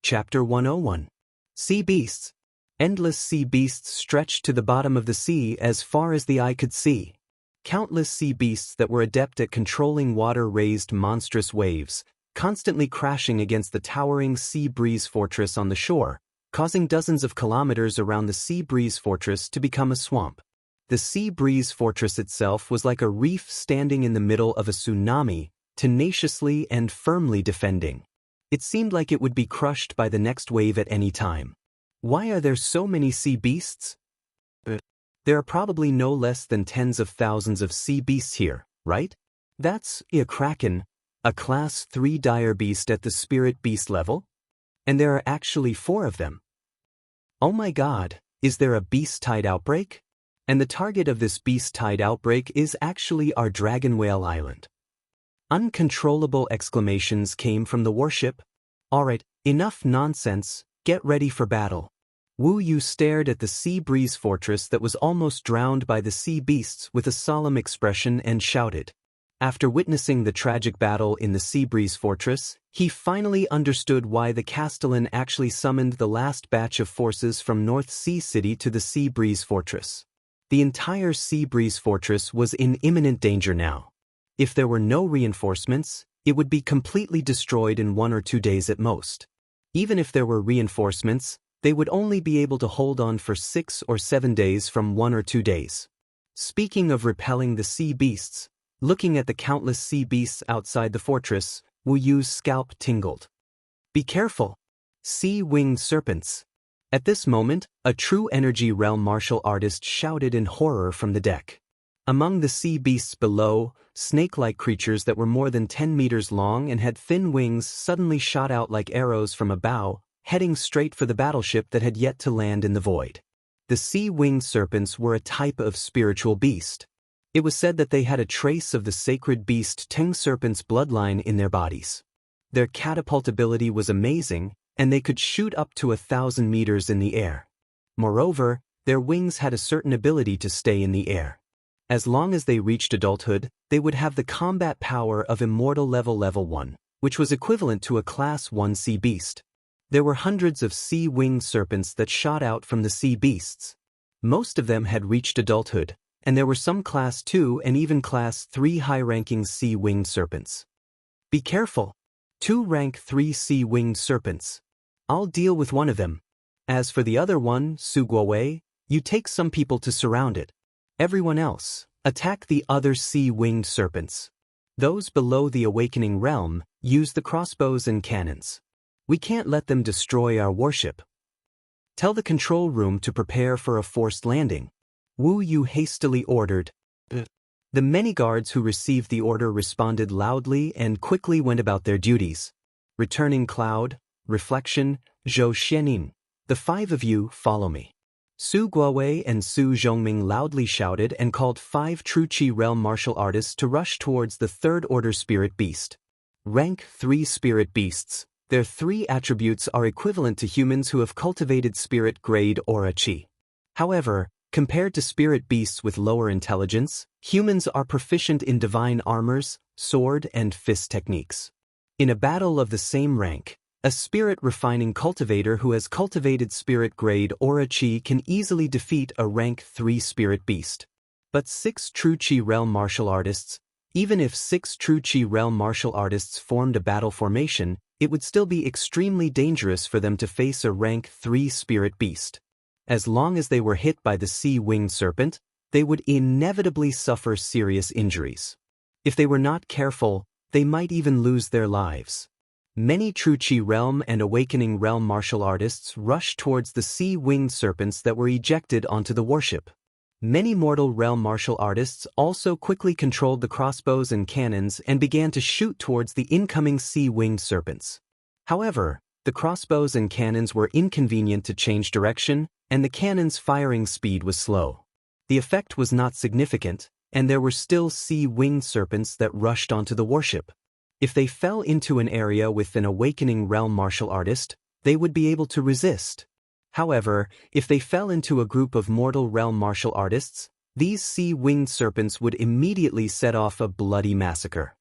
Chapter 101. Sea Beasts. Endless sea beasts stretched to the bottom of the sea as far as the eye could see. Countless sea beasts that were adept at controlling water-raised monstrous waves, constantly crashing against the towering sea breeze fortress on the shore, causing dozens of kilometers around the sea breeze fortress to become a swamp. The sea breeze fortress itself was like a reef standing in the middle of a tsunami, tenaciously and firmly defending. It seemed like it would be crushed by the next wave at any time. Why are there so many sea beasts? There are probably no less than tens of thousands of sea beasts here, right? That's a kraken, a class 3 dire beast at the spirit beast level? And there are actually 4 of them. Oh my god, is there a beast tide outbreak? And the target of this beast tide outbreak is actually our dragon whale island. Uncontrollable exclamations came from the warship. Alright, enough nonsense, get ready for battle. Wu Yu stared at the sea breeze fortress that was almost drowned by the sea beasts with a solemn expression and shouted. After witnessing the tragic battle in the sea breeze fortress, he finally understood why the Castellan actually summoned the last batch of forces from North Sea City to the sea breeze fortress. The entire sea breeze fortress was in imminent danger now. If there were no reinforcements, it would be completely destroyed in 1 or 2 days at most. Even if there were reinforcements, they would only be able to hold on for 6 or 7 days from 1 or 2 days. Speaking of repelling the sea beasts, looking at the countless sea beasts outside the fortress, Wu Yu's scalp tingled. Be careful! Sea-winged serpents. At this moment, a true energy realm martial artist shouted in horror from the deck. Among the sea beasts below, snake-like creatures that were more than 10 meters long and had thin wings suddenly shot out like arrows from a bow, heading straight for the battleship that had yet to land in the void. The sea-winged serpents were a type of spiritual beast. It was said that they had a trace of the sacred beast Teng serpent's bloodline in their bodies. Their catapultability was amazing, and they could shoot up to 1,000 meters in the air. Moreover, their wings had a certain ability to stay in the air. As long as they reached adulthood, they would have the combat power of immortal level 1, which was equivalent to a class 1 sea beast. There were hundreds of sea-winged serpents that shot out from the sea beasts. Most of them had reached adulthood, and there were some class 2 and even class 3 high-ranking sea-winged serpents. Be careful! 2 rank 3 sea-winged serpents. I'll deal with one of them. As for the other one, Su Guowei, you take some people to surround it. Everyone else, attack the other sea-winged serpents. Those below the awakening realm, use the crossbows and cannons. We can't let them destroy our warship. Tell the control room to prepare for a forced landing. Wu Yu hastily ordered. The many guards who received the order responded loudly and quickly went about their duties. Returning Cloud, Reflection, Zhou Xianin, the 5 of you follow me. Su Guowei and Su Zhongming loudly shouted and called 5 True Qi realm martial artists to rush towards the 3rd order spirit beast. Rank 3 spirit beasts. Their 3 attributes are equivalent to humans who have cultivated spirit grade aura qi. However, compared to spirit beasts with lower intelligence, humans are proficient in divine armors, sword and fist techniques. In a battle of the same rank, a spirit-refining cultivator who has cultivated spirit-grade aura qi can easily defeat a rank 3 spirit beast. But 6 true qi realm martial artists, even if 6 true qi realm martial artists formed a battle formation, it would still be extremely dangerous for them to face a rank 3 spirit beast. As long as they were hit by the sea-winged serpent, they would inevitably suffer serious injuries. If they were not careful, they might even lose their lives. Many True Qi Realm and Awakening Realm martial artists rushed towards the sea-winged serpents that were ejected onto the warship. Many Mortal Realm martial artists also quickly controlled the crossbows and cannons and began to shoot towards the incoming sea-winged serpents. However, the crossbows and cannons were inconvenient to change direction, and the cannons' firing speed was slow. The effect was not significant, and there were still sea-winged serpents that rushed onto the warship. If they fell into an area with an Awakening Realm martial artist, they would be able to resist. However, if they fell into a group of Mortal Realm martial artists, these sea-winged serpents would immediately set off a bloody massacre.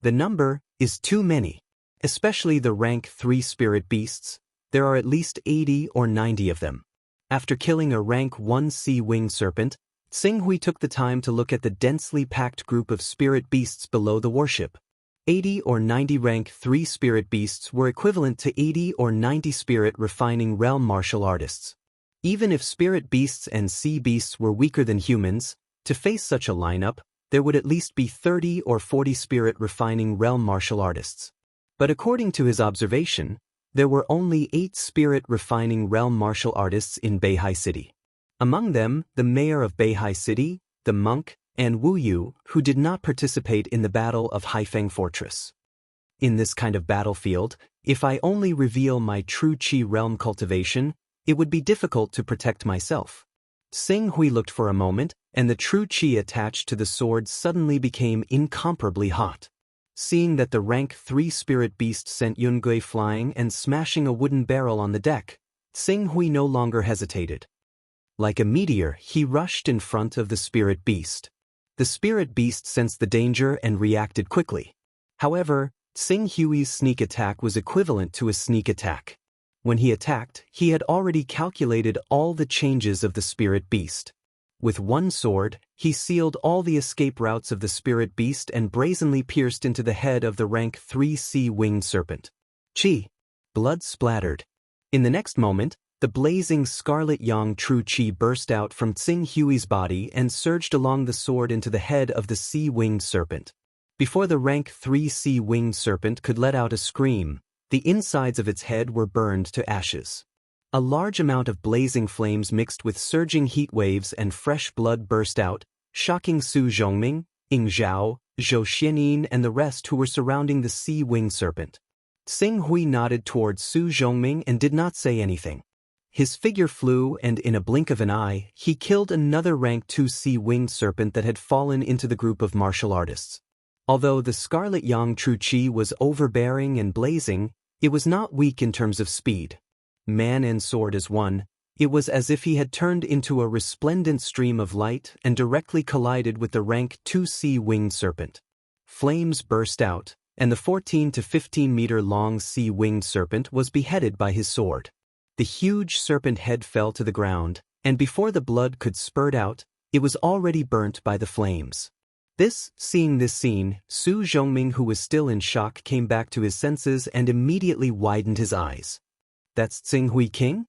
The number is too many, especially the rank 3 spirit beasts. There are at least 80 or 90 of them. After killing a rank 1 sea-winged serpent, Tsing took the time to look at the densely packed group of spirit beasts below the warship. 80 or 90 rank 3 spirit beasts were equivalent to 80 or 90 spirit refining realm martial artists. Even if spirit beasts and sea beasts were weaker than humans, to face such a lineup, there would at least be 30 or 40 spirit refining realm martial artists. But according to his observation, there were only 8 spirit refining realm martial artists in Beihai City. Among them, the mayor of Beihai City, the monk, and Wu Yu, who did not participate in the Battle of Haifeng Fortress. In this kind of battlefield, if I only reveal my true Qi realm cultivation, it would be difficult to protect myself. Tsing Hui looked for a moment, and the true Qi attached to the sword suddenly became incomparably hot. Seeing that the rank 3 spirit beast sent Yungui flying and smashing a wooden barrel on the deck, Tsing Hui no longer hesitated. Like a meteor, he rushed in front of the spirit beast. The spirit beast sensed the danger and reacted quickly. However, Tsing Hui's sneak attack was equivalent to a sneak attack. When he attacked, he had already calculated all the changes of the spirit beast. With one sword, he sealed all the escape routes of the spirit beast and brazenly pierced into the head of the rank 3 sea-winged serpent. Qi. Blood splattered. In the next moment, the blazing scarlet yang true Qi burst out from Tsing Hui's body and surged along the sword into the head of the sea-winged serpent. Before the rank 3 sea-winged serpent could let out a scream, the insides of its head were burned to ashes. A large amount of blazing flames mixed with surging heat waves and fresh blood burst out, shocking Su Zhongming, Ying Zhao, Zhou Xianyin and the rest who were surrounding the sea-winged serpent. Tsing Hui nodded towards Su Zhongming and did not say anything. His figure flew and in a blink of an eye, he killed another rank 2 sea-winged serpent that had fallen into the group of martial artists. Although the Scarlet Yang True Qi was overbearing and blazing, it was not weak in terms of speed. Man and sword as one, it was as if he had turned into a resplendent stream of light and directly collided with the rank 2 sea-winged serpent. Flames burst out, and the 14 to 15 meter long sea-winged serpent was beheaded by his sword. The huge serpent head fell to the ground, and before the blood could spurt out, it was already burnt by the flames. Seeing this scene, Su Zhongming, who was still in shock, came back to his senses and immediately widened his eyes. That's Tsing Hui King?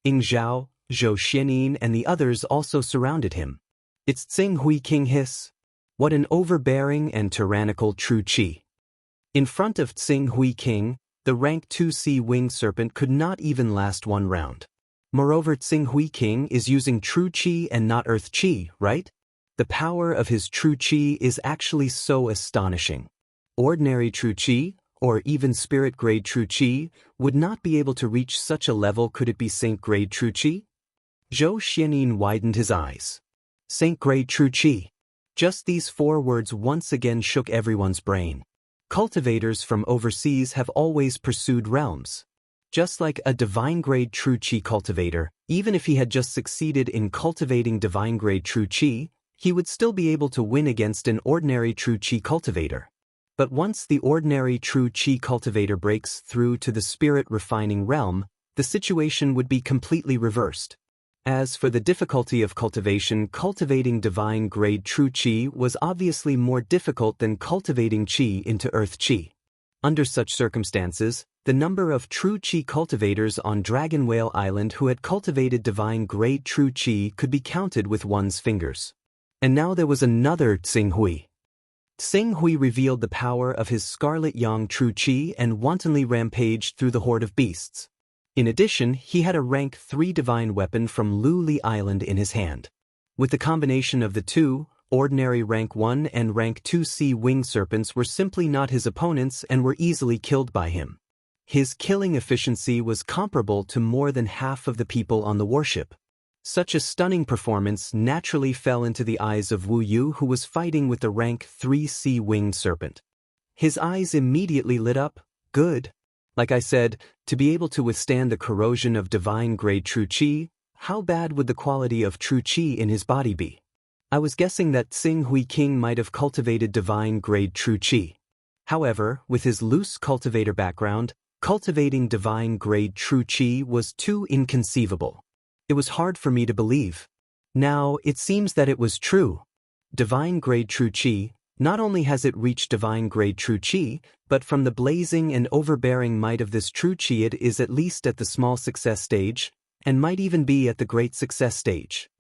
Ying Zhao, Zhou Xianyin and the others also surrounded him. It's Tsing Hui King hiss. What an overbearing and tyrannical true Qi. In front of Tsing Hui King, the rank 2 sea-winged serpent could not even last one round. Moreover, Tsing Hui King is using true Qi and not earth Qi, right? The power of his true Qi is actually so astonishing. Ordinary true Qi, or even spirit-grade true Qi, would not be able to reach such a level. Could it be saint-grade true Qi? Zhou Xianyin widened his eyes. Saint-grade true Qi. Just these 4 words once again shook everyone's brain. Cultivators from overseas have always pursued realms. Just like a divine-grade true Qi cultivator, even if he had just succeeded in cultivating divine-grade true Qi, he would still be able to win against an ordinary true Qi cultivator. But once the ordinary true Qi cultivator breaks through to the spirit-refining realm, the situation would be completely reversed. As for the difficulty of cultivation, cultivating divine-grade true Qi was obviously more difficult than cultivating Qi into earth Qi. Under such circumstances, the number of true Qi cultivators on Dragon Whale Island who had cultivated divine-grade true Qi could be counted with one's fingers. And now there was another Tsing Hui. Tsing Hui revealed the power of his Scarlet Yang True Qi and wantonly rampaged through the horde of beasts. In addition, he had a rank 3 divine weapon from Lu Li Island in his hand. With the combination of the two, ordinary rank 1 and rank 2 sea-winged serpents were simply not his opponents and were easily killed by him. His killing efficiency was comparable to more than half of the people on the warship. Such a stunning performance naturally fell into the eyes of Wu Yu, who was fighting with the rank 3 sea-winged serpent. His eyes immediately lit up. Good. Like I said, to be able to withstand the corrosion of divine-grade true Qi, how bad would the quality of true Qi in his body be? I was guessing that Tsing Hui King might have cultivated divine-grade true Qi. However, with his loose cultivator background, Cultivating divine-grade true Qi was too inconceivable. It was hard for me to believe. Now, it seems that it was true. Divine-grade true Qi, not only has it reached divine-grade true Qi, but from the blazing and overbearing might of this true Qi it is at least at the small success stage, and might even be at the great success stage.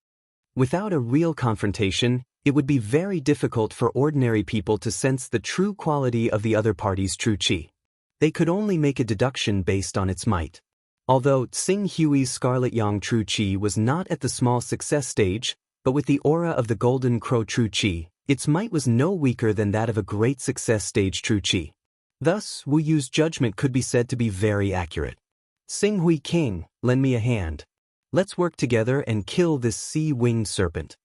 Without a real confrontation, it would be very difficult for ordinary people to sense the true quality of the other party's true Qi. They could only make a deduction based on its might. Although Tsing Hui's Scarlet Yang true Qi was not at the small success stage, but with the aura of the Golden Crow true Qi, its might was no weaker than that of a great success stage true Qi. Thus, Wu Yu's judgment could be said to be very accurate. Tsing Hui King, lend me a hand. Let's work together and kill this sea-winged serpent.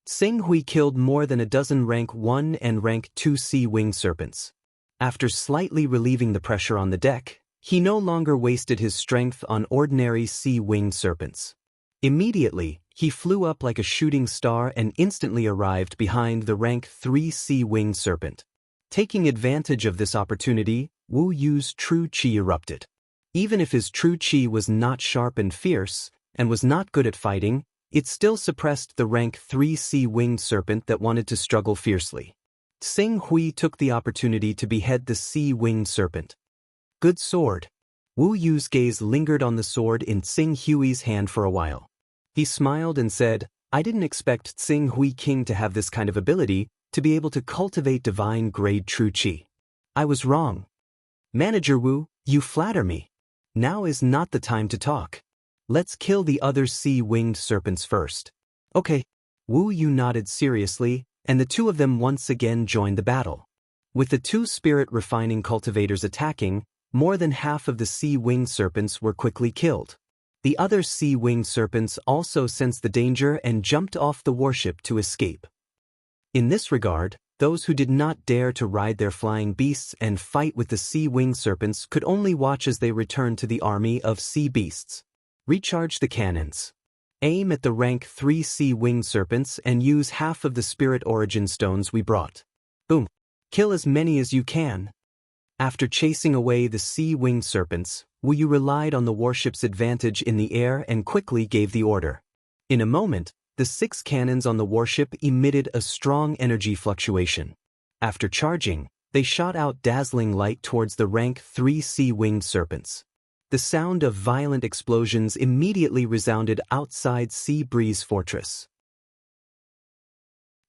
Tsing Hui killed more than a dozen rank 1 and rank 2 sea-winged serpents. After slightly relieving the pressure on the deck, he no longer wasted his strength on ordinary sea-winged serpents. Immediately, he flew up like a shooting star and instantly arrived behind the rank 3 sea-winged serpent. Taking advantage of this opportunity, Wu Yu's true Qi erupted. Even if his true Qi was not sharp and fierce, and was not good at fighting, it still suppressed the rank 3 sea-winged serpent that wanted to struggle fiercely. Tsing Hui took the opportunity to behead the sea-winged serpent. Good sword. Wu Yu's gaze lingered on the sword in Tsing Hui's hand for a while. He smiled and said, I didn't expect Tsing Hui King to have this kind of ability, to be able to cultivate divine-grade true Qi. I was wrong. Manager Wu, you flatter me. Now is not the time to talk. Let's kill the other sea-winged serpents first. Okay. Wu Yu nodded seriously, and the two of them once again joined the battle. With the two spirit-refining cultivators attacking, more than half of the sea-winged serpents were quickly killed. The other sea-winged serpents also sensed the danger and jumped off the warship to escape. In this regard, those who did not dare to ride their flying beasts and fight with the sea-winged serpents could only watch as they returned to the army of sea beasts. Recharge the cannons. Aim at the rank 3 sea-winged serpents and use half of the spirit origin stones we brought. Boom. Kill as many as you can. After chasing away the sea-winged serpents, Wu Yu relied on the warship's advantage in the air and quickly gave the order. In a moment, the 6 cannons on the warship emitted a strong energy fluctuation. After charging, they shot out dazzling light towards the rank 3 sea-winged serpents. The sound of violent explosions immediately resounded outside Sea Breeze Fortress.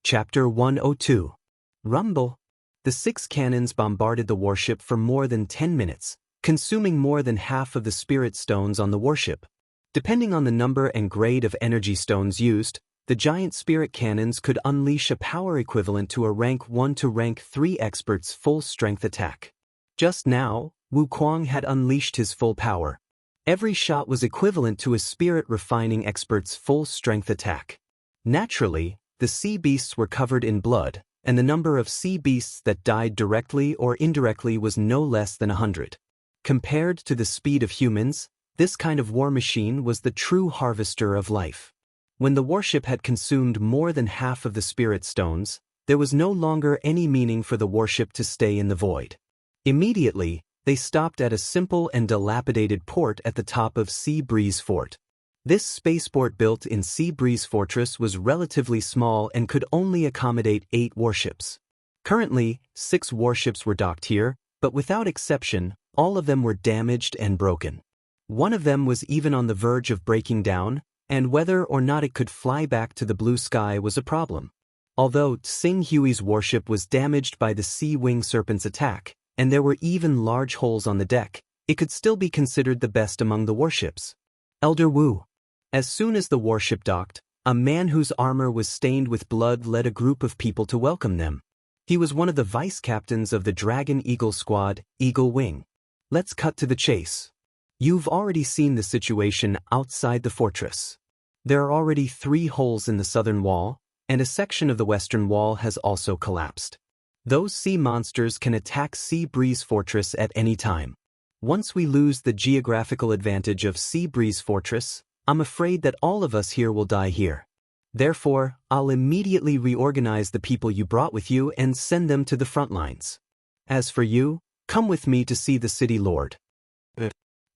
Chapter 102. Rumble. The 6 cannons bombarded the warship for more than 10 minutes, consuming more than half of the spirit stones on the warship. Depending on the number and grade of energy stones used, the giant spirit cannons could unleash a power equivalent to a rank 1 to rank 3 expert's full-strength attack. Just now, Wu Kuang had unleashed his full power. Every shot was equivalent to a spirit-refining expert's full-strength attack. Naturally, the sea beasts were covered in blood, and the number of sea beasts that died directly or indirectly was no less than 100. Compared to the speed of humans, this kind of war machine was the true harvester of life. When the warship had consumed more than half of the spirit stones, there was no longer any meaning for the warship to stay in the void. Immediately, they stopped at a simple and dilapidated port at the top of Sea Breeze Fort. This spaceport built in Sea Breeze Fortress was relatively small and could only accommodate 8 warships. Currently, 6 warships were docked here, but without exception, all of them were damaged and broken. One of them was even on the verge of breaking down, and whether or not it could fly back to the blue sky was a problem. Although Tsing Hui's warship was damaged by the sea-wing serpent's attack, and there were even large holes on the deck, it could still be considered the best among the warships. Elder Wu. As soon as the warship docked, a man whose armor was stained with blood led a group of people to welcome them. He was one of the vice-captains of the Dragon Eagle Squad, Eagle Wing. Let's cut to the chase. You've already seen the situation outside the fortress. There are already 3 holes in the southern wall, and a section of the western wall has also collapsed. Those sea monsters can attack Sea Breeze Fortress at any time. Once we lose the geographical advantage of Sea Breeze Fortress, I'm afraid that all of us here will die here. Therefore, I'll immediately reorganize the people you brought with you and send them to the front lines. As for you, Come with me to see the city lord.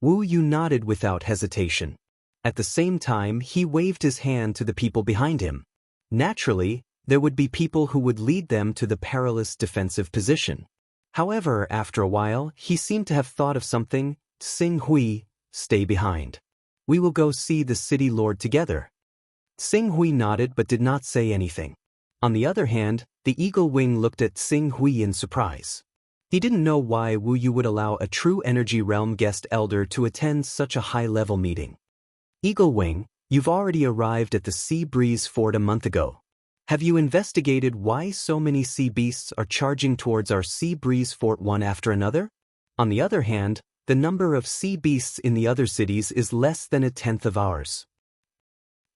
Wu Yu nodded without hesitation. At the same time, he waved his hand to the people behind him. Naturally, there would be people who would lead them to the perilous defensive position. However, after a while, he seemed to have thought of something. Xing Hui, stay behind. We will go see the city lord together. Xing Hui nodded but did not say anything. On the other hand, the eagle wing looked at Xing Hui in surprise. He didn't know why Wu Yu would allow a true energy realm guest elder to attend such a high-level meeting. Eagle Wing, you've already arrived at the Sea Breeze Fort a month ago. Have you investigated why so many sea beasts are charging towards our Sea Breeze Fort one after another? On the other hand, the number of sea beasts in the other cities is less than a tenth of ours.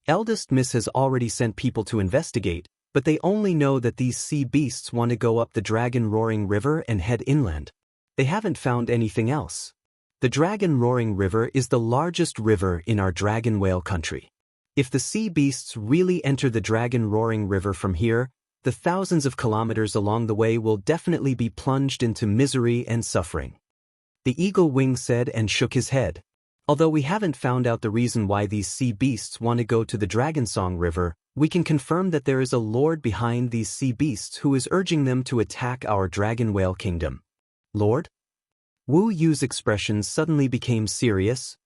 Eldest Miss has already sent people to investigate, but they only know that these sea beasts want to go up the Dragon Roaring River and head inland. They haven't found anything else. The Dragon Roaring River is the largest river in our Dragon Whale country. If the sea beasts really enter the Dragon Roaring River from here, the thousands of kilometers along the way will definitely be plunged into misery and suffering. The Eagle Wing said and shook his head. Although we haven't found out the reason why these sea beasts want to go to the Dragonsong River, we can confirm that there is a lord behind these sea beasts who is urging them to attack our Dragon Whale Kingdom. Lord? Wu Yu's expression suddenly became serious.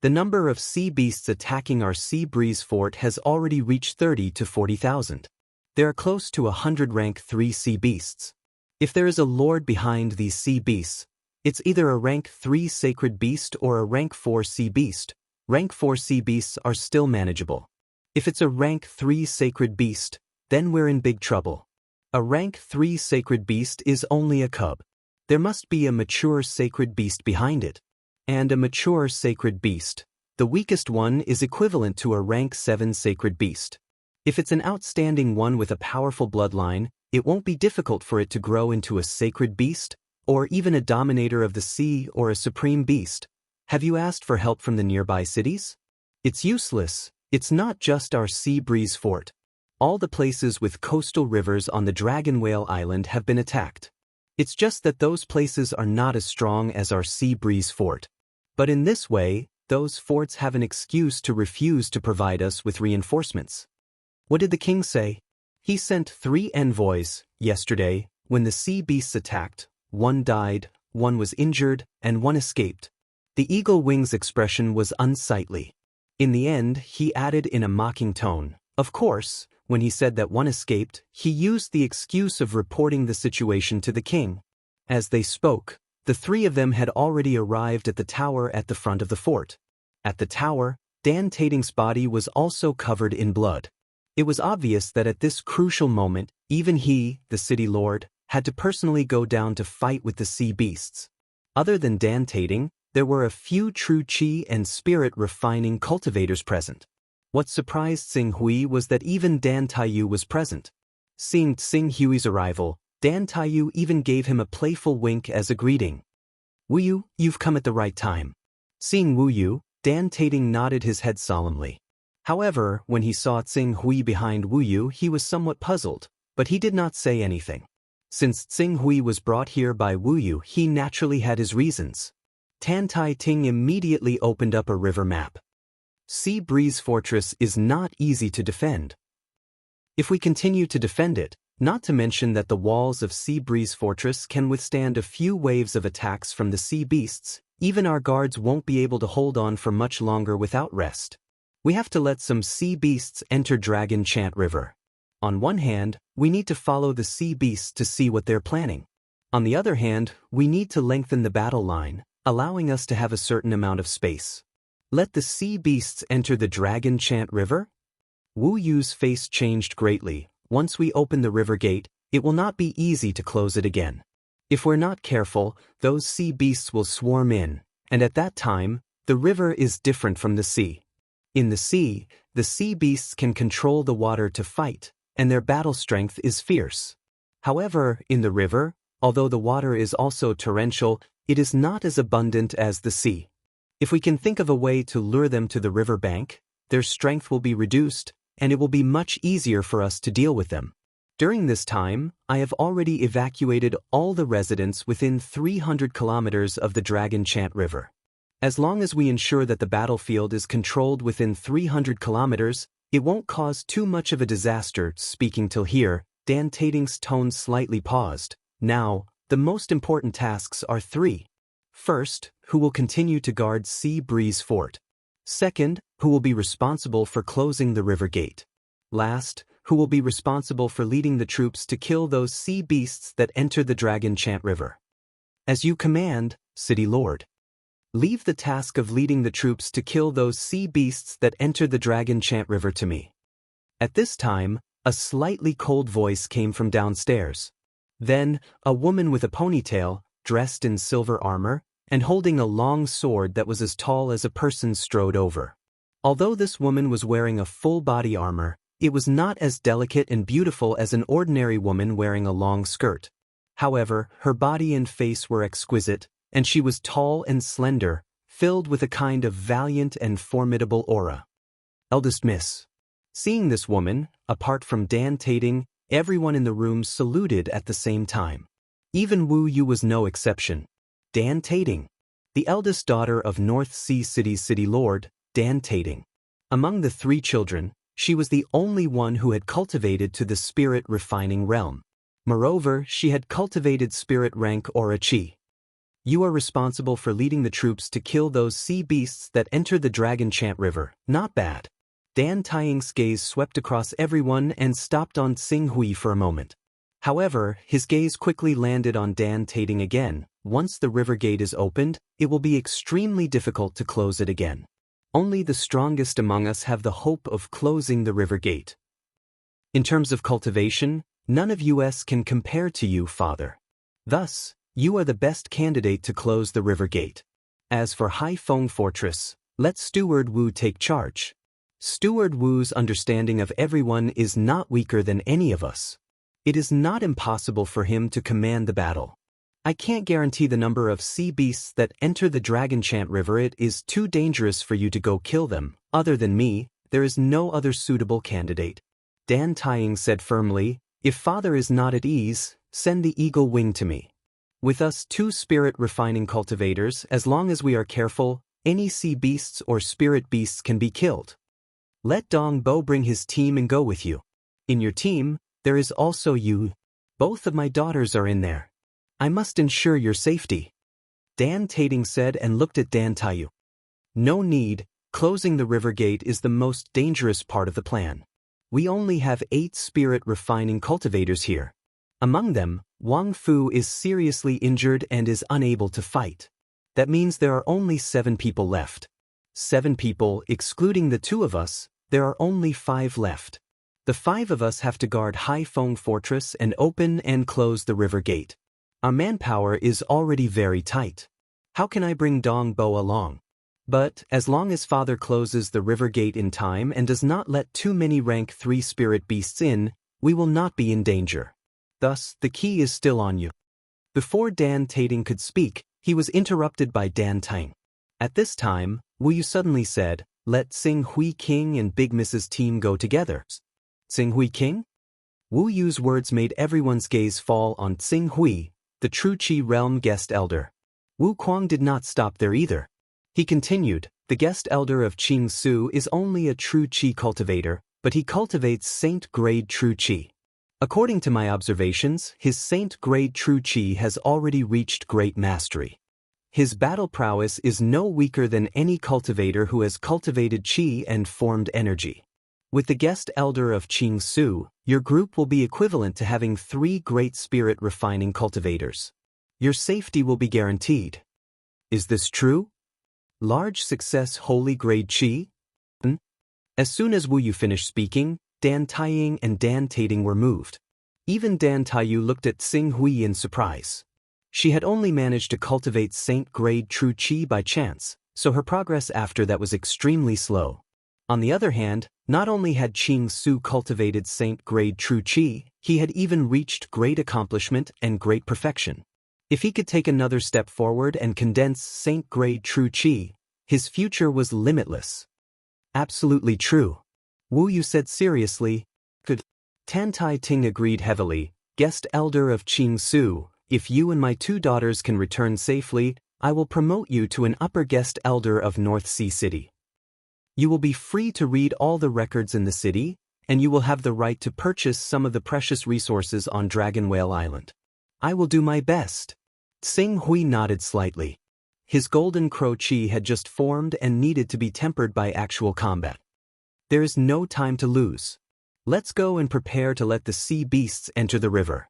The number of sea beasts attacking our Sea Breeze Fort has already reached 30 to 40,000. There are close to 100 rank 3 sea beasts. If there is a lord behind these sea beasts, it's either a rank 3 sacred beast or a rank 4 sea beast. Rank 4 sea beasts are still manageable. If it's a rank 3 sacred beast, then we're in big trouble. A rank 3 sacred beast is only a cub. There must be a mature sacred beast behind it. And a mature sacred beast, the weakest one, is equivalent to a rank 7 sacred beast. If it's an outstanding one with a powerful bloodline, it won't be difficult for it to grow into a sacred beast, or even a dominator of the sea or a supreme beast. Have you asked for help from the nearby cities? It's useless. It's not just our Sea Breeze Fort. All the places with coastal rivers on the Dragon Whale Island have been attacked. It's just that those places are not as strong as our Sea Breeze Fort. But in this way, those forts have an excuse to refuse to provide us with reinforcements. What did the king say? He sent 3 envoys yesterday. When the sea beasts attacked, 1 died, 1 was injured, and 1 escaped. The Eagle Wing's expression was unsightly. In the end, he added in a mocking tone. Of course, when he said that 1 escaped, he used the excuse of reporting the situation to the king. As they spoke, the 3 of them had already arrived at the tower at the front of the fort. At the tower, Dan Tating's body was also covered in blood. It was obvious that at this crucial moment, even he, the city lord, had to personally go down to fight with the sea beasts. Other than Dan Tating, there were a few true chi and spirit-refining cultivators present. What surprised Xing Hui was that even Dan Taiyu was present. Seeing Xing Hui's arrival, Dan Taiyu even gave him a playful wink as a greeting. Wu Yu, you've come at the right time. Seeing Wu Yu, Dan Tating nodded his head solemnly. However, when he saw Xing Hui behind Wu Yu, he was somewhat puzzled, but he did not say anything. Since Xing Hui was brought here by Wu Yu, he naturally had his reasons. Tan Tai Ting immediately opened up a river map. Sea Breeze Fortress is not easy to defend. If we continue to defend it, not to mention that the walls of Sea Breeze Fortress can withstand a few waves of attacks from the sea beasts, even our guards won't be able to hold on for much longer without rest. We have to let some sea beasts enter Dragon Chant River. On one hand, we need to follow the sea beasts to see what they're planning. On the other hand, we need to lengthen the battle line, allowing us to have a certain amount of space. Let the sea beasts enter the Dragon Chant River? Wu Yu's face changed greatly. Once we open the river gate, it will not be easy to close it again. If we're not careful, those sea beasts will swarm in, and at that time, the river is different from the sea. In the sea beasts can control the water to fight, and their battle strength is fierce. However, in the river, although the water is also torrential, it is not as abundant as the sea. If we can think of a way to lure them to the river bank, their strength will be reduced, and it will be much easier for us to deal with them. During this time, I have already evacuated all the residents within 300 kilometers of the Dragon Chant River. As long as we ensure that the battlefield is controlled within 300 kilometers, it won't cause too much of a disaster. Speaking till here, Dan Tating's tone slightly paused. Now, the most important tasks are three. First, who will continue to guard Sea Breeze Fort? Second, who will be responsible for closing the river gate? Last, who will be responsible for leading the troops to kill those sea beasts that enter the Dragon Chant River? As you command, City Lord. Leave the task of leading the troops to kill those sea beasts that enter the Dragon Chant River to me. At this time, a slightly cold voice came from downstairs. Then, a woman with a ponytail, dressed in silver armor, and holding a long sword that was as tall as a person strode over. Although this woman was wearing a full body armor, it was not as delicate and beautiful as an ordinary woman wearing a long skirt. However, her body and face were exquisite, and she was tall and slender, filled with a kind of valiant and formidable aura. Eldest Miss. Seeing this woman, apart from Dan Tating, everyone in the room saluted at the same time. Even Wu Yu was no exception. Dan Tating, the eldest daughter of North Sea City's City Lord, Dan Tating. Among the three children, she was the only one who had cultivated to the spirit refining realm. Moreover, she had cultivated spirit rank Aura Chi. You are responsible for leading the troops to kill those sea beasts that enter the Dragon Chant River. Not bad. Dan Taing's gaze swept across everyone and stopped on Tsing Hui for a moment. However, his gaze quickly landed on Dan Tating again. Once the river gate is opened, it will be extremely difficult to close it again. Only the strongest among us have the hope of closing the river gate. In terms of cultivation, none of us can compare to you, Father. Thus, you are the best candidate to close the river gate. As for Haifeng Fortress, let Steward Wu take charge. Steward Wu's understanding of everyone is not weaker than any of us. It is not impossible for him to command the battle. I can't guarantee the number of sea beasts that enter the Dragon Chant River. It is too dangerous for you to go kill them. Other than me, there is no other suitable candidate. Dan Taing said firmly, if Father is not at ease, send the eagle wing to me. With us two spirit refining cultivators, as long as we are careful, any sea beasts or spirit beasts can be killed. Let Dong Bo bring his team and go with you. In your team, there is also you. Both of my daughters are in there. I must ensure your safety. Dan Tating said and looked at Dan Taiyu. No need, closing the river gate is the most dangerous part of the plan. We only have 8 spirit refining cultivators here. Among them, Wang Fu is seriously injured and is unable to fight. That means there are only 7 people left. 7 people, excluding the 2 of us, there are only 5 left. The 5 of us have to guard Haifeng Fortress and open and close the river gate. Our manpower is already very tight. How can I bring Dong Bo along? But, as long as Father closes the river gate in time and does not let too many rank 3 spirit beasts in, we will not be in danger. Thus, the key is still on you. Before Dan Tating could speak, he was interrupted by Dan Taing. At this time, Wu Yu suddenly said, let Tsing Hui King and Big Mrs. team go together. Tsing Hui King? Wu Yu's words made everyone's gaze fall on Tsing Hui, the True Chi Realm guest elder. Wu Kuang did not stop there either. He continued, the guest elder of Qing Su is only a True Chi cultivator, but he cultivates Saint-grade True Chi. According to my observations, his Saint-grade True Chi has already reached great mastery. His battle prowess is no weaker than any cultivator who has cultivated Qi and formed energy. With the guest elder of Qing Su, your group will be equivalent to having 3 great spirit refining cultivators. Your safety will be guaranteed. Is this true? Large success holy grade Qi? As soon as Wu Yu finished speaking, Dan Taing and Dan Tating were moved. Even Dan Taiyu looked at Tsing Hui in surprise. She had only managed to cultivate Saint-grade True Chi by chance, so her progress after that was extremely slow. On the other hand, not only had Qing Su cultivated Saint-grade True Chi, he had even reached great accomplishment and great perfection. If he could take another step forward and condense Saint-grade True Chi, his future was limitless. Absolutely true. Wu Yu said seriously, good. Tan Tai Ting agreed heavily. Guest elder of Qing Su, if you and my 2 daughters can return safely, I will promote you to an upper guest elder of North Sea City. You will be free to read all the records in the city, and you will have the right to purchase some of the precious resources on Dragon Whale Island. I will do my best. Xing Hui nodded slightly. His golden crow chi had just formed and needed to be tempered by actual combat. There is no time to lose. Let's go and prepare to let the sea beasts enter the river.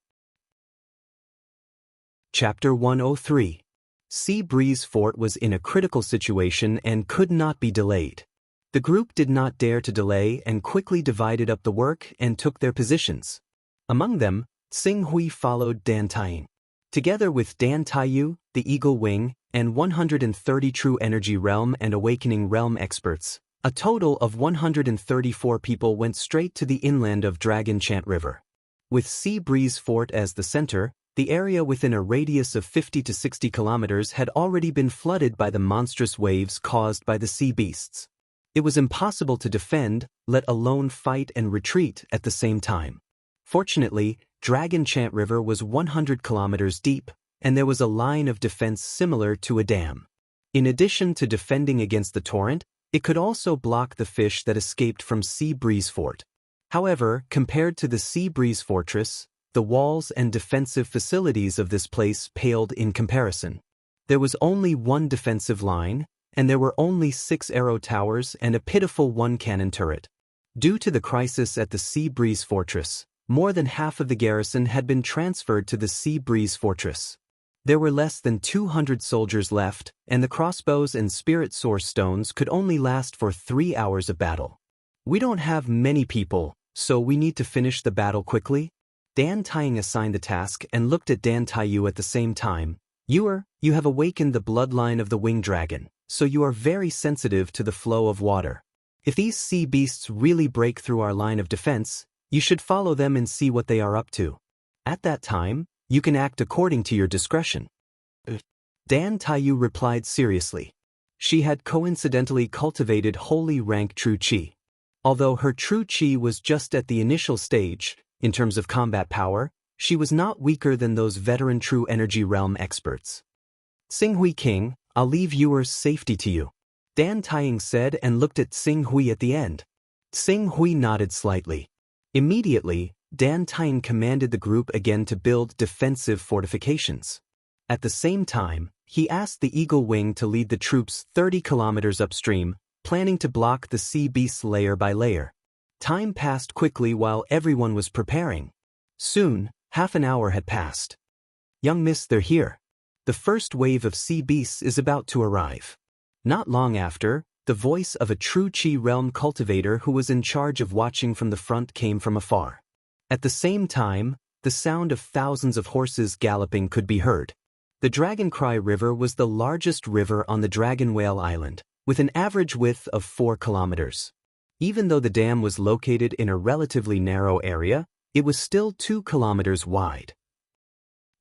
Chapter 103. Sea Breeze Fort was in a critical situation and could not be delayed. The group did not dare to delay and quickly divided up the work and took their positions. Among them, Xing Hui followed Dan Taiying. Together with Dan Taiyu, the Eagle Wing, and 130 True Energy Realm and Awakening Realm experts, a total of 134 people went straight to the inland of Dragon Chant River. With Sea Breeze Fort as the center, the area within a radius of 50 to 60 kilometers had already been flooded by the monstrous waves caused by the sea beasts. It was impossible to defend, let alone fight and retreat at the same time. Fortunately, Dragon Chant River was 100 kilometers deep, and there was a line of defense similar to a dam. In addition to defending against the torrent, it could also block the fish that escaped from Sea Breeze Fort. However, compared to the Sea Breeze Fortress, the walls and defensive facilities of this place paled in comparison. There was only one defensive line, and there were only 6 arrow towers and a pitiful 1 cannon turret. Due to the crisis at the Sea Breeze Fortress, more than half of the garrison had been transferred to the Sea Breeze Fortress. There were less than 200 soldiers left, and the crossbows and spirit source stones could only last for 3 hours of battle. We don't have many people, so we need to finish the battle quickly. Dan Taiying assigned the task and looked at Dan Taiyu at the same time. You have awakened the bloodline of the winged dragon, so you are very sensitive to the flow of water. If these sea beasts really break through our line of defense, you should follow them and see what they are up to. At that time, you can act according to your discretion. Dan Taiyu replied seriously. She had coincidentally cultivated holy rank true chi. Although her true chi was just at the initial stage, in terms of combat power, she was not weaker than those veteran true energy realm experts. Xing Hui King, I'll leave yours safety to you, Dan Taiying said and looked at Xing Hui at the end. Xing Hui nodded slightly. Immediately, Dan Taiying commanded the group again to build defensive fortifications. At the same time, he asked the Eagle Wing to lead the troops 30 kilometers upstream, planning to block the sea beasts layer by layer. Time passed quickly while everyone was preparing. Soon, half an hour had passed. Young miss, they're here. The first wave of sea beasts is about to arrive. Not long after, the voice of a true chi realm cultivator who was in charge of watching from the front came from afar. At the same time, the sound of thousands of horses galloping could be heard. The Dragon Cry River was the largest river on the Dragon Whale Island, with an average width of 4 kilometers. Even though the dam was located in a relatively narrow area, it was still 2 kilometers wide.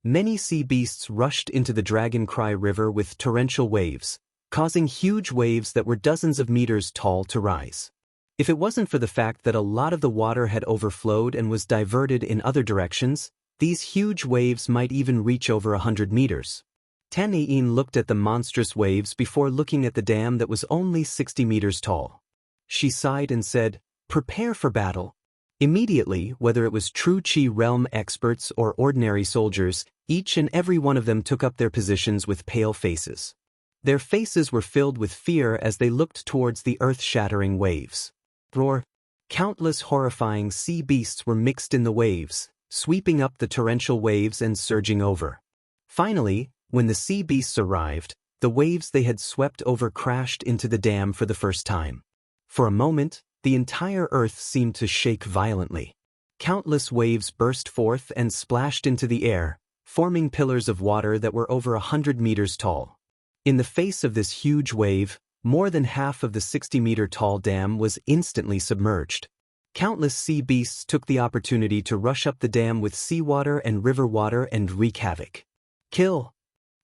Many sea beasts rushed into the Dragon Cry River with torrential waves, causing huge waves that were dozens of meters tall to rise. If it wasn't for the fact that a lot of the water had overflowed and was diverted in other directions, these huge waves might even reach over 100 meters. Tan Yin looked at the monstrous waves before looking at the dam that was only 60 meters tall. She sighed and said, "Prepare for battle." Immediately, whether it was true chi realm experts or ordinary soldiers, each and every one of them took up their positions with pale faces. Their faces were filled with fear as they looked towards the earth-shattering waves. Roar! Countless horrifying sea beasts were mixed in the waves, sweeping up the torrential waves and surging over. Finally, when the sea beasts arrived, the waves they had swept over crashed into the dam for the first time. For a moment, the entire earth seemed to shake violently. Countless waves burst forth and splashed into the air, forming pillars of water that were over 100 meters tall. In the face of this huge wave, more than half of the 60-meter-tall dam was instantly submerged. Countless sea beasts took the opportunity to rush up the dam with seawater and river water and wreak havoc. Kill!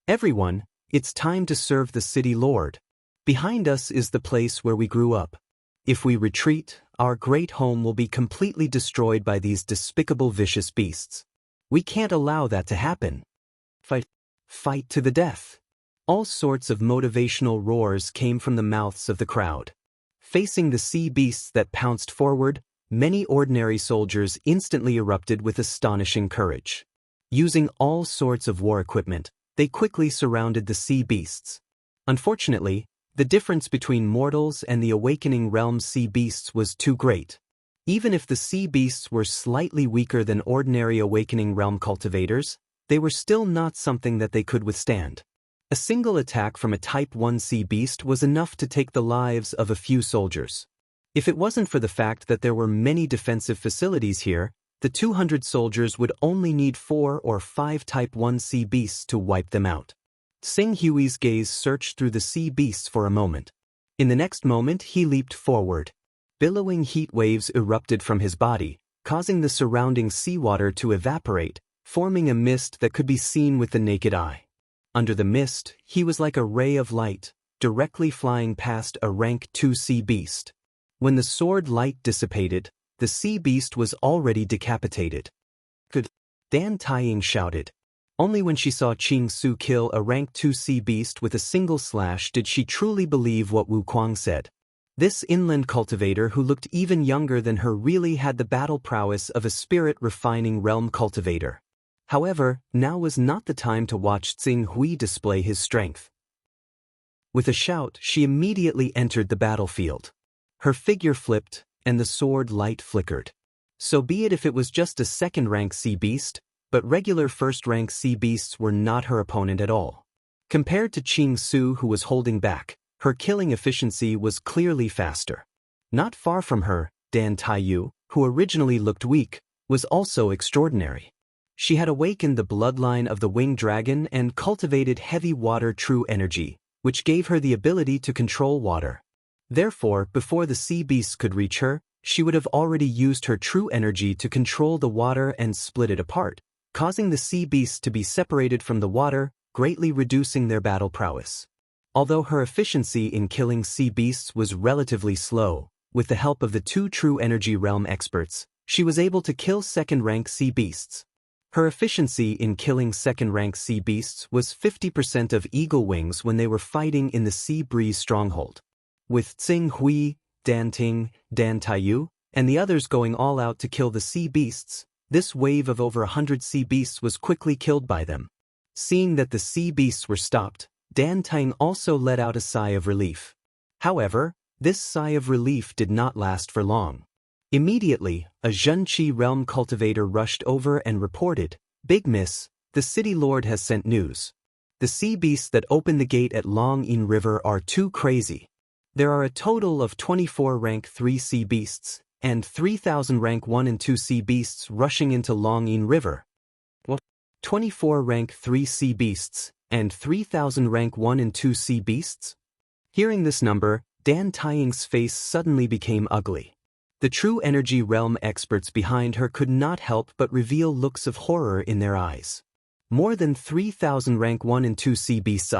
Everyone, it's time to serve the city lord. Behind us is the place where we grew up. If we retreat, our great home will be completely destroyed by these despicable vicious beasts. We can't allow that to happen. Fight. Fight to the death. All sorts of motivational roars came from the mouths of the crowd. Facing the sea beasts that pounced forward, many ordinary soldiers instantly erupted with astonishing courage. Using all sorts of war equipment, they quickly surrounded the sea beasts. Unfortunately, the difference between mortals and the awakening realm's sea beasts was too great. Even if the sea beasts were slightly weaker than ordinary awakening realm cultivators, they were still not something that they could withstand. A single attack from a Type 1 sea beast was enough to take the lives of a few soldiers. If it wasn't for the fact that there were many defensive facilities here, the 200 soldiers would only need 4 or 5 Type 1 sea beasts to wipe them out. Sing Hui's gaze searched through the sea beasts for a moment. In the next moment he leaped forward. Billowing heat waves erupted from his body, causing the surrounding seawater to evaporate, forming a mist that could be seen with the naked eye. Under the mist, he was like a ray of light, directly flying past a rank 2 sea beast. When the sword light dissipated, the sea beast was already decapitated. Good. Dan Taiying shouted. Only when she saw Qing Su kill a rank 2 sea beast with a single slash did she truly believe what Wu Kuang said. This inland cultivator who looked even younger than her really had the battle prowess of a spirit-refining realm cultivator. However, now was not the time to watch Tsing Hui display his strength. With a shout, she immediately entered the battlefield. Her figure flipped, and the sword light flickered. So be it if it was just a second-rank sea beast, but regular first-rank sea beasts were not her opponent at all. Compared to Qing Su, who was holding back, her killing efficiency was clearly faster. Not far from her, Dan Taiyu, who originally looked weak, was also extraordinary. She had awakened the bloodline of the winged dragon and cultivated heavy water true energy, which gave her the ability to control water. Therefore, before the sea beasts could reach her, she would have already used her true energy to control the water and split it apart, causing the sea beasts to be separated from the water, greatly reducing their battle prowess. Although her efficiency in killing sea beasts was relatively slow, with the help of the 2 true energy realm experts, she was able to kill second-rank sea beasts. Her efficiency in killing second-rank sea beasts was 50% of eagle wings when they were fighting in the Sea Breeze stronghold. With Tsing Hui, Dan Ting, Dan Taiyu, and the others going all out to kill the sea beasts, this wave of over 100 sea beasts was quickly killed by them. Seeing that the sea beasts were stopped, Dan Ting also let out a sigh of relief. However, this sigh of relief did not last for long. Immediately, a Zhenqi realm cultivator rushed over and reported, "Big Miss, the city lord has sent news. The sea beasts that open the gate at Long Yin River are too crazy. There are a total of 24 rank 3 sea beasts, and 3,000 rank 1 and 2 sea beasts rushing into Long Yin River." What? 24 rank 3 sea beasts, and 3,000 rank 1 and 2 sea beasts? Hearing this number, Dan Taiying's face suddenly became ugly. The true energy realm experts behind her could not help but reveal looks of horror in their eyes. More than 3,000 rank 1 and 2 sea beasts.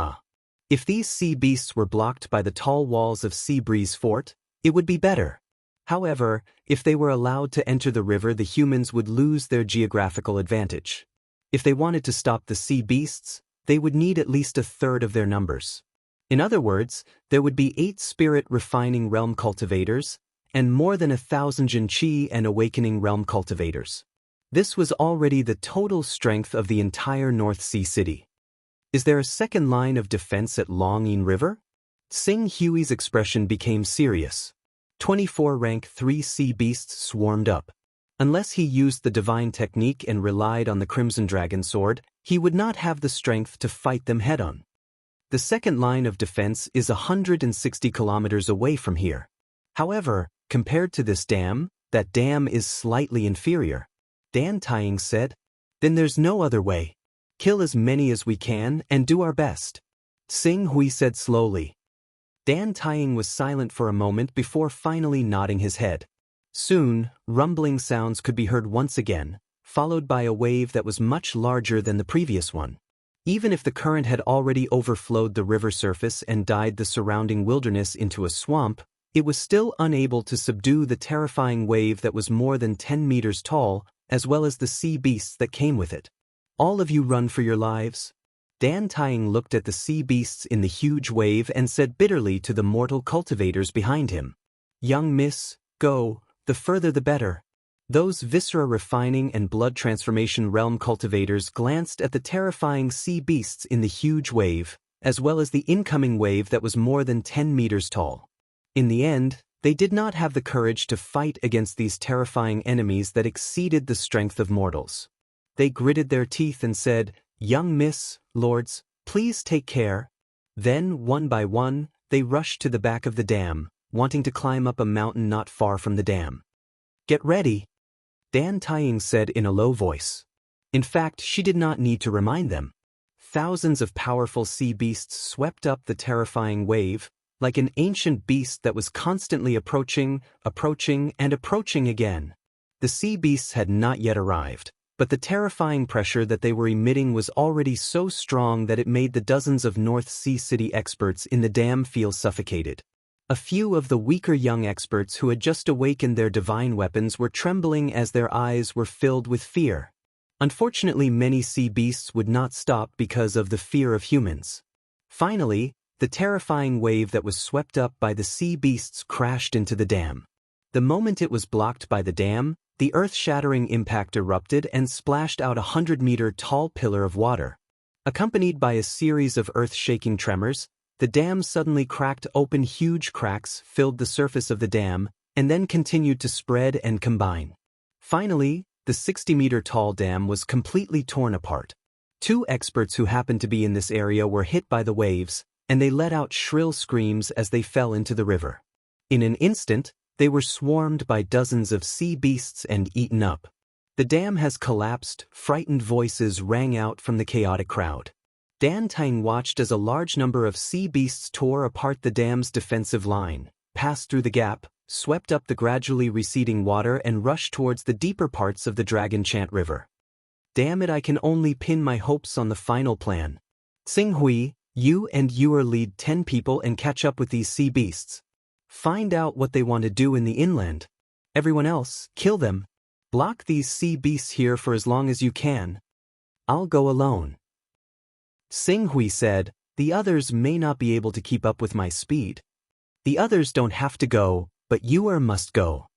If these sea beasts were blocked by the tall walls of Sea Breeze Fort, it would be better. However, if they were allowed to enter the river, the humans would lose their geographical advantage. If they wanted to stop the sea beasts, they would need at least a third of their numbers. In other words, there would be 8 spirit-refining realm cultivators, and more than 1,000 Zhenqi and awakening realm cultivators. This was already the total strength of the entire North Sea city. Is there a second line of defense at Long Yin River? Sing Hui's expression became serious. 24 rank 3 sea beasts swarmed up. Unless he used the divine technique and relied on the Crimson Dragon Sword, he would not have the strength to fight them head-on. The second line of defense is 160 kilometers away from here. However, compared to this dam, that dam is slightly inferior. Dan Taiying said. Then there's no other way. Kill as many as we can and do our best. Sing Hui said slowly. Dan Taiying was silent for a moment before finally nodding his head. Soon, rumbling sounds could be heard once again, followed by a wave that was much larger than the previous one. Even if the current had already overflowed the river surface and dyed the surrounding wilderness into a swamp, It was still unable to subdue the terrifying wave that was more than 10 meters tall, as well as the sea beasts that came with it. All of you run for your lives? Dan Tying looked at the sea beasts in the huge wave and said bitterly to the mortal cultivators behind him. Young miss, go, the further the better. Those viscera refining and blood transformation realm cultivators glanced at the terrifying sea beasts in the huge wave, as well as the incoming wave that was more than 10 meters tall. In the end, they did not have the courage to fight against these terrifying enemies that exceeded the strength of mortals. They gritted their teeth and said, Young miss, lords, please take care. Then, one by one, they rushed to the back of the dam, wanting to climb up a mountain not far from the dam. Get ready, Dan Tying said in a low voice. In fact, she did not need to remind them. Thousands of powerful sea beasts swept up the terrifying wave, like an ancient beast that was constantly approaching again. The sea beasts had not yet arrived, but the terrifying pressure that they were emitting was already so strong that it made the dozens of North Sea City experts in the dam feel suffocated. A few of the weaker young experts who had just awakened their divine weapons were trembling as their eyes were filled with fear. Unfortunately, many sea beasts would not stop because of the fear of humans. Finally, the terrifying wave that was swept up by the sea beasts crashed into the dam. The moment it was blocked by the dam, the earth-shattering impact erupted and splashed out a 100-meter-tall pillar of water. Accompanied by a series of earth-shaking tremors, the dam suddenly cracked open. Huge cracks filled the surface of the dam, and then continued to spread and combine. Finally, the 60-meter-tall dam was completely torn apart. Two experts who happened to be in this area were hit by the waves, and they let out shrill screams as they fell into the river. In an instant, they were swarmed by dozens of sea beasts and eaten up. The dam has collapsed, frightened voices rang out from the chaotic crowd. Dan Tying watched as a large number of sea beasts tore apart the dam's defensive line, passed through the gap, swept up the gradually receding water and rushed towards the deeper parts of the Dragon Chant River. Damn it, I can only pin my hopes on the final plan. Xing Hui, you and Yuer lead 10 people and catch up with these sea beasts. Find out what they want to do in the inland. Everyone else, kill them. Block these sea beasts here for as long as you can. I'll go alone. Xing Hui said, the others may not be able to keep up with my speed. The others don't have to go, but Yuer must go.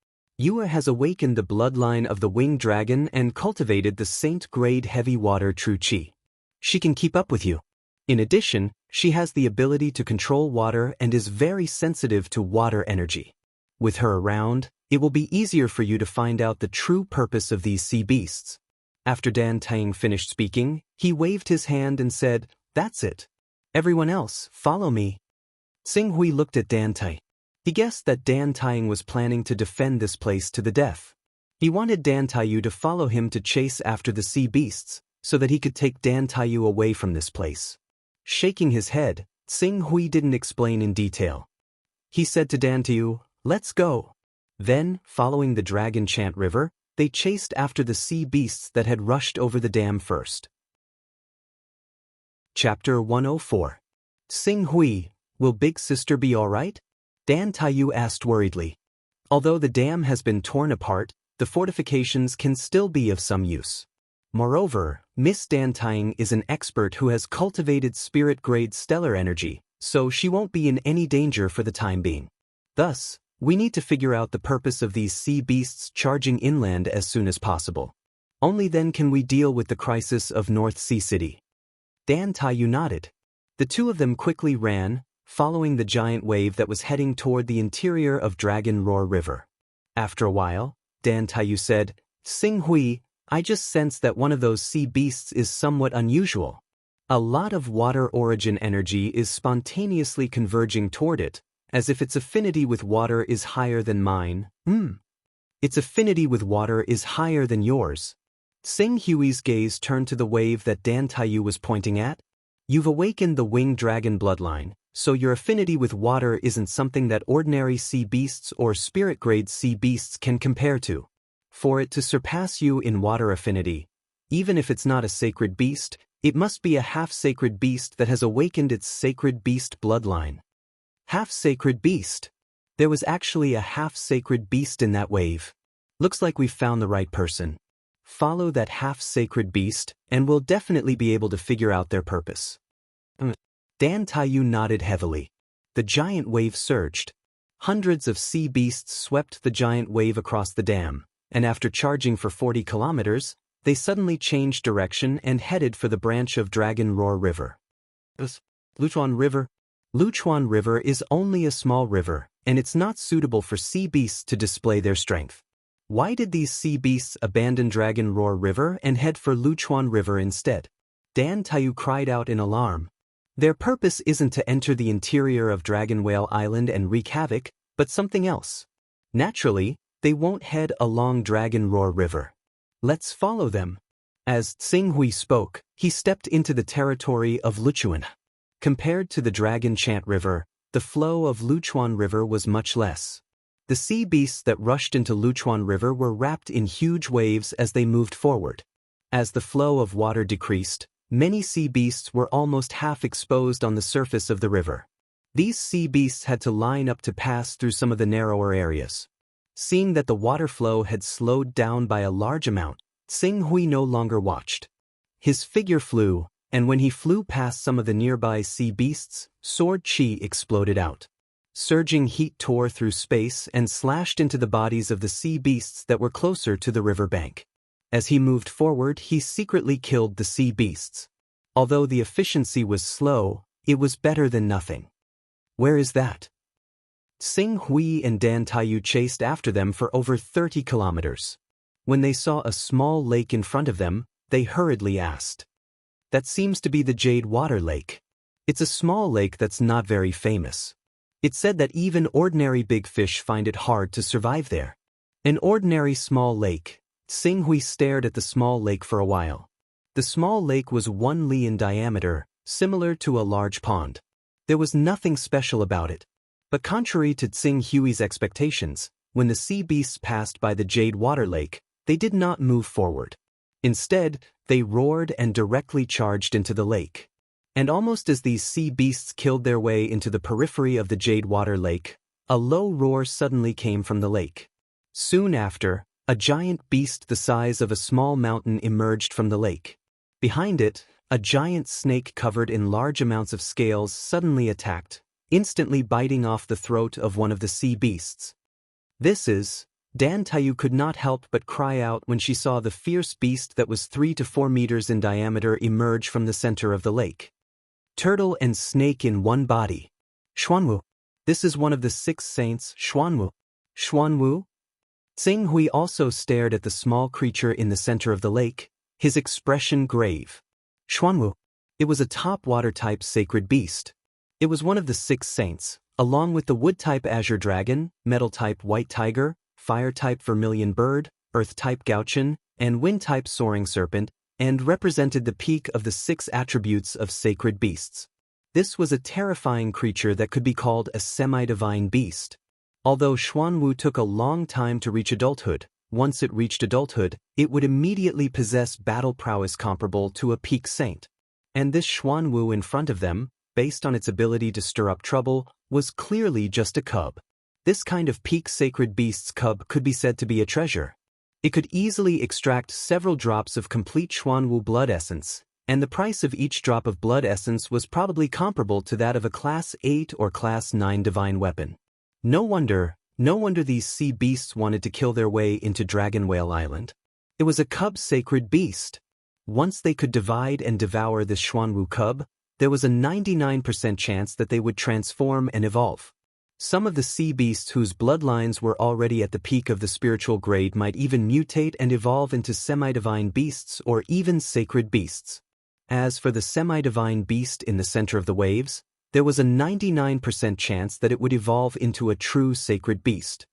Yuer has awakened the bloodline of the winged dragon and cultivated the saint-grade heavy water true qi. She can keep up with you. In addition, she has the ability to control water and is very sensitive to water energy. With her around, it will be easier for you to find out the true purpose of these sea beasts. After Dan Tying finished speaking, he waved his hand and said, That's it. Everyone else, follow me. Xing Hui looked at Dan Tying. He guessed that Dan Tying was planning to defend this place to the death. He wanted Dan Tying to follow him to chase after the sea beasts, so that he could take Dan Tying away from this place. Shaking his head, Xing Hui didn't explain in detail. He said to Dan Tying, Let's go. Then, following the Dragon Chant River, they chased after the sea beasts that had rushed over the dam first. Chapter 104. Xing Hui, will Big Sister be alright? Dan Tying asked worriedly. Although the dam has been torn apart, the fortifications can still be of some use. Moreover, Miss Dan Tying is an expert who has cultivated spirit-grade stellar energy, so she won't be in any danger for the time being. Thus, we need to figure out the purpose of these sea beasts charging inland as soon as possible. Only then can we deal with the crisis of North Sea City. Dan Tying nodded. The two of them quickly ran, following the giant wave that was heading toward the interior of Dragon Roar River. After a while, Dan Tying said, Xing Hui, I just sense that one of those sea beasts is somewhat unusual. A lot of water origin energy is spontaneously converging toward it, as if its affinity with water is higher than mine. Its affinity with water is higher than yours. Xing Hui's gaze turned to the wave that Dan Tying was pointing at. You've awakened the winged dragon bloodline, so your affinity with water isn't something that ordinary sea beasts or spirit-grade sea beasts can compare to. For it to surpass you in water affinity, even if it's not a sacred beast, it must be a half-sacred beast that has awakened its sacred beast bloodline. Half-sacred beast. There was actually a half-sacred beast in that wave. Looks like we've found the right person. Follow that half-sacred beast, and we'll definitely be able to figure out their purpose. Dan Taiyu nodded heavily. The giant wave surged. Hundreds of sea beasts swept the giant wave across the dam, and after charging for 40 kilometers, they suddenly changed direction and headed for the branch of Dragon Roar River. Luchuan River? Luchuan River is only a small river, and it's not suitable for sea beasts to display their strength. Why did these sea beasts abandon Dragon Roar River and head for Luchuan River instead? Dan Taiyu cried out in alarm. Their purpose isn't to enter the interior of Dragon Whale Island and wreak havoc, but something else. Naturally, they won't head along Dragon Roar River. Let's follow them. As Tsing Hui spoke, he stepped into the territory of Luchuan. Compared to the Dragon Chant River, the flow of Luchuan River was much less. The sea beasts that rushed into Luchuan River were wrapped in huge waves as they moved forward. As the flow of water decreased, many sea beasts were almost half exposed on the surface of the river. These sea beasts had to line up to pass through some of the narrower areas. Seeing that the water flow had slowed down by a large amount, Tsing Hui no longer watched. His figure flew, and when he flew past some of the nearby sea beasts, sword chi exploded out. Surging heat tore through space and slashed into the bodies of the sea beasts that were closer to the river bank. As he moved forward, he secretly killed the sea beasts. Although the efficiency was slow, it was better than nothing. Where is that? Tsing Hui and Dan Taiyu chased after them for over 30 kilometers. When they saw a small lake in front of them, they hurriedly asked. That seems to be the Jade Water Lake. It's a small lake that's not very famous. It's said that even ordinary big fish find it hard to survive there. An ordinary small lake. Tsing Hui stared at the small lake for a while. The small lake was 1 li in diameter, similar to a large pond. There was nothing special about it. But contrary to Tsing Hui's expectations, when the sea beasts passed by the Jade Water Lake, they did not move forward. Instead, they roared and directly charged into the lake. And almost as these sea beasts killed their way into the periphery of the Jade Water Lake, a low roar suddenly came from the lake. Soon after, a giant beast the size of a small mountain emerged from the lake. Behind it, a giant snake covered in large amounts of scales suddenly attacked, instantly biting off the throat of one of the sea beasts. Dan Taiyu could not help but cry out when she saw the fierce beast that was 3 to 4 meters in diameter emerge from the center of the lake. Turtle and snake in one body. Xuanwu. This is one of the 6 saints, Xuanwu. Xuanwu? Tsing Hui also stared at the small creature in the center of the lake, his expression grave. Xuanwu. It was a top water-type sacred beast. It was one of the 6 saints, along with the wood-type azure dragon, metal-type white tiger, fire-type vermilion bird, earth-type gauchion, and wind-type soaring serpent, and represented the peak of the 6 attributes of sacred beasts. This was a terrifying creature that could be called a semi-divine beast. Although Xuanwu took a long time to reach adulthood, once it reached adulthood, it would immediately possess battle prowess comparable to a peak saint. And this Xuanwu in front of them, based on its ability to stir up trouble, was clearly just a cub. This kind of peak sacred beast's cub could be said to be a treasure. It could easily extract several drops of complete Xuanwu blood essence, and the price of each drop of blood essence was probably comparable to that of a Class 8 or Class 9 divine weapon. No wonder these sea beasts wanted to kill their way into Dragon Whale Island. It was a cub sacred beast. Once they could divide and devour this Xuanwu cub, there was a 99% chance that they would transform and evolve. Some of the sea beasts whose bloodlines were already at the peak of the spiritual grade might even mutate and evolve into semi-divine beasts or even sacred beasts. As for the semi-divine beast in the center of the waves, there was a 99% chance that it would evolve into a true sacred beast.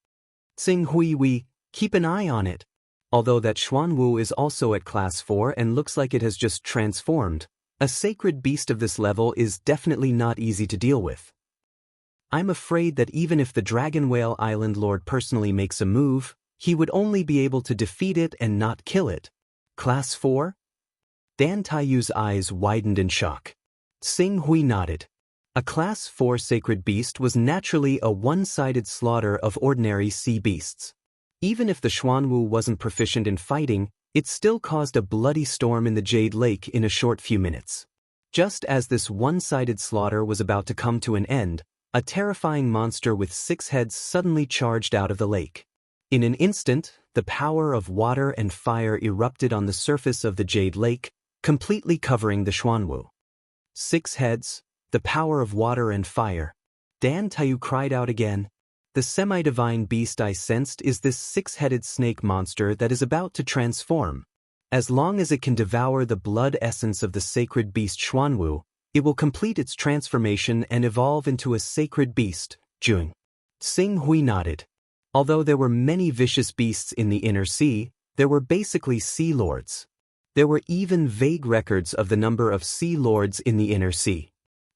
Tsing Hui, keep an eye on it. Although that Xuanwu is also at Class 4 and looks like it has just transformed, a sacred beast of this level is definitely not easy to deal with. I'm afraid that even if the Dragon Whale Island Lord personally makes a move, he would only be able to defeat it and not kill it. Class 4? Dan Taiyu's eyes widened in shock. Tsing Hui nodded. A Class 4 sacred beast was naturally a one-sided slaughter of ordinary sea beasts. Even if the Xuanwu wasn't proficient in fighting, it still caused a bloody storm in the Jade Lake in a short few minutes. Just as this one-sided slaughter was about to come to an end, a terrifying monster with 6 heads suddenly charged out of the lake. In an instant, the power of water and fire erupted on the surface of the Jade Lake, completely covering the Xuanwu. 6 heads, the power of water and fire. Dan Taiyu cried out again. The semi-divine beast I sensed is this 6-headed snake monster that is about to transform. As long as it can devour the blood essence of the sacred beast Xuanwu, it will complete its transformation and evolve into a sacred beast, Jung. Xing Hui nodded. Although there were many vicious beasts in the inner sea, there were basically sea lords. There were even vague records of the number of sea lords in the inner sea.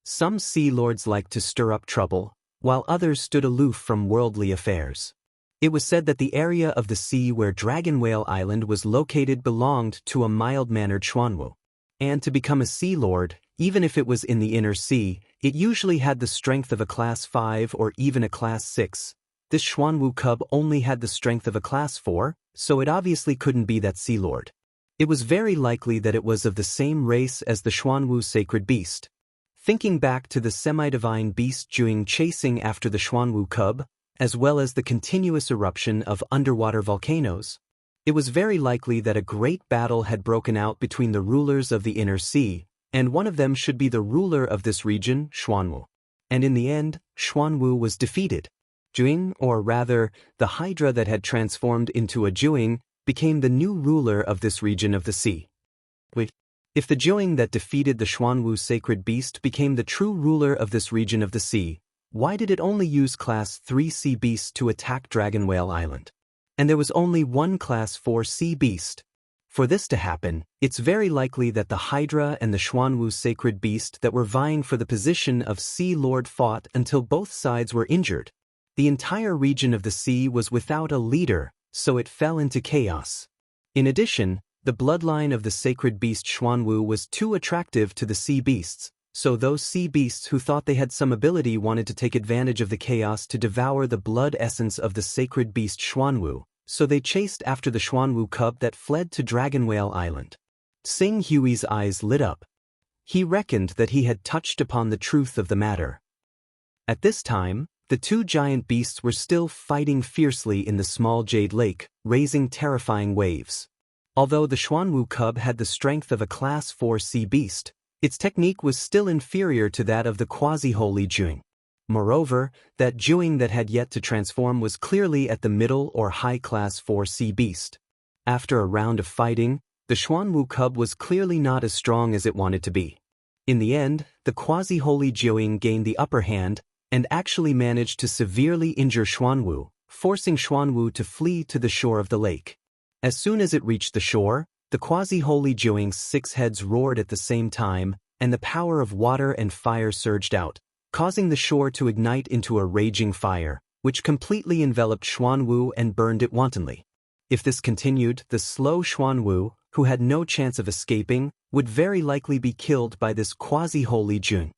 Some sea lords liked to stir up trouble, while others stood aloof from worldly affairs. It was said that the area of the sea where Dragon Whale Island was located belonged to a mild-mannered Xuanwu. And to become a sea lord, even if it was in the inner sea, it usually had the strength of a Class 5 or even a Class 6. This Xuanwu cub only had the strength of a Class 4, so it obviously couldn't be that sea lord. It was very likely that it was of the same race as the Xuanwu sacred beast. Thinking back to the semi-divine beast Juing chasing after the Xuanwu cub, as well as the continuous eruption of underwater volcanoes, it was very likely that a great battle had broken out between the rulers of the inner sea, and one of them should be the ruler of this region, Xuanwu. And in the end, Xuanwu was defeated. Juing, or rather, the hydra that had transformed into a Juing, became the new ruler of this region of the sea. If the Juing that defeated the Xuanwu sacred beast became the true ruler of this region of the sea, why did it only use Class 3 sea beasts to attack Dragon Whale Island? And there was only one Class 4 sea beast. For this to happen, it's very likely that the Hydra and the Xuanwu sacred beast that were vying for the position of Sea Lord fought until both sides were injured. The entire region of the sea was without a leader, so it fell into chaos. In addition, the bloodline of the sacred beast Xuanwu was too attractive to the sea beasts, so those sea beasts who thought they had some ability wanted to take advantage of the chaos to devour the blood essence of the sacred beast Xuanwu, so they chased after the Xuanwu cub that fled to Dragon Whale Island. Xing Hui's eyes lit up. He reckoned that he had touched upon the truth of the matter. At this time, the two giant beasts were still fighting fiercely in the small Jade Lake, raising terrifying waves. Although the Xuanwu cub had the strength of a Class 4 sea beast, its technique was still inferior to that of the quasi-holy Juing. Moreover, that Juing that had yet to transform was clearly at the middle or high Class 4 sea beast. After a round of fighting, the Xuanwu cub was clearly not as strong as it wanted to be. In the end, the quasi-holy Juing gained the upper hand and actually managed to severely injure Xuanwu, forcing Xuanwu to flee to the shore of the lake. As soon as it reached the shore, the quasi-holy Juing's 6 heads roared at the same time, and the power of water and fire surged out, causing the shore to ignite into a raging fire, which completely enveloped Xuanwu and burned it wantonly. If this continued, the slow Xuanwu, who had no chance of escaping, would very likely be killed by this quasi-holy Juing.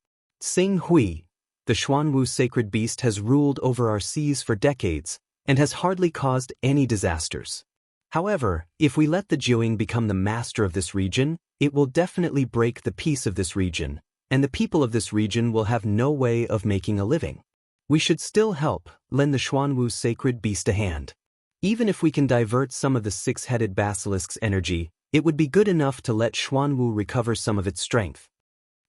Xing Hui, the Xuanwu sacred beast has ruled over our seas for decades, and has hardly caused any disasters. However, if we let the Juing become the master of this region, it will definitely break the peace of this region, and the people of this region will have no way of making a living. We should still help, lend the Xuanwu sacred beast a hand. Even if we can divert some of the 6-headed basilisk's energy, it would be good enough to let Xuanwu recover some of its strength.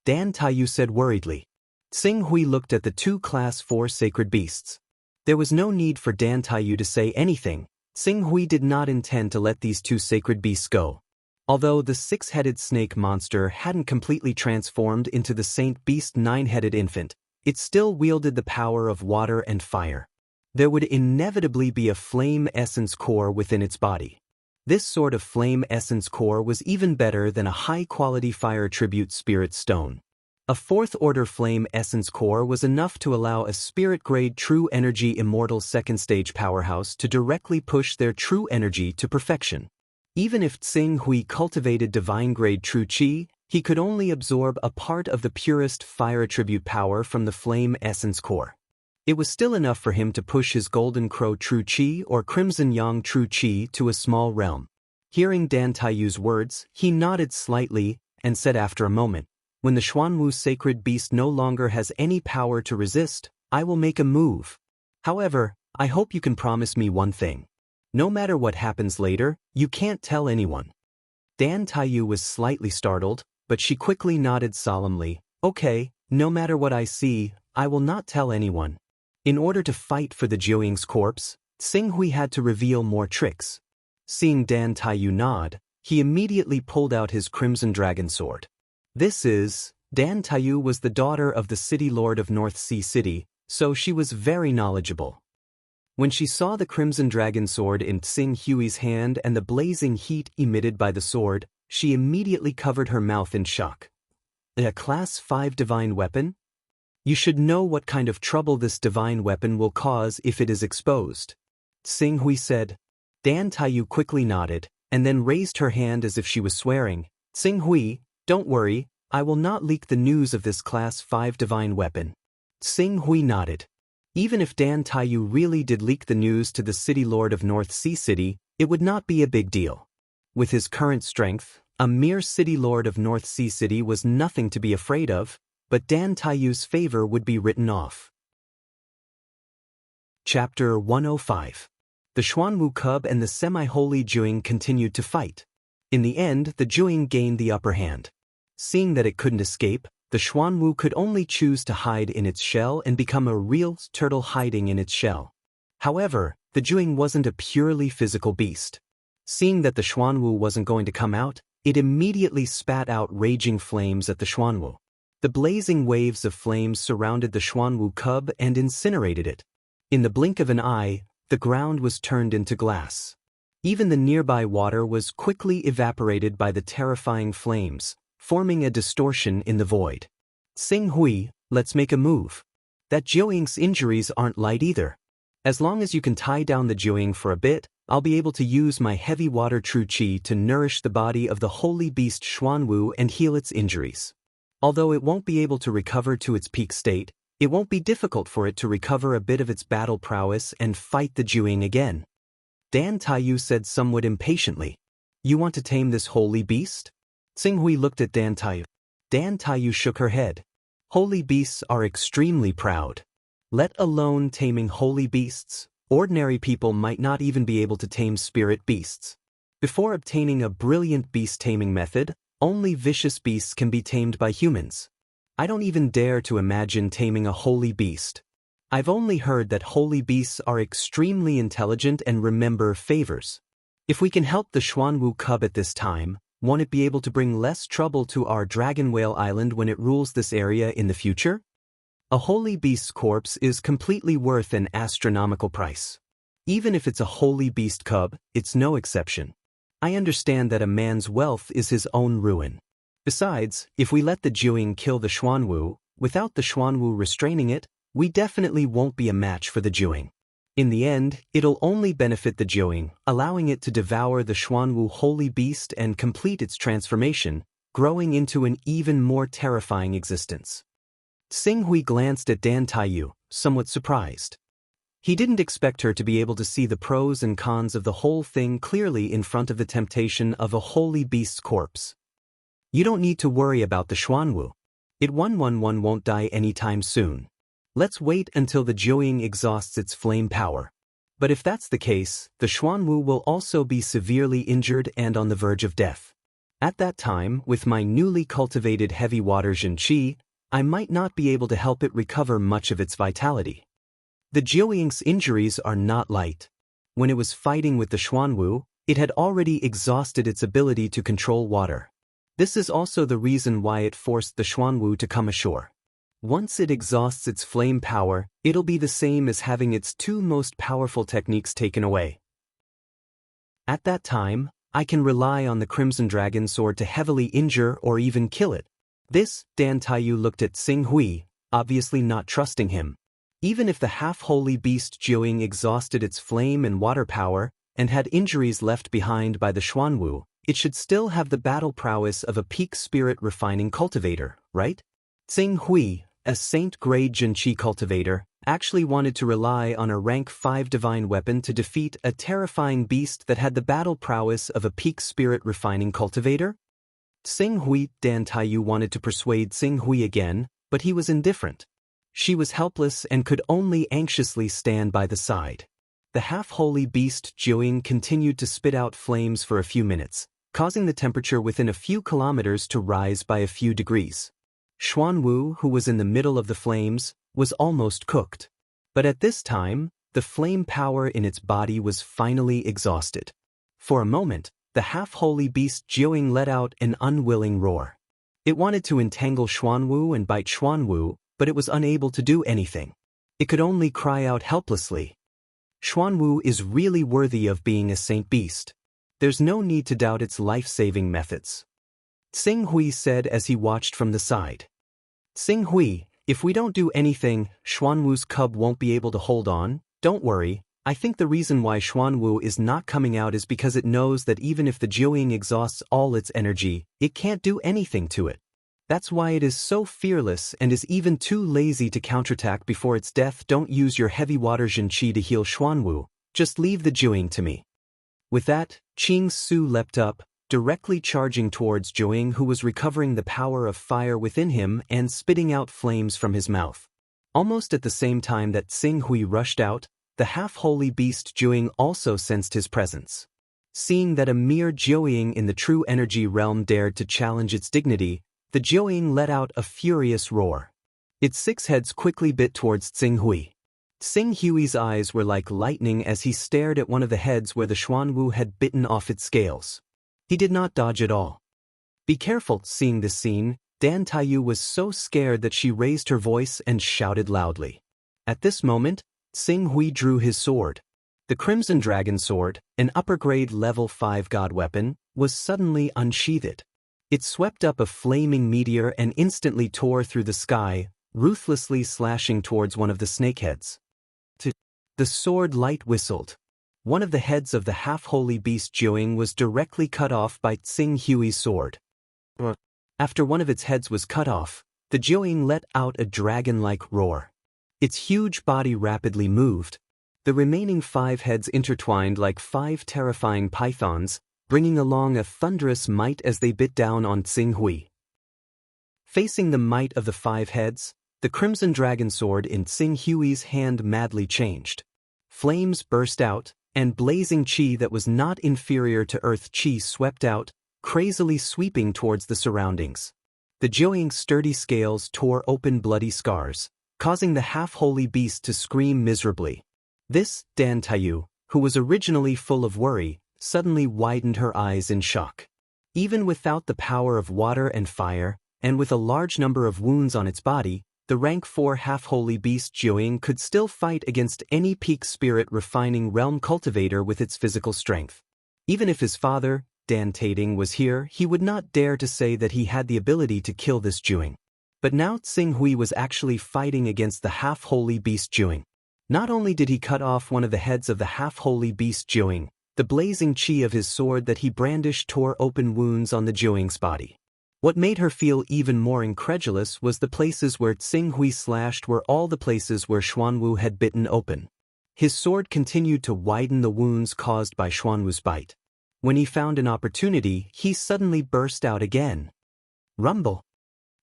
Dan Taiyu said worriedly. Xing Hui looked at the two Class 4 sacred beasts. There was no need for Dan Taiyu to say anything. Xing Hui did not intend to let these two sacred beasts go. Although the 6-headed snake monster hadn't completely transformed into the Saint Beast 9-headed infant, it still wielded the power of water and fire. There would inevitably be a flame essence core within its body. This sort of flame essence core was even better than a high-quality fire tribute spirit stone. A 4th-order flame essence core was enough to allow a spirit-grade true energy immortal 2nd-stage powerhouse to directly push their true energy to perfection. Even if Xing Hui cultivated divine-grade true qi, He could only absorb a part of the purest fire attribute power from the flame essence core. It was still enough for him to push his Golden Crow True Chi or Crimson Yang True Chi to a small realm. Hearing Dan Taiyu's words, he nodded slightly and said after a moment, "When the Xuanwu sacred beast no longer has any power to resist, I will make a move. However, I hope you can promise me one thing. No matter what happens later, you can't tell anyone." Dan Taiyu was slightly startled, but she quickly nodded solemnly, "Okay, no matter what I see, I will not tell anyone." In order to fight for the Jiuying's corpse, Xing Hui had to reveal more tricks. Seeing Dan Taiyu nod, he immediately pulled out his Crimson Dragon Sword. Dan Taiyu was the daughter of the City Lord of North Sea City, so she was very knowledgeable. When she saw the Crimson Dragon Sword in Xing Hui's hand and the blazing heat emitted by the sword, she immediately covered her mouth in shock. "A Class 5 divine weapon? You should know what kind of trouble this divine weapon will cause if it is exposed," Xing Hui said. Dan Taiyu quickly nodded, and then raised her hand as if she was swearing. "Xing Hui, don't worry, I will not leak the news of this Class 5 divine weapon." Xing Hui nodded. Even if Dan Taiyu really did leak the news to the City Lord of North Sea City, it would not be a big deal. With his current strength, a mere City Lord of North Sea City was nothing to be afraid of, but Dan Taiyu's favor would be written off. Chapter 105. The Xuanwu cub and the semi-holy Jiuying continued to fight. In the end, the Jiuying gained the upper hand. Seeing that it couldn't escape, the Xuanwu could only choose to hide in its shell and become a real turtle hiding in its shell. However, the Jiuying wasn't a purely physical beast. Seeing that the Xuanwu wasn't going to come out, it immediately spat out raging flames at the Xuanwu. The blazing waves of flames surrounded the Xuanwu cub and incinerated it. In the blink of an eye, the ground was turned into glass. Even the nearby water was quickly evaporated by the terrifying flames, forming a distortion in the void. "Xing Hui, let's make a move. That Jiuying's injuries aren't light either. As long as you can tie down the Jiuying for a bit, I'll be able to use my heavy water True Chi to nourish the body of the holy beast Xuanwu and heal its injuries. Although it won't be able to recover to its peak state, it won't be difficult for it to recover a bit of its battle prowess and fight the Jiuying again." Dan Taiyu said somewhat impatiently. "You want to tame this holy beast?" Xing Hui looked at Dan Taiyu. Dan Taiyu shook her head. "Holy beasts are extremely proud. Let alone taming holy beasts, ordinary people might not even be able to tame spirit beasts. Before obtaining a brilliant beast taming method, only vicious beasts can be tamed by humans. I don't even dare to imagine taming a holy beast. I've only heard that holy beasts are extremely intelligent and remember favors. If we can help the Xuanwu cub at this time, won't it be able to bring less trouble to our Dragon Whale Island when it rules this area in the future? A holy beast's corpse is completely worth an astronomical price. Even if it's a holy beast cub, it's no exception. I understand that a man's wealth is his own ruin. Besides, if we let the Jiuying kill the Xuanwu, without the Xuanwu restraining it, we definitely won't be a match for the Jiuying. In the end, it'll only benefit the Jiuying, allowing it to devour the Xuanwu holy beast and complete its transformation, growing into an even more terrifying existence." Xing Hui glanced at Dan Taiyu, somewhat surprised. He didn't expect her to be able to see the pros and cons of the whole thing clearly in front of the temptation of a holy beast's corpse. "You don't need to worry about the Xuanwu. It 111 won't die anytime soon. Let's wait until the Jiuying exhausts its flame power. But if that's the case, the Xuanwu will also be severely injured and on the verge of death. At that time, with my newly cultivated heavy water Jin Qi, I might not be able to help it recover much of its vitality. The Jiuying's injuries are not light. When it was fighting with the Xuanwu, it had already exhausted its ability to control water. This is also the reason why it forced the Xuanwu to come ashore. Once it exhausts its flame power, it'll be the same as having its two most powerful techniques taken away. At that time, I can rely on the Crimson Dragon Sword to heavily injure or even kill it." This, Dan Taiyu looked at Xing Hui, obviously not trusting him. Even if the half-holy beast Jiuying exhausted its flame and water power, and had injuries left behind by the Xuanwu, it should still have the battle prowess of a peak spirit refining cultivator, right? Tsing Hui, a Saint-grade Jinqi cultivator, actually wanted to rely on a rank 5 divine weapon to defeat a terrifying beast that had the battle prowess of a peak spirit refining cultivator? Tsing Hui. Dan Taiyu wanted to persuade Tsing Hui again, but he was indifferent. She was helpless and could only anxiously stand by the side. The half-holy beast Jiuying continued to spit out flames for a few minutes, causing the temperature within a few kilometers to rise by a few degrees. Xuanwu, who was in the middle of the flames, was almost cooked. But at this time, the flame power in its body was finally exhausted. For a moment, the half-holy beast Jiuying let out an unwilling roar. It wanted to entangle Xuanwu and bite Xuanwu, but it was unable to do anything. It could only cry out helplessly. Xuanwu is really worthy of being a saint beast. There's no need to doubt its life-saving methods. Tsing Hui said as he watched from the side. Tsing Hui, if we don't do anything, Xuanwu's cub won't be able to hold on. Don't worry, I think the reason why Xuanwu is not coming out is because it knows that even if the Jiuying exhausts all its energy, it can't do anything to it. That's why it is so fearless and is even too lazy to counterattack before its death. Don't use your heavy water Jinqi to heal Xuanwu, just leave the Jiuying to me. With that, Qing Su leapt up, directly charging towards Jiuying, who was recovering the power of fire within him and spitting out flames from his mouth. Almost at the same time that Tsing Hui rushed out, the half-holy beast Jiuying also sensed his presence. Seeing that a mere Jiuying in the true energy realm dared to challenge its dignity, the Jiuying let out a furious roar. Its 6 heads quickly bit towards Tsing Hui. Tsing Hui's eyes were like lightning as he stared at one of the heads where the Xuanwu had bitten off its scales. He did not dodge at all. Be careful. Seeing this scene, Dan Taiyu was so scared that she raised her voice and shouted loudly. At this moment, Tsing Hui drew his sword. The Crimson Dragon Sword, an upper-grade level 5 god weapon, was suddenly unsheathed. It swept up a flaming meteor and instantly tore through the sky, ruthlessly slashing towards one of the snakeheads. The sword light whistled. One of the heads of the half-holy beast Jiuying was directly cut off by Tsing Hui's sword. After one of its heads was cut off, the Jiuying let out a dragon-like roar. Its huge body rapidly moved. The remaining 5 heads intertwined like 5 terrifying pythons, bringing along a thunderous might as they bit down on Tsing Hui. Facing the might of the 5 heads, the Crimson Dragon Sword in Tsing Hui's hand madly changed. Flames burst out, and blazing qi that was not inferior to earth qi swept out, crazily sweeping towards the surroundings. The Jiuying's sturdy scales tore open bloody scars, causing the half-holy beast to scream miserably. This, Dan Taiyu, who was originally full of worry, suddenly widened her eyes in shock. Even without the power of water and fire, and with a large number of wounds on its body, the rank 4 half-holy beast Jiuying could still fight against any peak spirit refining realm cultivator with its physical strength. Even if his father, Dan Tating, was here, he would not dare to say that he had the ability to kill this Jiuying. But now Tsing Hui was actually fighting against the half-holy beast Jiuying. Not only did he cut off one of the heads of the half-holy beast Jiuying, the blazing qi of his sword that he brandished tore open wounds on the Jiuying's body. What made her feel even more incredulous was the places where Tsing Hui slashed were all the places where Xuanwu had bitten open. His sword continued to widen the wounds caused by Xuanwu's bite. When he found an opportunity, he suddenly burst out again. Rumble!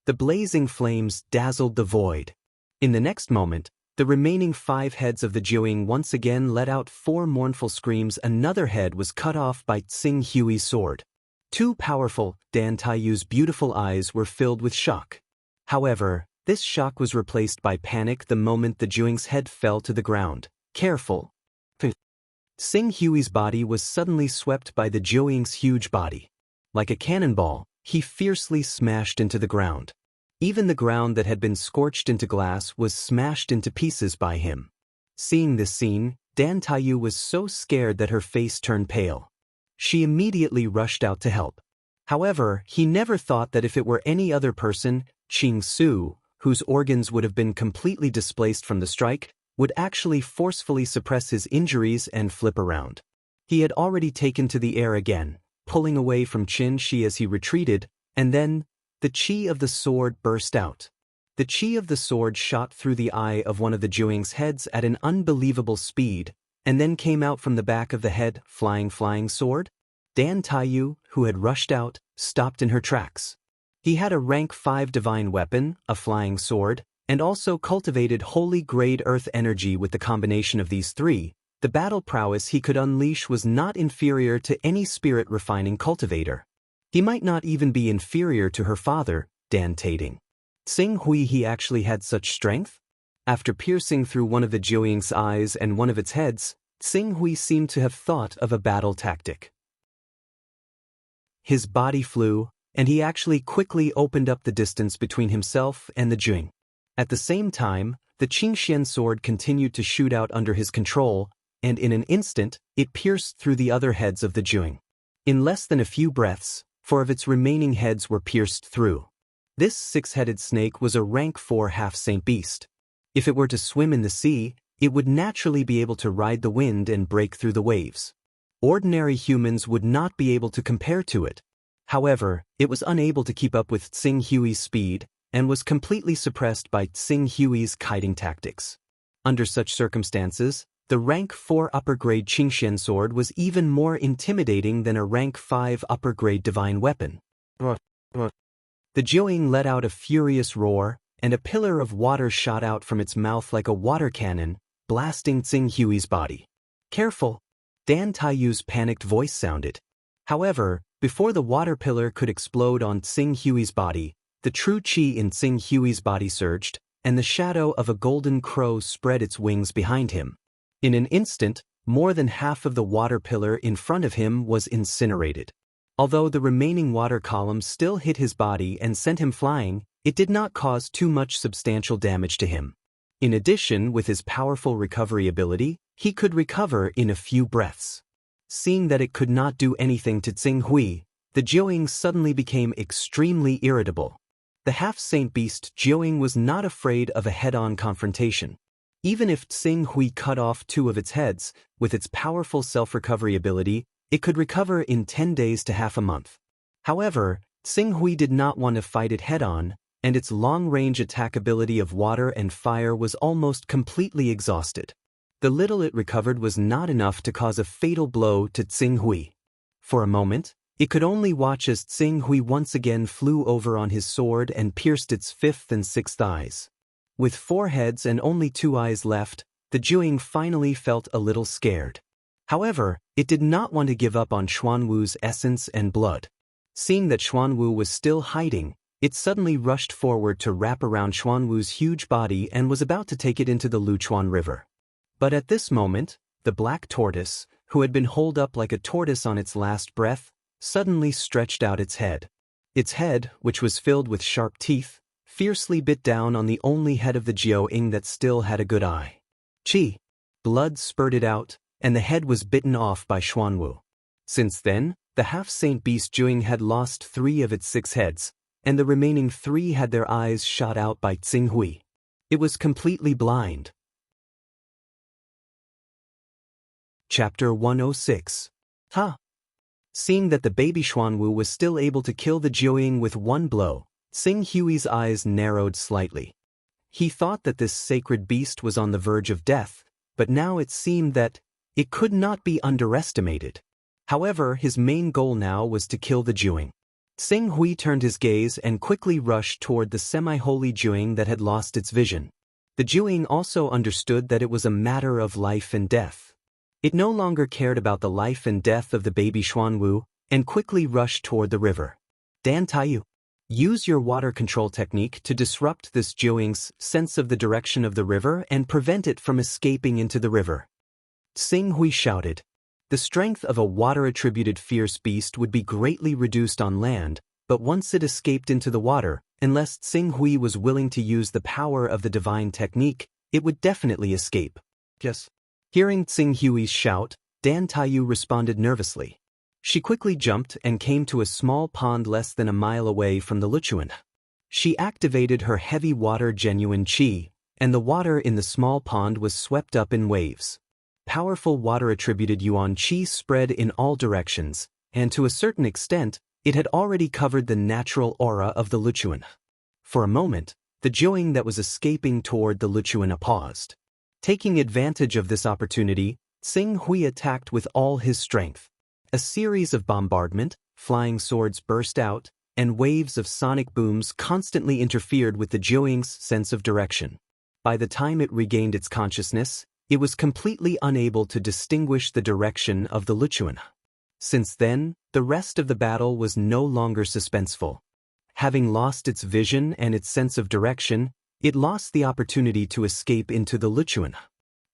The blazing flames dazzled the void. In the next moment, the remaining 5 heads of the Jiuying once again let out 4 mournful screams. Another head was cut off by Tsing Hui's sword. Too powerful, Dan Taiyu's beautiful eyes were filled with shock. However, this shock was replaced by panic the moment the Jiuying's head fell to the ground. Careful! Tsing Hui's body was suddenly swept by the Jiuying's huge body. Like a cannonball, he fiercely smashed into the ground. Even the ground that had been scorched into glass was smashed into pieces by him. Seeing this scene, Dan Taiyu was so scared that her face turned pale. She immediately rushed out to help. However, he never thought that if it were any other person, Qing Su, whose organs would have been completely displaced from the strike, would actually forcefully suppress his injuries and flip around. He had already taken to the air again, pulling away from Qin Shi as he retreated, and then, the chi of the sword burst out. The chi of the sword shot through the eye of one of the Jiuying's heads at an unbelievable speed, and then came out from the back of the head, flying sword. Dan Taiyu, who had rushed out, stopped in her tracks. He had a rank 5 divine weapon, a flying sword, and also cultivated holy grade earth energy. With the combination of these three, the battle prowess he could unleash was not inferior to any spirit refining cultivator. He might not even be inferior to her father, Dan Tating. Tsing Hui, he actually had such strength? After piercing through one of the Jiuying's eyes and one of its heads, Tsing Hui seemed to have thought of a battle tactic. His body flew, and he actually quickly opened up the distance between himself and the Jiuying. At the same time, the Qingxian sword continued to shoot out under his control, and in an instant, it pierced through the other heads of the Jiuying. In less than a few breaths, 4 of its remaining heads were pierced through. This 6-headed snake was a rank 4 half-saint beast. If it were to swim in the sea, it would naturally be able to ride the wind and break through the waves. Ordinary humans would not be able to compare to it. However, it was unable to keep up with Tsing Hui's speed, and was completely suppressed by Tsing Hui's kiting tactics. Under such circumstances, the rank 4 upper-grade Qingxian sword was even more intimidating than a rank 5 upper-grade divine weapon. The Jiuying let out a furious roar, and a pillar of water shot out from its mouth like a water cannon, blasting Tsing Hui's body. "Careful!" Dan Taiyu's panicked voice sounded. However, before the water pillar could explode on Tsing Hui's body, the true qi in Tsing Hui's body surged, and the shadow of a golden crow spread its wings behind him. In an instant, more than half of the water pillar in front of him was incinerated. Although the remaining water column still hit his body and sent him flying, it did not cause too much substantial damage to him. In addition, with his powerful recovery ability, he could recover in a few breaths. Seeing that it could not do anything to Tsing Hui, the Jiuying suddenly became extremely irritable. The half-saint beast Jiuying was not afraid of a head-on confrontation. Even if Tsing Hui cut off 2 of its heads, with its powerful self-recovery ability, it could recover in 10 days to half a month. However, Tsing Hui did not want to fight it head-on, and its long-range attack ability of water and fire was almost completely exhausted. The little it recovered was not enough to cause a fatal blow to Tsing Hui. For a moment, it could only watch as Tsing Hui once again flew over on his sword and pierced its 5th and 6th eyes. With 4 heads and only 2 eyes left, the Jiuying finally felt a little scared. However, it did not want to give up on Xuanwu's essence and blood. Seeing that Xuanwu was still hiding, it suddenly rushed forward to wrap around Xuanwu's huge body and was about to take it into the Luchuan River. But at this moment, the black tortoise, who had been holed up like a tortoise on its last breath, suddenly stretched out its head. Its head, which was filled with sharp teeth, fiercely bit down on the only head of the Jiuying that still had a good eye. Qi. Blood spurted out, and the head was bitten off by Xuanwu. Since then, the half-saint beast Jiuying had lost 3 of its 6 heads, and the remaining 3 had their eyes shot out by Tsing Hui. It was completely blind. Chapter 106. Seeing that the baby Xuanwu was still able to kill the Jiuying with 1 blow, Tsing Hui's eyes narrowed slightly. He thought that this sacred beast was on the verge of death, but now it seemed that it could not be underestimated. However, his main goal now was to kill the Jiuying. Tsing Hui turned his gaze and quickly rushed toward the semi-holy Jiuying that had lost its vision. The Jiuying also understood that it was a matter of life and death. It no longer cared about the life and death of the baby Xuanwu, and quickly rushed toward the river. Dan Taiyu, use your water control technique to disrupt this Jiuying's sense of the direction of the river and prevent it from escaping into the river. Tsing Hui shouted. The strength of a water-attributed fierce beast would be greatly reduced on land, but once it escaped into the water, unless Tsing Hui was willing to use the power of the divine technique, it would definitely escape. Yes. Hearing Tsing Hui's shout, Dan Taiyu responded nervously. She quickly jumped and came to a small pond less than a mile away from the Luchuan. She activated her heavy water genuine qi, and the water in the small pond was swept up in waves. Powerful water-attributed yuan qi spread in all directions, and to a certain extent, it had already covered the natural aura of the Luchuan. For a moment, the Jiuying that was escaping toward the Luchuan paused. Taking advantage of this opportunity, Tsing Hui attacked with all his strength. A series of bombardment, flying swords burst out, and waves of sonic booms constantly interfered with the Jiuying's sense of direction. By the time it regained its consciousness, it was completely unable to distinguish the direction of the Luchuan. Since then, the rest of the battle was no longer suspenseful. Having lost its vision and its sense of direction, it lost the opportunity to escape into the Luchuan.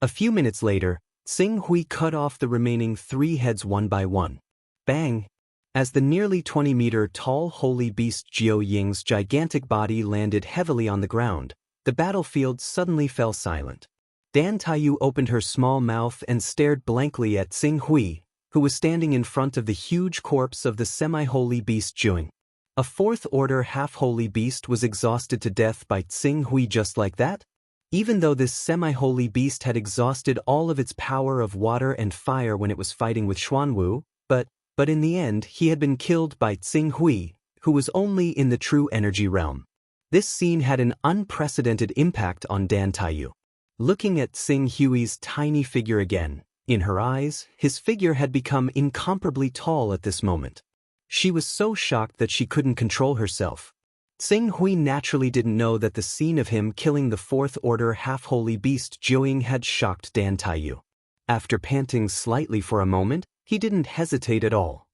A few minutes later, Tsing Hui cut off the remaining 3 heads one by one. Bang! As the nearly 20-meter-tall holy beast Jiu Ying's gigantic body landed heavily on the ground, the battlefield suddenly fell silent. Dan Taiyu opened her small mouth and stared blankly at Tsing Hui, who was standing in front of the huge corpse of the semi-holy beast Jiuying. A fourth-order half-holy beast was exhausted to death by Tsing Hui just like that? Even though this semi-holy beast had exhausted all of its power of water and fire when it was fighting with Xuanwu, but in the end he had been killed by Tsing Hui, who was only in the true energy realm. This scene had an unprecedented impact on Dan Taiyu. Looking at Tsing Hui's tiny figure again, in her eyes, his figure had become incomparably tall at this moment. She was so shocked that she couldn't control herself. Tsing Hui naturally didn't know that the scene of him killing the fourth-order half-holy beast Jiuying had shocked Dan Taiyu. After panting slightly for a moment, he didn't hesitate at all.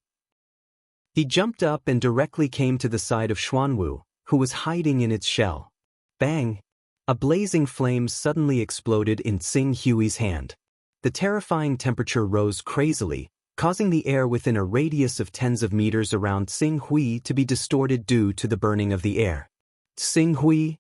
He jumped up and directly came to the side of Xuanwu, who was hiding in its shell. Bang! A blazing flame suddenly exploded in Tsing Hui's hand. The terrifying temperature rose crazily, causing the air within a radius of tens of meters around Tsing Hui to be distorted due to the burning of the air. Tsing Hui?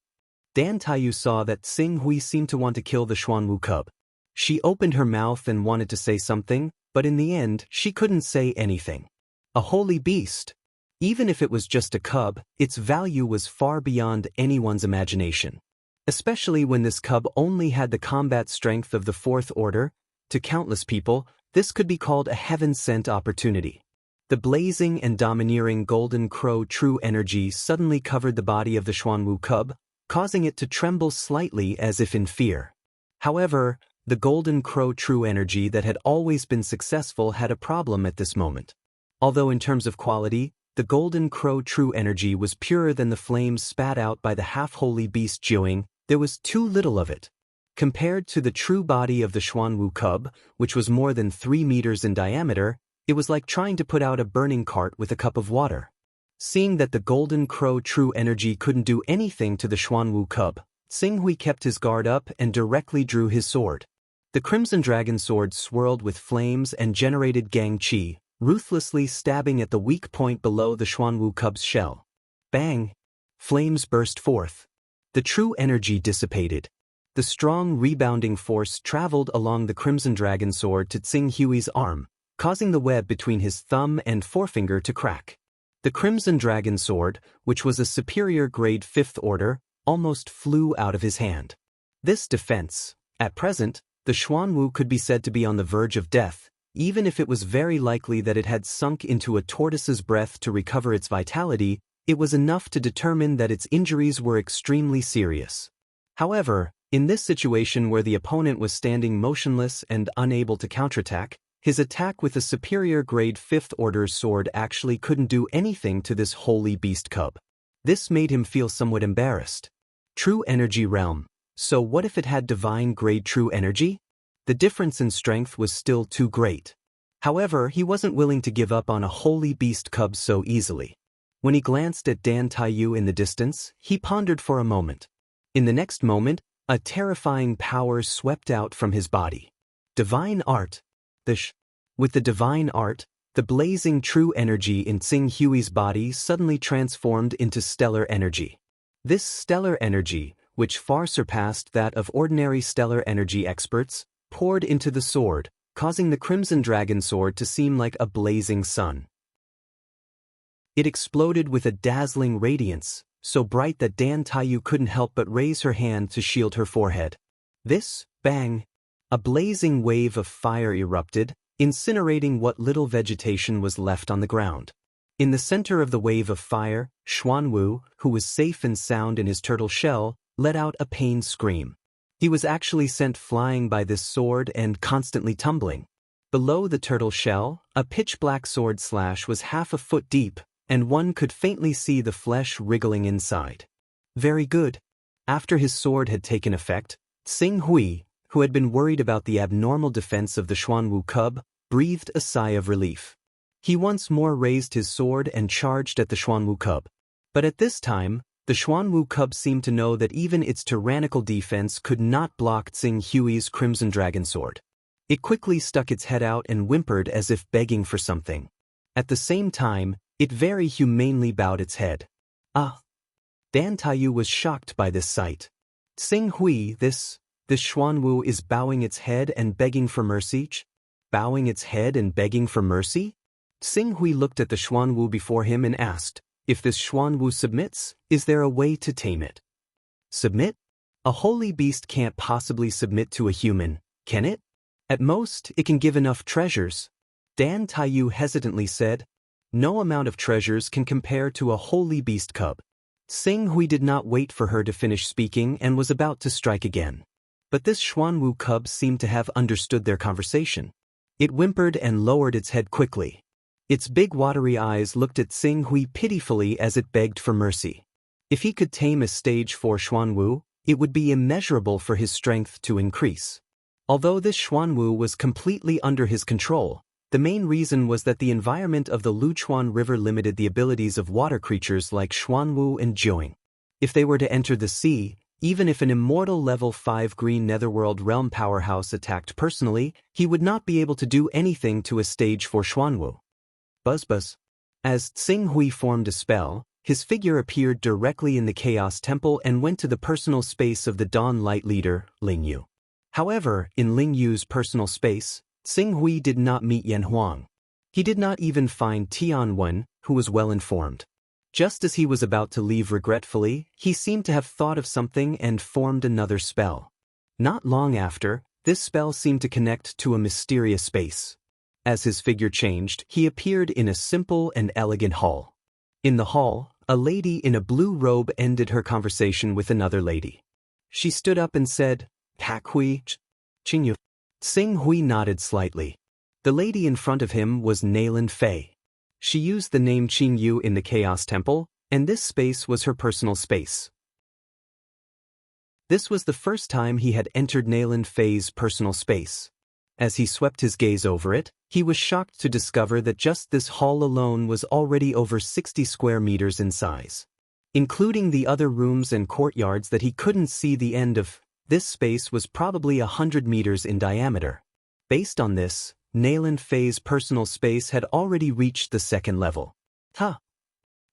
Dan Taiyu saw that Tsing Hui seemed to want to kill the Xuanwu cub. She opened her mouth and wanted to say something, but in the end, she couldn't say anything. A holy beast. Even if it was just a cub, its value was far beyond anyone's imagination. Especially when this cub only had the combat strength of the fourth order. To countless people, this could be called a heaven-sent opportunity. The blazing and domineering golden crow true energy suddenly covered the body of the Xuanwu cub, causing it to tremble slightly as if in fear. However, the golden crow true energy that had always been successful had a problem at this moment. Although in terms of quality, the golden crow true energy was purer than the flames spat out by the half-holy beast Jiuying, there was too little of it. Compared to the true body of the Xuanwu cub, which was more than 3 meters in diameter, it was like trying to put out a burning cart with a cup of water. Seeing that the golden crow true energy couldn't do anything to the Xuanwu cub, Tsing Hui kept his guard up and directly drew his sword. The crimson dragon sword swirled with flames and generated gang qi, ruthlessly stabbing at the weak point below the Xuanwu cub's shell. Bang! Flames burst forth. The true energy dissipated. The strong rebounding force traveled along the crimson dragon sword to Tsing Hui's arm, causing the web between his thumb and forefinger to crack. The crimson dragon sword, which was a superior grade 5th order, almost flew out of his hand. This defense, at present, the Xuanwu could be said to be on the verge of death, even if it was very likely that it had sunk into a tortoise's breath to recover its vitality. It was enough to determine that its injuries were extremely serious. However, in this situation where the opponent was standing motionless and unable to counterattack, his attack with a superior grade 5th order sword actually couldn't do anything to this holy beast cub. This made him feel somewhat embarrassed. True energy realm. So what if it had divine grade true energy? The difference in strength was still too great. However, he wasn't willing to give up on a holy beast cub so easily. When he glanced at Dan Taiyu in the distance, he pondered for a moment. In the next moment, a terrifying power swept out from his body. Divine art. With the divine art, the blazing true energy in Tsing Hui's body suddenly transformed into stellar energy. This stellar energy, which far surpassed that of ordinary stellar energy experts, poured into the sword, causing the crimson dragon sword to seem like a blazing sun. It exploded with a dazzling radiance, so bright that Dan Taiyu couldn't help but raise her hand to shield her forehead. Bang! A blazing wave of fire erupted, incinerating what little vegetation was left on the ground. In the center of the wave of fire, Xuanwu, who was safe and sound in his turtle shell, let out a pained scream. He was actually sent flying by this sword and constantly tumbling. Below the turtle shell, a pitch-black sword slash was half a foot deep, and one could faintly see the flesh wriggling inside. Very good. After his sword had taken effect, Xing Hui, who had been worried about the abnormal defense of the Xuanwu cub, breathed a sigh of relief. He once more raised his sword and charged at the Xuanwu cub. But at this time, the Xuanwu cub seemed to know that even its tyrannical defense could not block Xing Hui's crimson dragon sword. It quickly stuck its head out and whimpered as if begging for something. At the same time, it very humanely bowed its head. Ah! Dan Taiyu was shocked by this sight. Xing Hui, this Xuanwu is bowing its head and begging for mercy? Bowing its head and begging for mercy? Xing Hui looked at the Xuanwu before him and asked, if this Xuanwu submits, is there a way to tame it? Submit? A holy beast can't possibly submit to a human, can it? At most, it can give enough treasures. Dan Taiyu hesitantly said, no amount of treasures can compare to a holy beast cub. Xing Hui did not wait for her to finish speaking and was about to strike again. But this Xuanwu cub seemed to have understood their conversation. It whimpered and lowered its head quickly. Its big watery eyes looked at Xing Hui pitifully as it begged for mercy. If he could tame a stage 4 Xuanwu, it would be immeasurable for his strength to increase. Although this Xuanwu was completely under his control, the main reason was that the environment of the Luchuan River limited the abilities of water creatures like Xuanwu and Jiuing. If they were to enter the sea, even if an immortal level 5 green netherworld realm powerhouse attacked personally, he would not be able to do anything to a stage 4 Xuanwu. Buzz. As Xing Hui formed a spell, his figure appeared directly in the Chaos Temple and went to the personal space of the Dawn Light leader, Ling Yu. However, in Ling Yu's personal space, Xing Hui did not meet Yan Huang. He did not even find Tian Wen, who was well informed. Just as he was about to leave regretfully, he seemed to have thought of something and formed another spell. Not long after, this spell seemed to connect to a mysterious space. As his figure changed, he appeared in a simple and elegant hall. In the hall, a lady in a blue robe ended her conversation with another lady. She stood up and said, "Pak Hui, Qingyu." Xing Hui nodded slightly. The lady in front of him was Nailin Fei. She used the name Qingyu in the Chaos Temple, and this space was her personal space. This was the first time he had entered Nailin Fei's personal space. As he swept his gaze over it, he was shocked to discover that just this hall alone was already over 60 square meters in size. Including the other rooms and courtyards that he couldn't see the end of, this space was probably 100 meters in diameter. Based on this, Nailin Fei's personal space had already reached the second level.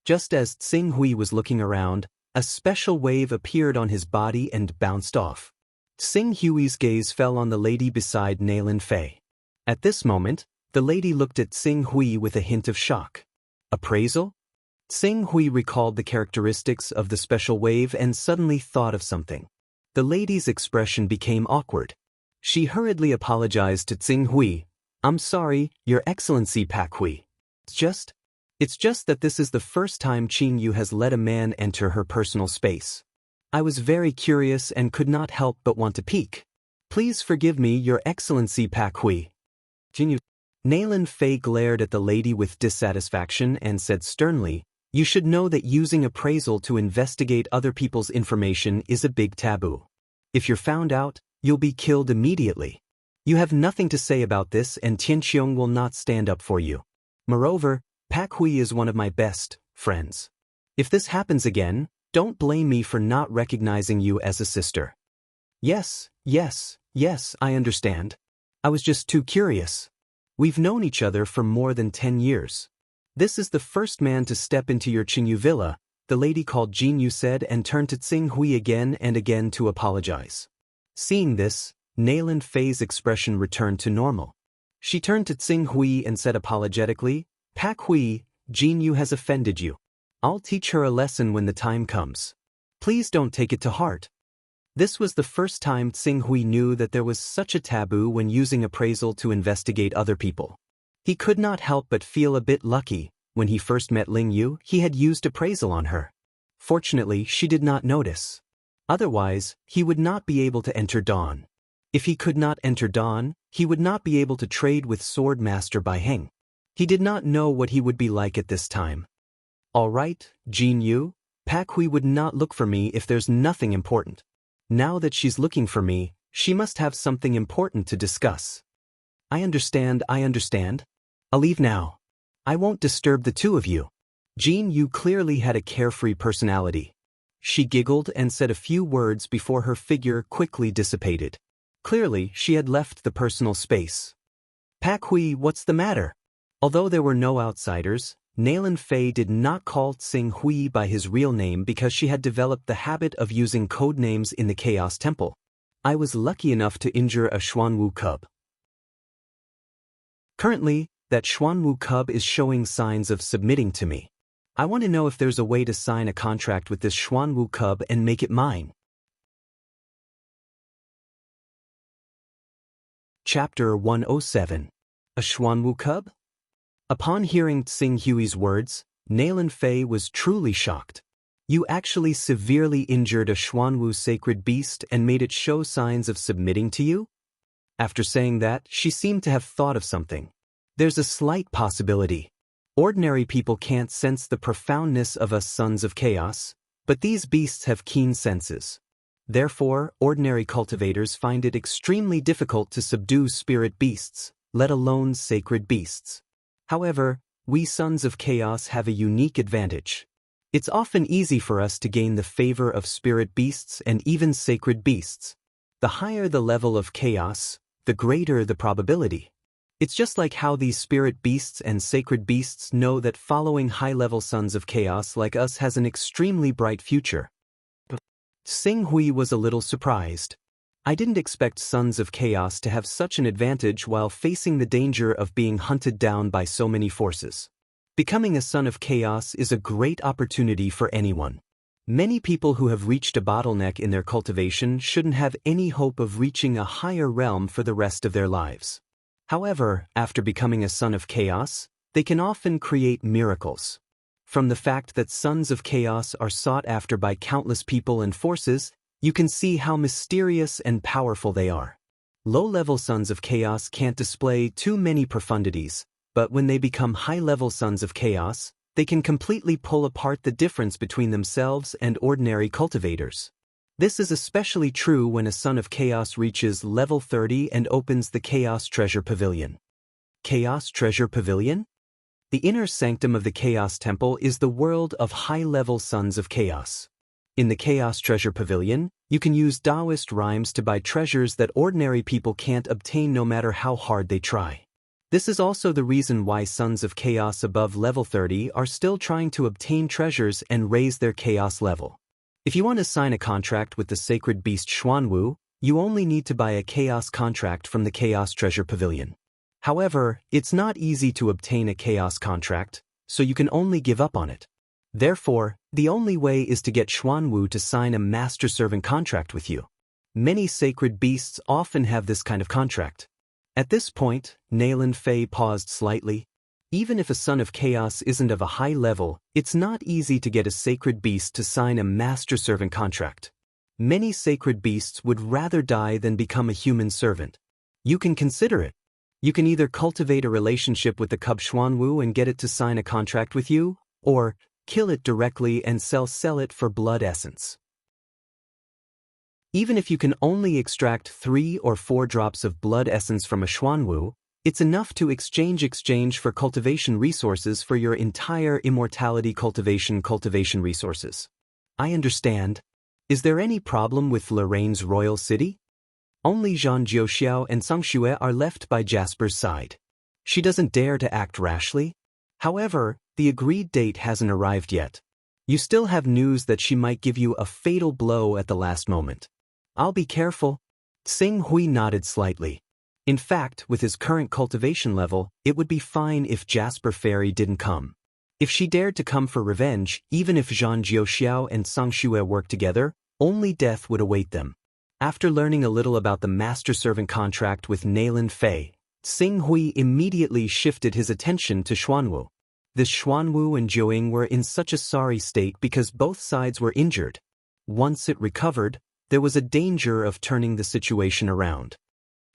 Just as Xing Hui was looking around, a special wave appeared on his body and bounced off. Xing Hui's gaze fell on the lady beside Nailin Fei. At this moment, the lady looked at Xing Hui with a hint of shock. Appraisal? Xing Hui recalled the characteristics of the special wave and suddenly thought of something. The lady's expression became awkward. She hurriedly apologized to Xing Hui. "I'm sorry, Your Excellency Pak Hui. It's just that this is the first time Qingyu has let a man enter her personal space. I was very curious and could not help but want to peek. Please forgive me, Your Excellency Pak Hui." Qingyu. Nailin Fei glared at the lady with dissatisfaction and said sternly, "You should know that using appraisal to investigate other people's information is a big taboo. If you're found out, you'll be killed immediately. You have nothing to say about this and Tianqiong will not stand up for you. Moreover, Pak Hui is one of my best friends. If this happens again, don't blame me for not recognizing you as a sister." Yes, I understand. I was just too curious. We've known each other for more than 10 years. This is the first man to step into your Qingyu villa, the lady called Jinyu said and turned to Xing Hui again and again to apologize. Seeing this, Nailin Fei's expression returned to normal. She turned to Xing Hui and said apologetically, "Pak Hui, Jinyu has offended you. I'll teach her a lesson when the time comes. Please don't take it to heart." This was the first time Tsing Hui knew that there was such a taboo when using appraisal to investigate other people. He could not help but feel a bit lucky. When he first met Ling Yu, he had used appraisal on her. Fortunately, she did not notice. Otherwise, he would not be able to enter Dawn. If he could not enter Dawn, he would not be able to trade with Sword Master Bai Heng. He did not know what he would be like at this time. All right, Jin Yu, Pak Hui would not look for me if there's nothing important. Now that she's looking for me, she must have something important to discuss. I understand. I'll leave now. I won't disturb the two of you. Jin Yu clearly had a carefree personality. She giggled and said a few words before her figure quickly dissipated. Clearly, she had left the personal space. Pak Hui, what's the matter? Although there were no outsiders, Nailan Fei did not call Tsing Hui by his real name because she had developed the habit of using code names in the Chaos Temple. I was lucky enough to injure a Xuanwu cub. Currently, that Xuanwu cub is showing signs of submitting to me. I want to know if there's a way to sign a contract with this Xuanwu cub and make it mine. Chapter 107. A Xuanwu cub? Upon hearing Tsing Hui's words, Nailan Fei was truly shocked. You actually severely injured a Xuanwu sacred beast and made it show signs of submitting to you? After saying that, she seemed to have thought of something. There's a slight possibility. Ordinary people can't sense the profoundness of us sons of chaos, but these beasts have keen senses. Therefore, ordinary cultivators find it extremely difficult to subdue spirit beasts, let alone sacred beasts. However, we sons of chaos have a unique advantage. It's often easy for us to gain the favor of spirit beasts and even sacred beasts. The higher the level of chaos, the greater the probability. It's just like how these spirit beasts and sacred beasts know that following high-level sons of chaos like us has an extremely bright future. Tsing Hui was a little surprised. I didn't expect sons of chaos to have such an advantage while facing the danger of being hunted down by so many forces. Becoming a son of chaos is a great opportunity for anyone. Many people who have reached a bottleneck in their cultivation shouldn't have any hope of reaching a higher realm for the rest of their lives. However, after becoming a son of chaos, they can often create miracles. From the fact that sons of chaos are sought after by countless people and forces, you can see how mysterious and powerful they are. Low-level sons of chaos can't display too many profundities, but when they become high-level sons of chaos, they can completely pull apart the difference between themselves and ordinary cultivators. This is especially true when a son of chaos reaches level 30 and opens the Chaos Treasure Pavilion. Chaos Treasure Pavilion? The inner sanctum of the Chaos Temple is the world of high-level sons of chaos. In the Chaos Treasure Pavilion, you can use Taoist rhymes to buy treasures that ordinary people can't obtain no matter how hard they try. This is also the reason why sons of chaos above level 30 are still trying to obtain treasures and raise their chaos level. If you want to sign a contract with the sacred beast Xuanwu, you only need to buy a chaos contract from the Chaos Treasure Pavilion. However, it's not easy to obtain a chaos contract, so you can only give up on it. Therefore, the only way is to get Xuanwu to sign a master-servant contract with you. Many sacred beasts often have this kind of contract. At this point, Nailan Fei paused slightly. Even if a son of chaos isn't of a high level, it's not easy to get a sacred beast to sign a master-servant contract. Many sacred beasts would rather die than become a human servant. You can consider it. You can either cultivate a relationship with the cub Xuanwu and get it to sign a contract with you, or kill it directly and sell it for blood essence. Even if you can only extract 3 or 4 drops of blood essence from a Xuanwu, it's enough to exchange for cultivation resources for your entire immortality cultivation resources. I understand. Is there any problem with Lorraine's royal city? Only Zhang Jiuxiao and Sang Xue are left by Jasper's side. She doesn't dare to act rashly. However, the agreed date hasn't arrived yet. You still have news that she might give you a fatal blow at the last moment. I'll be careful. Tsing Hui nodded slightly. In fact, with his current cultivation level, it would be fine if Jasper Fairy didn't come. If she dared to come for revenge, even if Zhang Jiuxiao and Sang Xue worked together, only death would await them. After learning a little about the master-servant contract with Nayland Fei, Xing Hui immediately shifted his attention to Xuanwu. The Xuanwu and Jiuying were in such a sorry state because both sides were injured. Once it recovered, there was a danger of turning the situation around.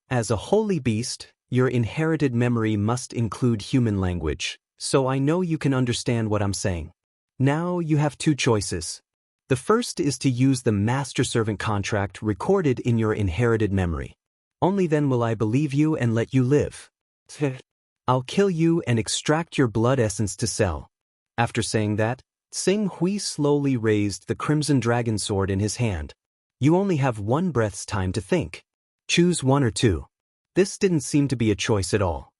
As a holy beast, your inherited memory must include human language, so I know you can understand what I'm saying. Now you have two choices. The first is to use the master-servant contract recorded in your inherited memory. Only then will I believe you and let you live. I'll kill you and extract your blood essence to sell. After saying that, Xing Hui slowly raised the crimson dragon sword in his hand. You only have one breath's time to think. Choose one or two. This didn't seem to be a choice at all.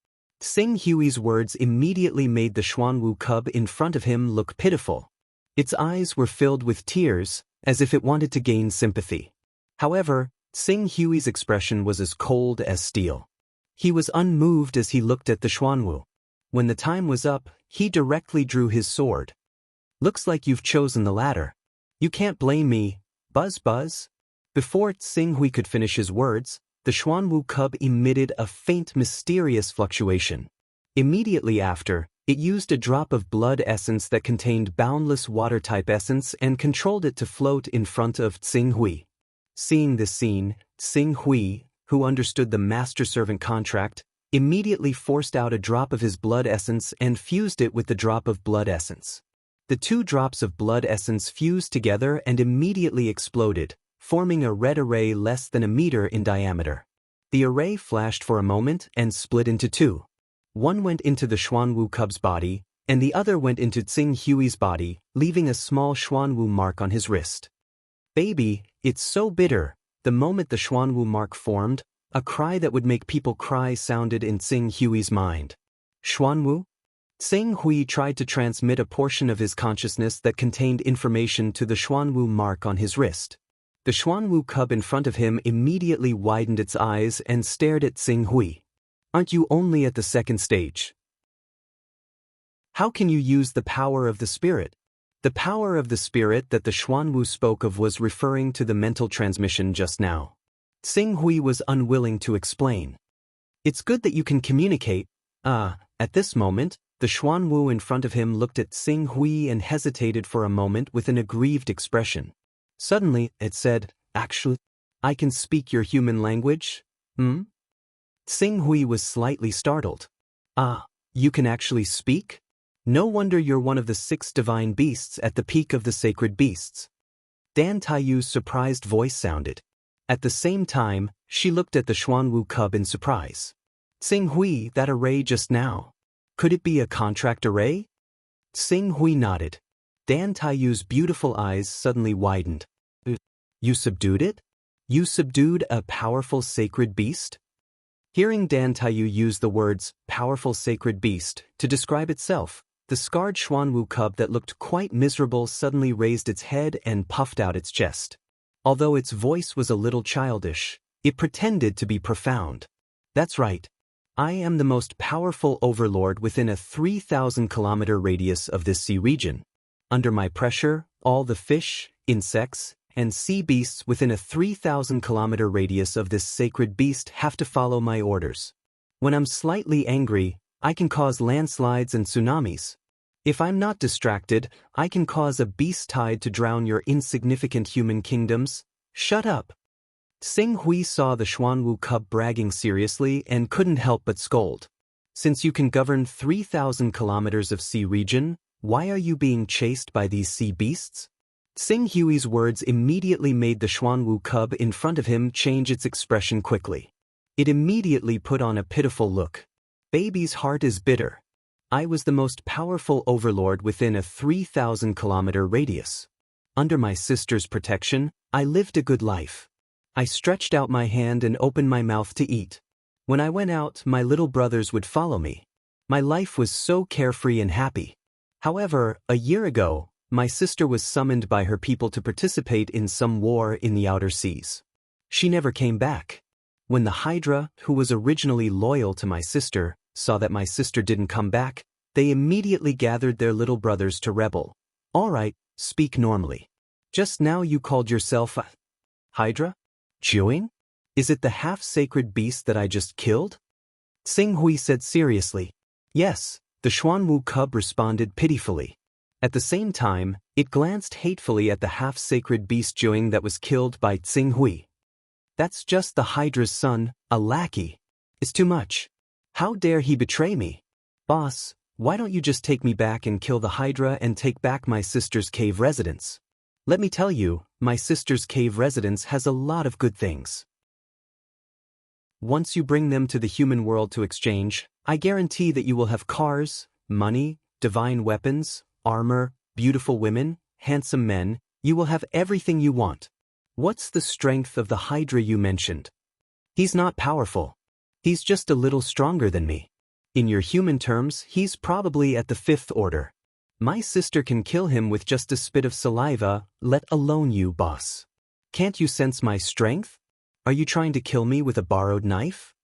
Xing Hui's words immediately made the Xuanwu cub in front of him look pitiful. Its eyes were filled with tears, as if it wanted to gain sympathy. However, Xing Hui's expression was as cold as steel. He was unmoved as he looked at the Xuanwu. When the time was up, he directly drew his sword. Looks like you've chosen the latter. You can't blame me, Buzz Buzz. Before Xing Hui could finish his words, the Xuanwu cub emitted a faint mysterious fluctuation. Immediately after, it used a drop of blood essence that contained boundless water-type essence and controlled it to float in front of Xing Hui. Seeing this scene, Xing Hui, who understood the master-servant contract, immediately forced out a drop of his blood essence and fused it with the drop of blood essence. The two drops of blood essence fused together and immediately exploded, forming a red array less than a meter in diameter. The array flashed for a moment and split into two. One went into the Xuanwu cub's body, and the other went into Xing Hui's body, leaving a small Xuanwu mark on his wrist. Baby, it's so bitter. The moment the Xuanwu mark formed, a cry that would make people cry sounded in Xing Hui's mind. Xuanwu? Xing Hui tried to transmit a portion of his consciousness that contained information to the Xuanwu mark on his wrist. The Xuanwu cub in front of him immediately widened its eyes and stared at Xing Hui. Aren't you only at the second stage? How can you use the power of the spirit? The power of the spirit that the Xuanwu spoke of was referring to the mental transmission just now. Xing Hui was unwilling to explain. It's good that you can communicate. At this moment, the Xuanwu in front of him looked at Xing Hui and hesitated for a moment with an aggrieved expression. Suddenly, it said, Actually, I can speak your human language? Xing Hui was slightly startled. You can actually speak? No wonder you're one of the 6 divine beasts at the peak of the sacred beasts. Dan Taiyu's surprised voice sounded. At the same time, she looked at the Xuanwu cub in surprise. Xing Hui, that array just now. Could it be a contract array? Xing Hui nodded. Dan Taiyu's beautiful eyes suddenly widened. You subdued it? You subdued a powerful sacred beast? Hearing Dan Taiyu use the words, powerful sacred beast, to describe itself, the scarred Xuanwu cub that looked quite miserable suddenly raised its head and puffed out its chest. Although its voice was a little childish, it pretended to be profound. That's right. I am the most powerful overlord within a 3,000-kilometer radius of this sea region. Under my pressure, all the fish, insects, and sea beasts within a 3,000-kilometer radius of this sacred beast have to follow my orders. When I'm slightly angry, I can cause landslides and tsunamis. If I'm not distracted, I can cause a beast tide to drown your insignificant human kingdoms. Shut up. Xing Hui saw the Xuanwu cub bragging seriously and couldn't help but scold. Since you can govern 3,000 kilometers of sea region, why are you being chased by these sea beasts? Xing Hui's words immediately made the Xuanwu cub in front of him change its expression quickly. It immediately put on a pitiful look. Baby's heart is bitter. I was the most powerful overlord within a 3,000-kilometer radius. Under my sister's protection, I lived a good life. I stretched out my hand and opened my mouth to eat. When I went out, my little brothers would follow me. My life was so carefree and happy. However, a year ago, my sister was summoned by her people to participate in some war in the outer seas. She never came back. When the Hydra, who was originally loyal to my sister, saw that my sister didn't come back, they immediately gathered their little brothers to rebel. All right, speak normally. Just now you called yourself a Hydra? Jiuing? Is it the half-sacred beast that I just killed? Xing Hui said seriously. Yes, the Xuanwu cub responded pitifully. At the same time, it glanced hatefully at the half-sacred beast Jiuing that was killed by Xing Hui. That's just the Hydra's son, a lackey. It's too much. How dare he betray me? Boss, why don't you just take me back and kill the Hydra and take back my sister's cave residence? Let me tell you, my sister's cave residence has a lot of good things. Once you bring them to the human world to exchange, I guarantee that you will have cars, money, divine weapons, armor, beautiful women, handsome men. You will have everything you want. What's the strength of the Hydra you mentioned? He's not powerful. He's just a little stronger than me. In your human terms, he's probably at the 5th order. My sister can kill him with just a spit of saliva, let alone you, boss. Can't you sense my strength? Are you trying to kill me with a borrowed knife?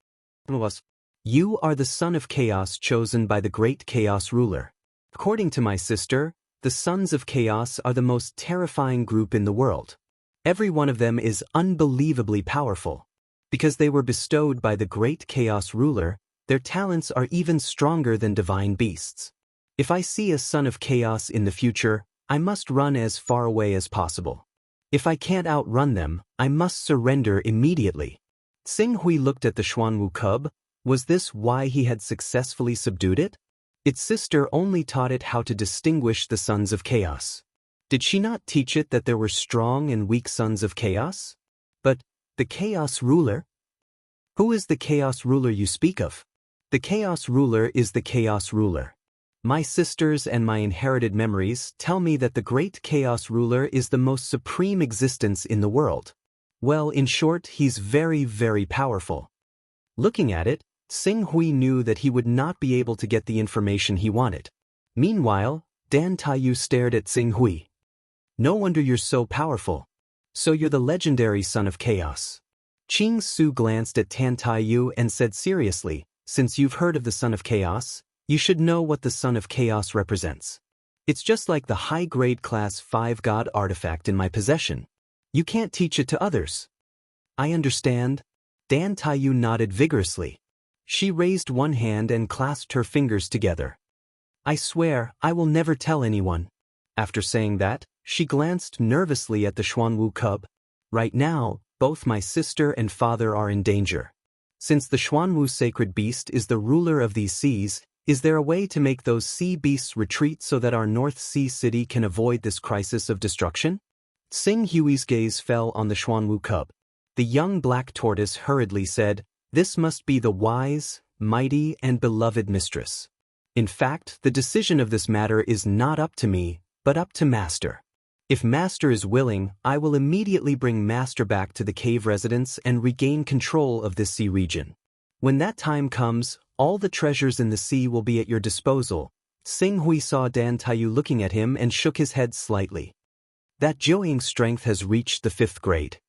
You are the son of chaos chosen by the great chaos ruler. According to my sister, the sons of chaos are the most terrifying group in the world. Every one of them is unbelievably powerful. Because they were bestowed by the great chaos ruler, their talents are even stronger than divine beasts. If I see a son of chaos in the future, I must run as far away as possible. If I can't outrun them, I must surrender immediately. Xing Hui looked at the Xuanwu cub. Was this why he had successfully subdued it? Its sister only taught it how to distinguish the sons of chaos. Did she not teach it that there were strong and weak sons of chaos? But the chaos ruler? Who is the chaos ruler you speak of? The chaos ruler is the chaos ruler. My sisters and my inherited memories tell me that the great chaos ruler is the most supreme existence in the world. Well, in short, he's very, very powerful. Looking at it, Xing Hui knew that he would not be able to get the information he wanted. Meanwhile, Dan Taiyu stared at Xing Hui. No wonder you're so powerful. So you're the legendary son of chaos. Qing Su glanced at Tan Taiyu and said seriously, since you've heard of the son of chaos, you should know what the son of chaos represents. It's just like the high-grade class 5 god artifact in my possession. You can't teach it to others. I understand. Dan Taiyu nodded vigorously. She raised one hand and clasped her fingers together. I swear, I will never tell anyone. After saying that, she glanced nervously at the Xuanwu cub. Right now, both my sister and father are in danger. Since the Xuanwu sacred beast is the ruler of these seas, is there a way to make those sea beasts retreat so that our North Sea city can avoid this crisis of destruction? Xing Hui's gaze fell on the Xuanwu cub. The young black tortoise hurriedly said, "This must be the wise, mighty, and beloved mistress. In fact, the decision of this matter is not up to me, but up to Master. If Master is willing, I will immediately bring Master back to the cave residence and regain control of this sea region. When that time comes, all the treasures in the sea will be at your disposal." Xing Hui saw Dan Taiyu looking at him and shook his head slightly. That Jiuing's strength has reached the 5th grade.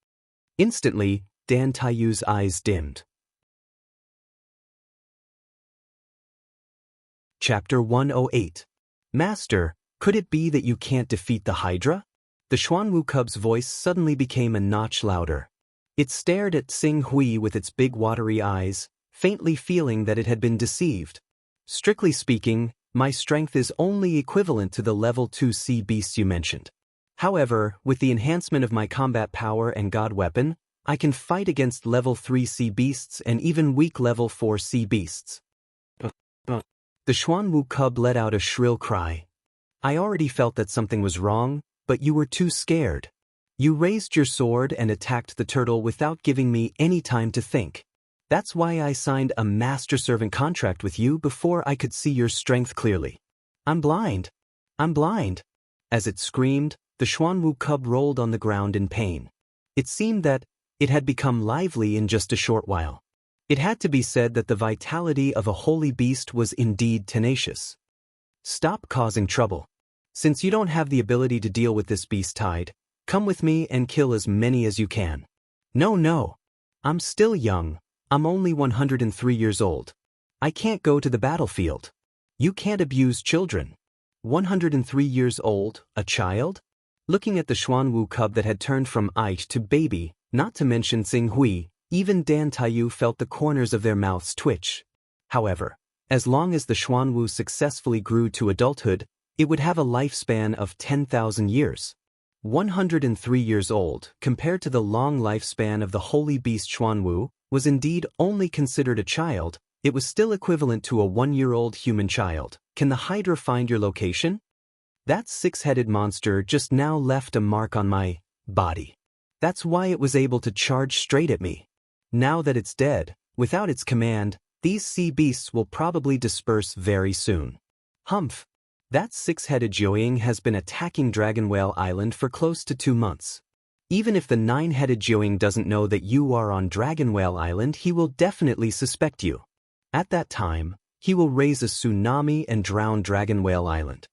Instantly, Dan Taiyu's eyes dimmed. Chapter 108. Master, could it be that you can't defeat the Hydra? The Xuanwu cub's voice suddenly became a notch louder. It stared at Xing Hui with its big watery eyes, faintly feeling that it had been deceived. Strictly speaking, my strength is only equivalent to the level 2 sea beasts you mentioned. However, with the enhancement of my combat power and god weapon, I can fight against level 3 sea beasts and even weak level 4 sea beasts. The Xuanwu cub let out a shrill cry. I already felt that something was wrong, but you were too scared. You raised your sword and attacked the turtle without giving me any time to think. That's why I signed a master-servant contract with you before I could see your strength clearly. I'm blind. I'm blind. As it screamed, the Xuanwu cub rolled on the ground in pain. It seemed that it had become lively in just a short while. It had to be said that the vitality of a holy beast was indeed tenacious. Stop causing trouble. Since you don't have the ability to deal with this beast tide, come with me and kill as many as you can. No. I'm still young. I'm only 103 years old. I can't go to the battlefield. You can't abuse children. 103 years old, a child? Looking at the Xuanwu cub that had turned from Ait to baby, Not to mention Xing Hui, even Dan Taiyu felt the corners of their mouths twitch. However, as long as the Xuanwu successfully grew to adulthood, it would have a lifespan of 10,000 years. 103 years old, compared to the long lifespan of the holy beast Xuanwu, was indeed only considered a child. It was still equivalent to a 1-year-old human child. Can the Hydra find your location? That six-headed monster just now left a mark on my body. That's why it was able to charge straight at me. Now that it's dead, without its command, these sea beasts will probably disperse very soon. Humph. That six-headed Jiuying has been attacking Dragon Whale Island for close to 2 months. Even if the 9-headed Jiuying doesn't know that you are on Dragon Whale Island, he will definitely suspect you. At that time, he will raise a tsunami and drown Dragon Whale Island.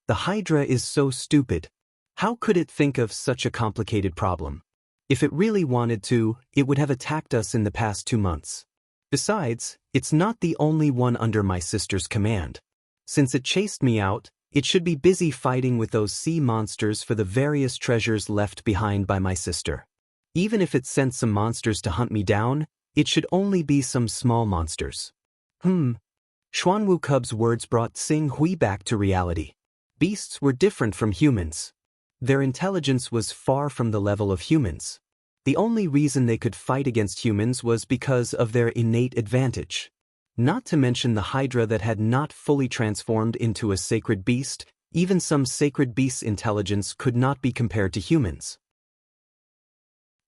The Hydra is so stupid. How could it think of such a complicated problem? If it really wanted to, it would have attacked us in the past 2 months. Besides, it's not the only one under my sister's command. Since it chased me out, it should be busy fighting with those sea monsters for the various treasures left behind by my sister. Even if it sent some monsters to hunt me down, it should only be some small monsters. Xuanwu Cub's words brought Xing Hui back to reality. Beasts were different from humans. Their intelligence was far from the level of humans. The only reason they could fight against humans was because of their innate advantage. Not to mention the Hydra that had not fully transformed into a sacred beast. Even some sacred beasts' intelligence could not be compared to humans.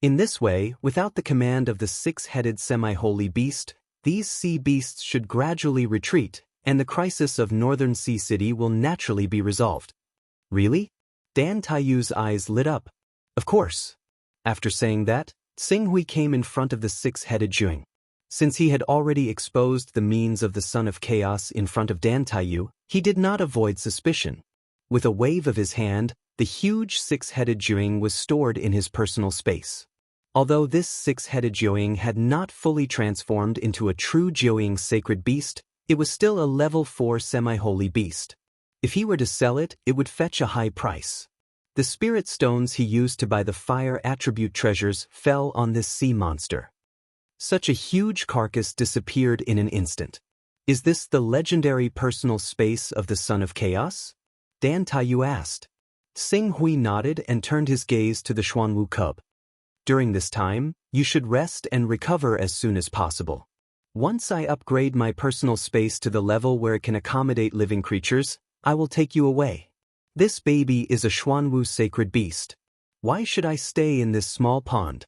In this way, without the command of the six-headed semi-holy beast, these sea beasts should gradually retreat, and the crisis of Northern Sea City will naturally be resolved. Really? Dan Taiyu's eyes lit up. Of course. After saying that, Xing Hui came in front of the six-headed Jiuying. Since he had already exposed the means of the Son of Chaos in front of Dan Taiyu, he did not avoid suspicion. With a wave of his hand, the huge six-headed Jiuying was stored in his personal space. Although this six-headed Jiuying had not fully transformed into a true Jiuying sacred beast, it was still a level 4 semi-holy beast. If he were to sell it, it would fetch a high price. The spirit stones he used to buy the fire attribute treasures fell on this sea monster. Such a huge carcass disappeared in an instant. Is this the legendary personal space of the Son of Chaos? Dan Taiyu asked. Xing Hui nodded and turned his gaze to the Xuanwu cub. During this time, you should rest and recover as soon as possible. Once I upgrade my personal space to the level where it can accommodate living creatures, I will take you away. This baby is a Xuanwu sacred beast. Why should I stay in this small pond?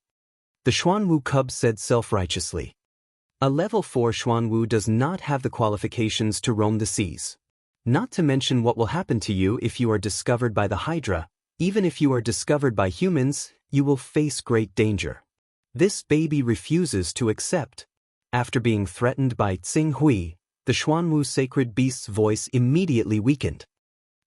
The Xuanwu cub said self-righteously. A level 4 Xuanwu does not have the qualifications to roam the seas. Not to mention what will happen to you if you are discovered by the Hydra. Even if you are discovered by humans, you will face great danger. This baby refuses to accept. After being threatened by Xing Hui, the Xuanwu sacred beast's voice immediately weakened.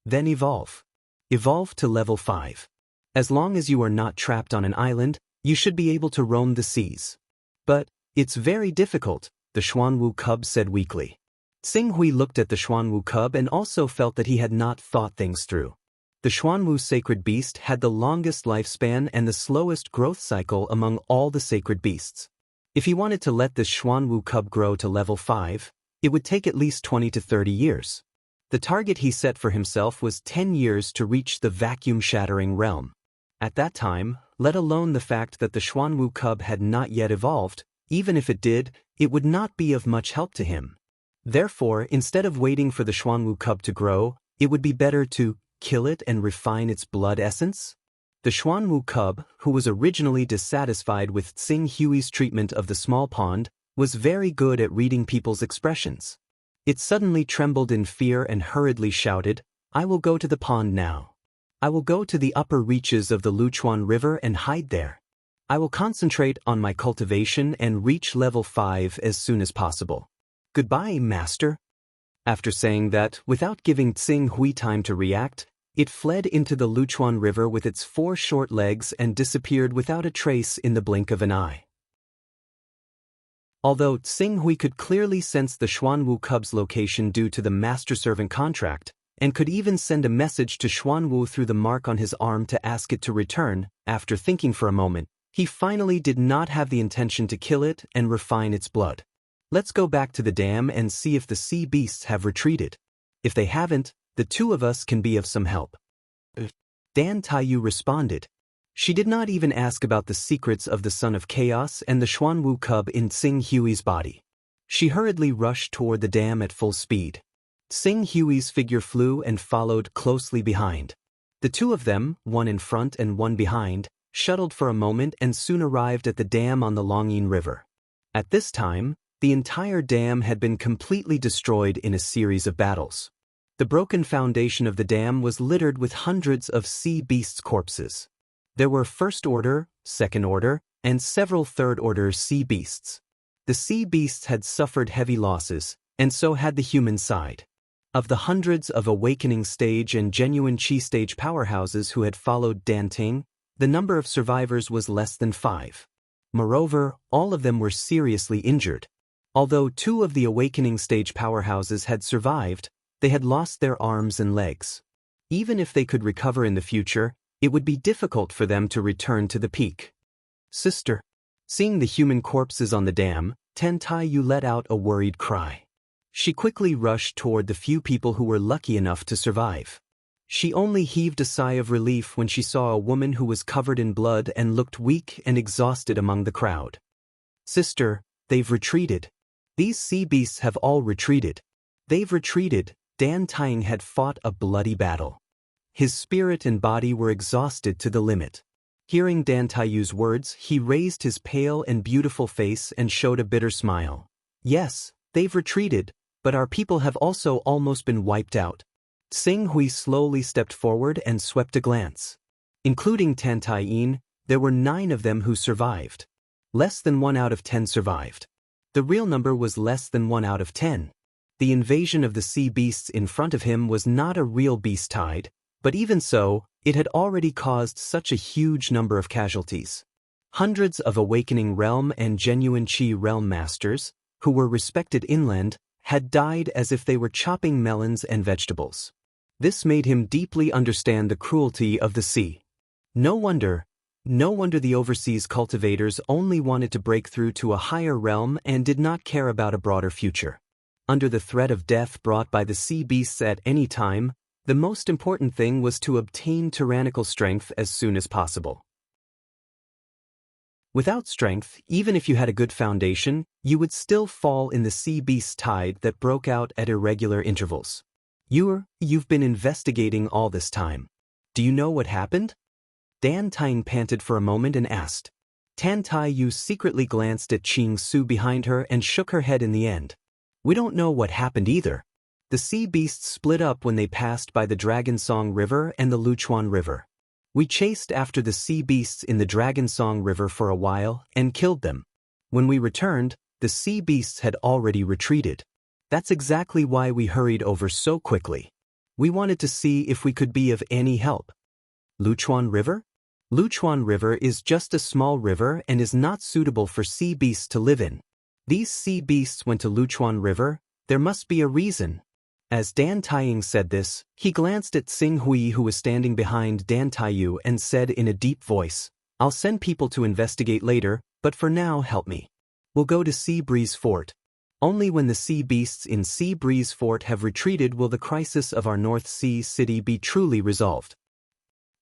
Then evolve. Evolve to level 5. As long as you are not trapped on an island, you should be able to roam the seas. But it's very difficult, the Xuanwu cub said weakly. Xing Hui looked at the Xuanwu cub and also felt that he had not thought things through. The Xuanwu sacred beast had the longest lifespan and the slowest growth cycle among all the sacred beasts. If he wanted to let this Xuanwu cub grow to level 5, it would take at least 20 to 30 years. The target he set for himself was 10 years to reach the vacuum-shattering realm. At that time, let alone the fact that the Xuanwu cub had not yet evolved, even if it did, it would not be of much help to him. Therefore, instead of waiting for the Xuanwu cub to grow, it would be better to kill it and refine its blood essence? The Xuanwu cub, who was originally dissatisfied with Xing Hui's treatment of the small pond, was very good at reading people's expressions. It suddenly trembled in fear and hurriedly shouted, "I will go to the pond now. I will go to the upper reaches of the Luchuan River and hide there. I will concentrate on my cultivation and reach level 5 as soon as possible. Goodbye, master." After saying that, without giving Xing Hui time to react, it fled into the Luchuan River with its 4 short legs and disappeared without a trace in the blink of an eye. Although Xing Hui could clearly sense the Xuanwu cub's location due to the master-servant contract, and could even send a message to Xuanwu through the mark on his arm to ask it to return, after thinking for a moment, He finally did not have the intention to kill it and refine its blood. Let's go back to the dam and see if the sea beasts have retreated. If they haven't, the two of us can be of some help. Dan Taiyu responded. She did not even ask about the secrets of the Son of Chaos and the Xuanwu cub in Tsing Hui's body. She hurriedly rushed toward the dam at full speed. Tsing Hui's figure flew and followed closely behind. The two of them, one in front and one behind, shuttled for a moment and soon arrived at the dam on the Longyin River. At this time, the entire dam had been completely destroyed in a series of battles. The broken foundation of the dam was littered with hundreds of sea beasts' corpses. There were first order, second order, and several third order sea beasts. The sea beasts had suffered heavy losses, and so had the human side. Of the hundreds of awakening stage and genuine chi stage powerhouses who had followed Danting, the number of survivors was less than 5. Moreover, all of them were seriously injured. Although 2 of the awakening stage powerhouses had survived, they had lost their arms and legs. Even if they could recover in the future, it would be difficult for them to return to the peak. Sister. Seeing the human corpses on the dam, Dan Taiyu let out a worried cry. She quickly rushed toward the few people who were lucky enough to survive. She only heaved a sigh of relief when she saw a woman who was covered in blood and looked weak and exhausted among the crowd. Sister, they've retreated. These sea beasts have all retreated. They've retreated. Dan Taiyu had fought a bloody battle. His spirit and body were exhausted to the limit. Hearing Dan Taiyu's words, he raised his pale and beautiful face and showed a bitter smile. Yes, they've retreated, but our people have also almost been wiped out. Tsing Hui slowly stepped forward and swept a glance. Including Tan Taiyin, there were 9 of them who survived. Less than 1 out of 10 survived. The real number was less than 1 out of 10. The invasion of the sea beasts in front of him was not a real beast tide, but even so, it had already caused such a huge number of casualties. Hundreds of Awakening Realm and Genuine Chi Realm Masters, who were respected inland, had died as if they were chopping melons and vegetables. This made him deeply understand the cruelty of the sea. No wonder the overseas cultivators only wanted to break through to a higher realm and did not care about a broader future. Under the threat of death brought by the sea beasts at any time, the most important thing was to obtain tyrannical strength as soon as possible. Without strength, even if you had a good foundation, you would still fall in the sea beast tide that broke out at irregular intervals. You've been investigating all this time. Do you know what happened? Dan Taiyu panted for a moment and asked. Tan Taiyu secretly glanced at Qing Su behind her and shook her head in the end. We don't know what happened either. The sea beasts split up when they passed by the Dragon Song River and the Luchuan River. We chased after the sea beasts in the Dragon Song River for a while and killed them. When we returned, the sea beasts had already retreated. That's exactly why we hurried over so quickly. We wanted to see if we could be of any help. Luchuan River? Luchuan River is just a small river and is not suitable for sea beasts to live in. These sea beasts went to Luchuan River. There must be a reason. As Dan Taiyu said this, he glanced at Tsing Hui who was standing behind Dan Taiyu and said in a deep voice, I'll send people to investigate later, but for now help me. We'll go to Sea Breeze Fort. Only when the sea beasts in Sea Breeze Fort have retreated will the crisis of our North Sea city be truly resolved.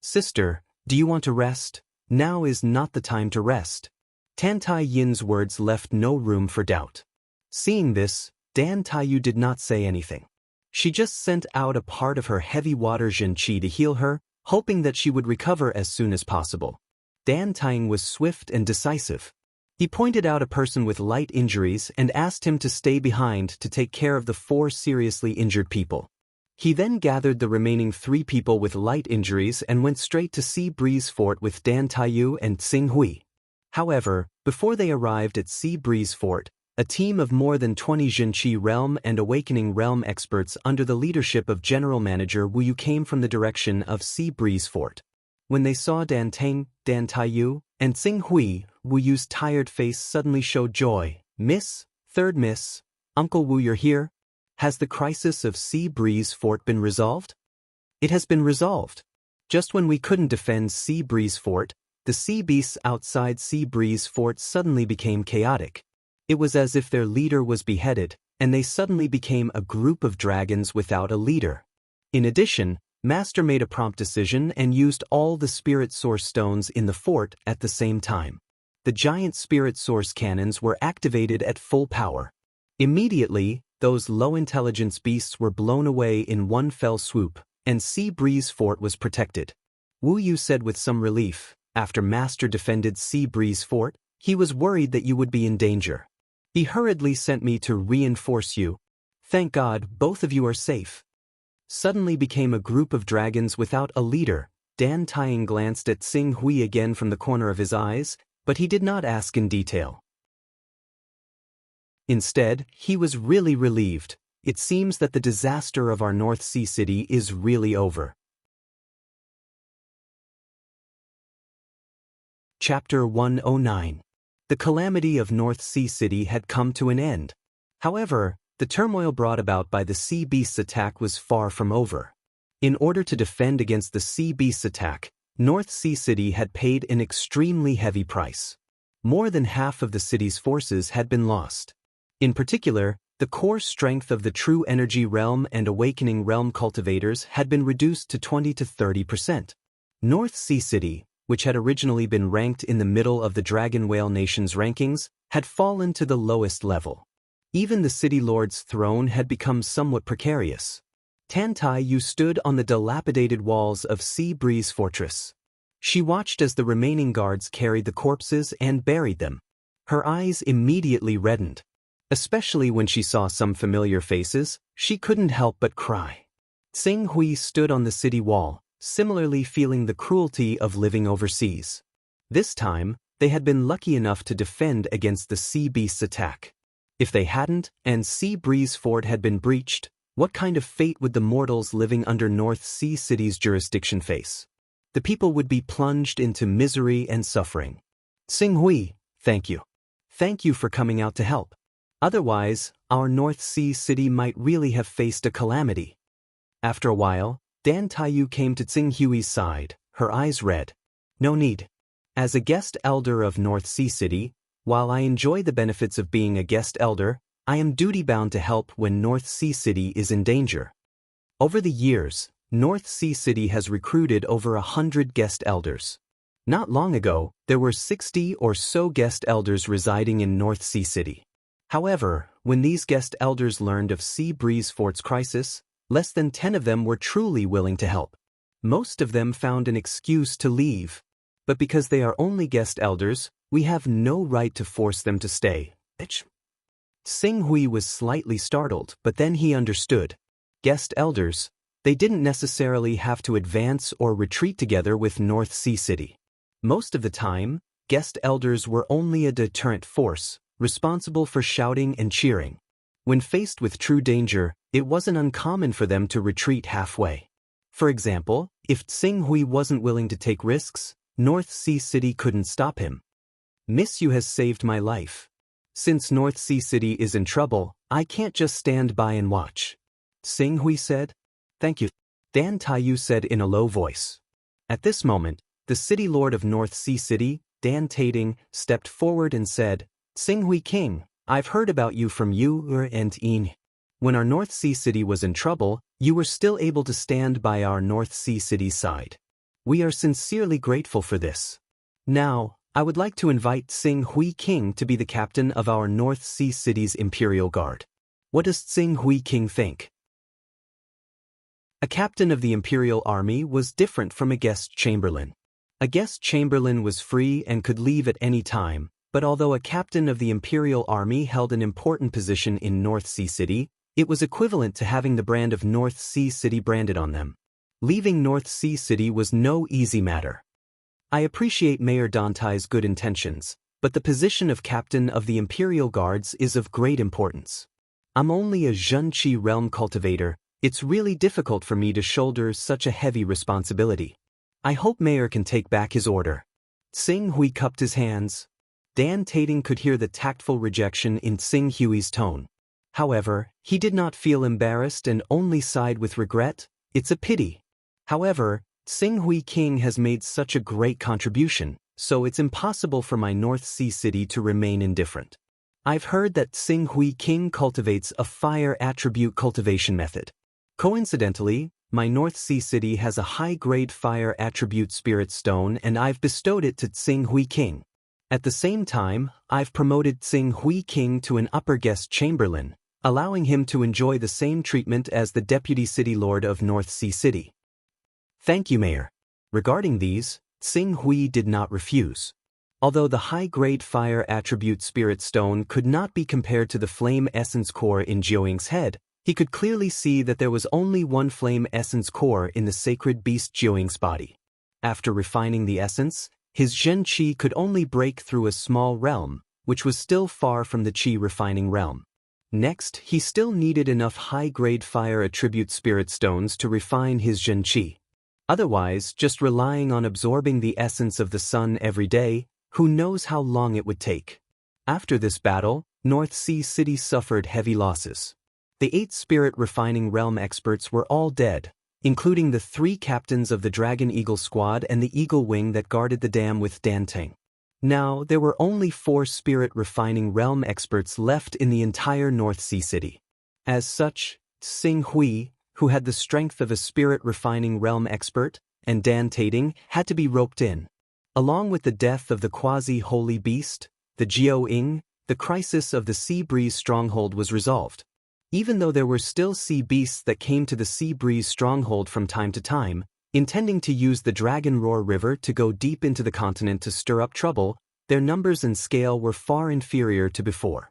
Sister, do you want to rest? Now is not the time to rest. Tan Taiyin's words left no room for doubt. Seeing this, Dan Taiyu did not say anything. She just sent out a part of her heavy water Jin Qi to heal her, hoping that she would recover as soon as possible. Dan Taiyu was swift and decisive. He pointed out a person with light injuries and asked him to stay behind to take care of the 4 seriously injured people. He then gathered the remaining 3 people with light injuries and went straight to Sea Breeze Fort with Dan Taiyu and Tsing Hui. However, before they arrived at Sea Breeze Fort, a team of more than 20 Jinqi Realm and Awakening Realm experts under the leadership of General Manager Wu Yu came from the direction of Sea Breeze Fort. When they saw Dan Tang, Dan Taiyu, and Tsing Hui, Wu Yu's tired face suddenly showed joy. Miss, third miss, Uncle Wu, you're here? Has the crisis of Sea Breeze Fort been resolved? It has been resolved. Just when we couldn't defend Sea Breeze Fort, the sea beasts outside Sea Breeze Fort suddenly became chaotic. It was as if their leader was beheaded, and they suddenly became a group of dragons without a leader. In addition, Master made a prompt decision and used all the spirit source stones in the fort at the same time. The giant spirit source cannons were activated at full power. Immediately, those low-intelligence beasts were blown away in one fell swoop, and Sea Breeze Fort was protected. Wu Yu said with some relief. After Master defended Sea Breeze Fort, he was worried that you would be in danger. He hurriedly sent me to reinforce you. Thank God, both of you are safe. Suddenly became a group of dragons without a leader. Dan Taiying glanced at Xing Hui again from the corner of his eyes, but he did not ask in detail. Instead, he was really relieved. It seems that the disaster of our North Sea city is really over. Chapter 109. The calamity of North Sea City had come to an end. However, the turmoil brought about by the sea beast's attack was far from over. In order to defend against the sea beast's attack, North Sea City had paid an extremely heavy price. More than half of the city's forces had been lost. In particular, the core strength of the True Energy Realm and Awakening Realm cultivators had been reduced to 20 to 30%. North Sea City, which had originally been ranked in the middle of the Dragon Whale Nation's rankings, had fallen to the lowest level. Even the City Lord's throne had become somewhat precarious. Tan Tai Yu stood on the dilapidated walls of Sea Breeze Fortress. She watched as the remaining guards carried the corpses and buried them. Her eyes immediately reddened. Especially when she saw some familiar faces, she couldn't help but cry. Xing Hui stood on the city wall, similarly feeling the cruelty of living overseas. This time, they had been lucky enough to defend against the sea beast's attack. If they hadn't, and Sea Breeze Fort had been breached, what kind of fate would the mortals living under North Sea City's jurisdiction face? The people would be plunged into misery and suffering. Xing Hui, thank you. Thank you for coming out to help. Otherwise, our North Sea City might really have faced a calamity. After a while, Dan Taiyu came to Xing Hui's side, her eyes red. No need. As a guest elder of North Sea City, while I enjoy the benefits of being a guest elder, I am duty-bound to help when North Sea City is in danger. Over the years, North Sea City has recruited over 100 guest elders. Not long ago, there were 60 or so guest elders residing in North Sea City. However, when these guest elders learned of Sea Breeze Fort's crisis, less than 10 of them were truly willing to help. Most of them found an excuse to leave. But because they are only guest elders, we have no right to force them to stay. Xing Hui was slightly startled, but then he understood. Guest elders, they didn't necessarily have to advance or retreat together with North Sea City. Most of the time, guest elders were only a deterrent force, responsible for shouting and cheering. When faced with true danger, it wasn't uncommon for them to retreat halfway. For example, if Xing Hui wasn't willing to take risks, North Sea City couldn't stop him. Miss Yu has saved my life. Since North Sea City is in trouble, I can't just stand by and watch. Xing Hui said. Thank you. Dan Taiyu said in a low voice. At this moment, the City Lord of North Sea City, Dan Tating, stepped forward and said, Xing Hui King, I've heard about you from Yu and In. When our North Sea City was in trouble, you were still able to stand by our North Sea City's side. We are sincerely grateful for this. Now, I would like to invite Xing Hui King to be the captain of our North Sea City's Imperial Guard. What does Xing Hui King think? A captain of the Imperial Army was different from a guest chamberlain. A guest chamberlain was free and could leave at any time, but although a captain of the Imperial Army held an important position in North Sea City, it was equivalent to having the brand of North Sea City branded on them. Leaving North Sea City was no easy matter. I appreciate Mayor Dantai's good intentions, but the position of captain of the Imperial Guards is of great importance. I'm only a Zhenqi realm cultivator. It's really difficult for me to shoulder such a heavy responsibility. I hope Mayor can take back his order. Xing Hui cupped his hands. Dan Tating could hear the tactful rejection in Xing Hui's tone. However, he did not feel embarrassed and only sighed with regret. It's a pity. However, Xing Hui King has made such a great contribution. so it's impossible for my North Sea city to remain indifferent. I've heard that Tsing Hui King cultivates a fire attribute cultivation method. Coincidentally, my North Sea city has a high-grade fire attribute spirit stone and I've bestowed it to Tsing Hui King. At the same time, I've promoted Tsing Hui King to an upper guest chamberlain, allowing him to enjoy the same treatment as the deputy city lord of North Sea City. Thank you, Mayor. Regarding these, Tsing Hui did not refuse. Although the high-grade fire attribute spirit stone could not be compared to the flame essence core in Jiuying's head, he could clearly see that there was only one flame essence core in the sacred beast Jiuying's body. After refining the essence, his Zhen Qi could only break through a small realm, which was still far from the Qi refining realm. Next, he still needed enough high-grade fire attribute spirit stones to refine his Zhen Qi. Otherwise, just relying on absorbing the essence of the sun every day, who knows how long it would take. After this battle, North Sea City suffered heavy losses. The 8 spirit refining realm experts were all dead, including the 3 captains of the Dragon Eagle Squad and the Eagle Wing that guarded the dam with Danteng. Now, there were only 4 spirit refining realm experts left in the entire North Sea City. As such, Tsing Hui, who had the strength of a spirit refining realm expert, and Dan Tating had to be roped in. Along with the death of the quasi-holy beast, the Jiao Ying, the crisis of the Sea Breeze stronghold was resolved. Even though there were still sea beasts that came to the Sea Breeze stronghold from time to time, intending to use the Dragon Roar River to go deep into the continent to stir up trouble, their numbers and scale were far inferior to before.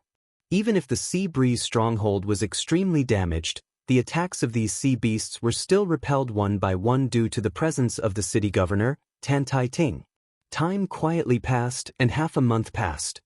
Even if the Sea Breeze stronghold was extremely damaged, the attacks of these sea beasts were still repelled one by one due to the presence of the city governor, Tan Tai Ting. Time quietly passed and half a month passed.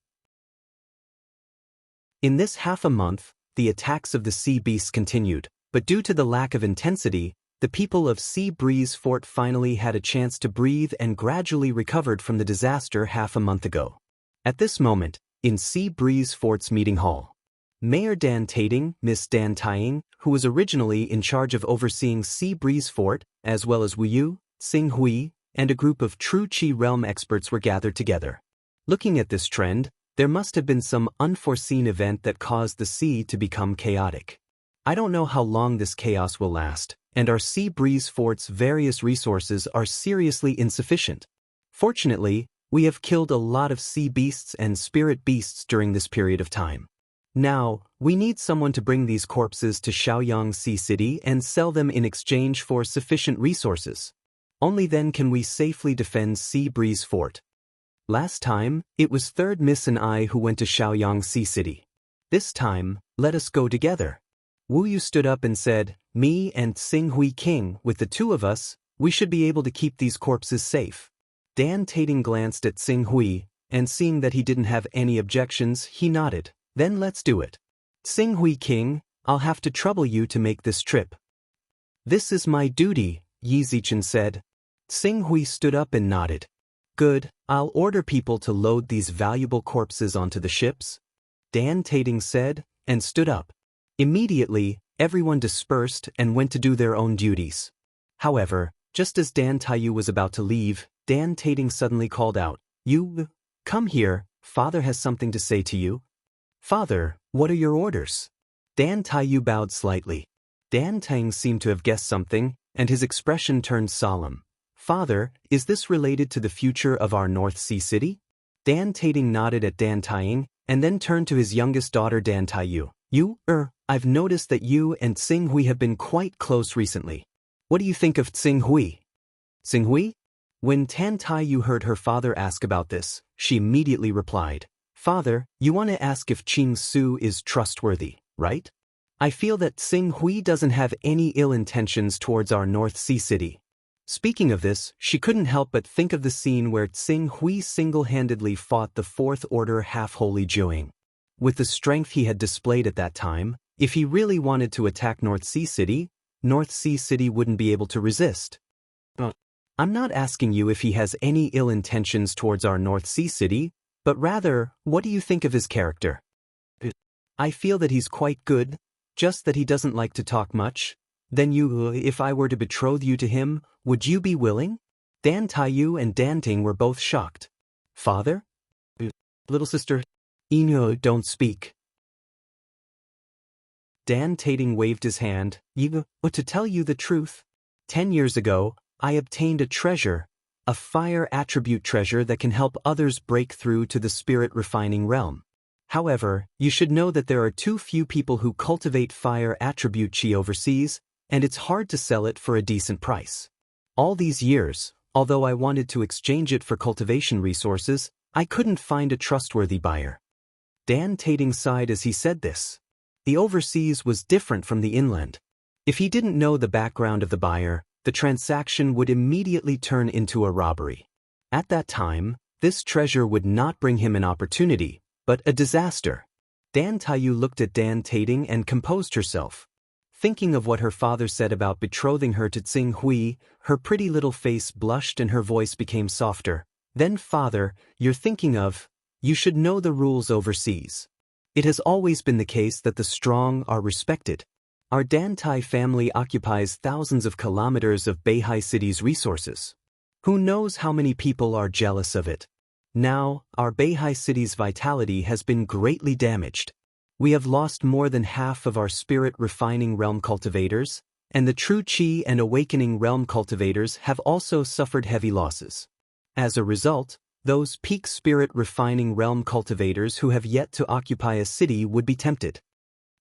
In this half a month, the attacks of the sea beasts continued, but due to the lack of intensity, the people of Sea Breeze Fort finally had a chance to breathe and gradually recovered from the disaster half a month ago. At this moment, in Sea Breeze Fort's meeting hall, Mayor Dan Tating, Miss Dan Taiying, who was originally in charge of overseeing Sea Breeze Fort, as well as Wu Yu, Tsing Hui, and a group of true Qi realm experts were gathered together. Looking at this trend, there must have been some unforeseen event that caused the sea to become chaotic. I don't know how long this chaos will last, and our Sea Breeze Fort's various resources are seriously insufficient. Fortunately, we have killed a lot of sea beasts and spirit beasts during this period of time. Now, we need someone to bring these corpses to Shaoyang Sea City and sell them in exchange for sufficient resources. Only then can we safely defend Sea Breeze Fort. Last time, it was Third Miss and I who went to Shaoyang Sea City. This time, let us go together. Wu Yu stood up and said, me and Tsing Hui King, with the 2 of us, we should be able to keep these corpses safe. Dan Tating glanced at Tsing Hui, and seeing that he didn't have any objections, he nodded. Then let's do it. Tsing Hui King, I'll have to trouble you to make this trip. This is my duty, Yi Zichen said. Tsing Hui stood up and nodded. Good, I'll order people to load these valuable corpses onto the ships, Dan Tating said, and stood up. Immediately, everyone dispersed and went to do their own duties. However, just as Dan Taiyu was about to leave, Dan Tating suddenly called out, You, come here, Father has something to say to you. Father, what are your orders? Dan Taiyu bowed slightly. Dan Tang seemed to have guessed something, and his expression turned solemn. Father, is this related to the future of our North Sea City? Dan Tating nodded at Dan Taiying, and then turned to his youngest daughter Dan Taiyu. I've noticed that you and Tsing Hui have been quite close recently. What do you think of Tsing Hui? Tsing Hui? When Tan Taiyu heard her father ask about this, she immediately replied, Father, you want to ask if Qing Su is trustworthy, right? I feel that Tsing Hui doesn't have any ill intentions towards our North Sea City. Speaking of this, she couldn't help but think of the scene where Tsing Hui single-handedly fought the Fourth Order half-holy Jiuying. With the strength he had displayed at that time, if he really wanted to attack North Sea City wouldn't be able to resist. But I'm not asking you if he has any ill intentions towards our North Sea City, but rather, what do you think of his character? I feel that he's quite good, just that he doesn't like to talk much. Then if I were to betroth you to him, would you be willing? Dan Taiyu and Dan Ting were both shocked. Father? Little sister? Eno, don't speak. Dan Tating waved his hand. But to tell you the truth, 10 years ago, I obtained a treasure, a fire attribute treasure that can help others break through to the spirit refining realm. However, you should know that there are too few people who cultivate fire attribute chi overseas, and it's hard to sell it for a decent price. All these years, although I wanted to exchange it for cultivation resources, I couldn't find a trustworthy buyer. Dan Tating sighed as he said this. The overseas was different from the inland. If he didn't know the background of the buyer, the transaction would immediately turn into a robbery. At that time, this treasure would not bring him an opportunity, but a disaster. Dan Taiyu looked at Dan Tating and composed herself. Thinking of what her father said about betrothing her to Tsing Hui, her pretty little face blushed and her voice became softer. Then, father, you're thinking of, you should know the rules overseas. It has always been the case that the strong are respected. Our Dan Tai family occupies thousands of kilometers of Beihai City's resources. Who knows how many people are jealous of it? Now, our Beihai City's vitality has been greatly damaged. We have lost more than half of our spirit refining realm cultivators, and the true Qi and awakening realm cultivators have also suffered heavy losses. As a result, those peak spirit refining realm cultivators who have yet to occupy a city would be tempted.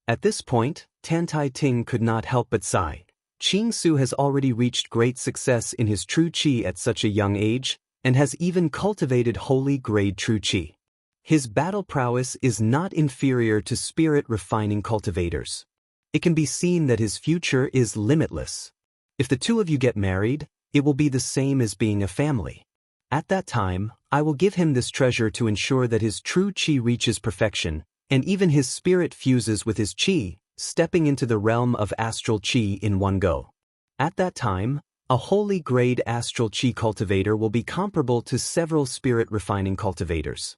At this point, Tan Tai Ting could not help but sigh. Qing Su has already reached great success in his true Qi at such a young age, and has even cultivated holy grade true Qi. His battle prowess is not inferior to spirit refining cultivators. It can be seen that his future is limitless. If the two of you get married, it will be the same as being a family. At that time, I will give him this treasure to ensure that his true Qi reaches perfection, and even his spirit fuses with his Qi, stepping into the realm of astral Qi in one go. At that time, a holy grade astral Qi cultivator will be comparable to several spirit refining cultivators.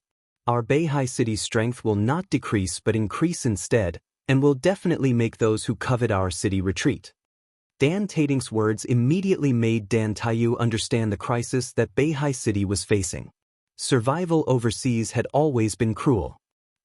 Our Beihai City's strength will not decrease but increase instead, and will definitely make those who covet our city retreat. Dan Tating's words immediately made Dan Taiyu understand the crisis that Beihai City was facing. Survival overseas had always been cruel.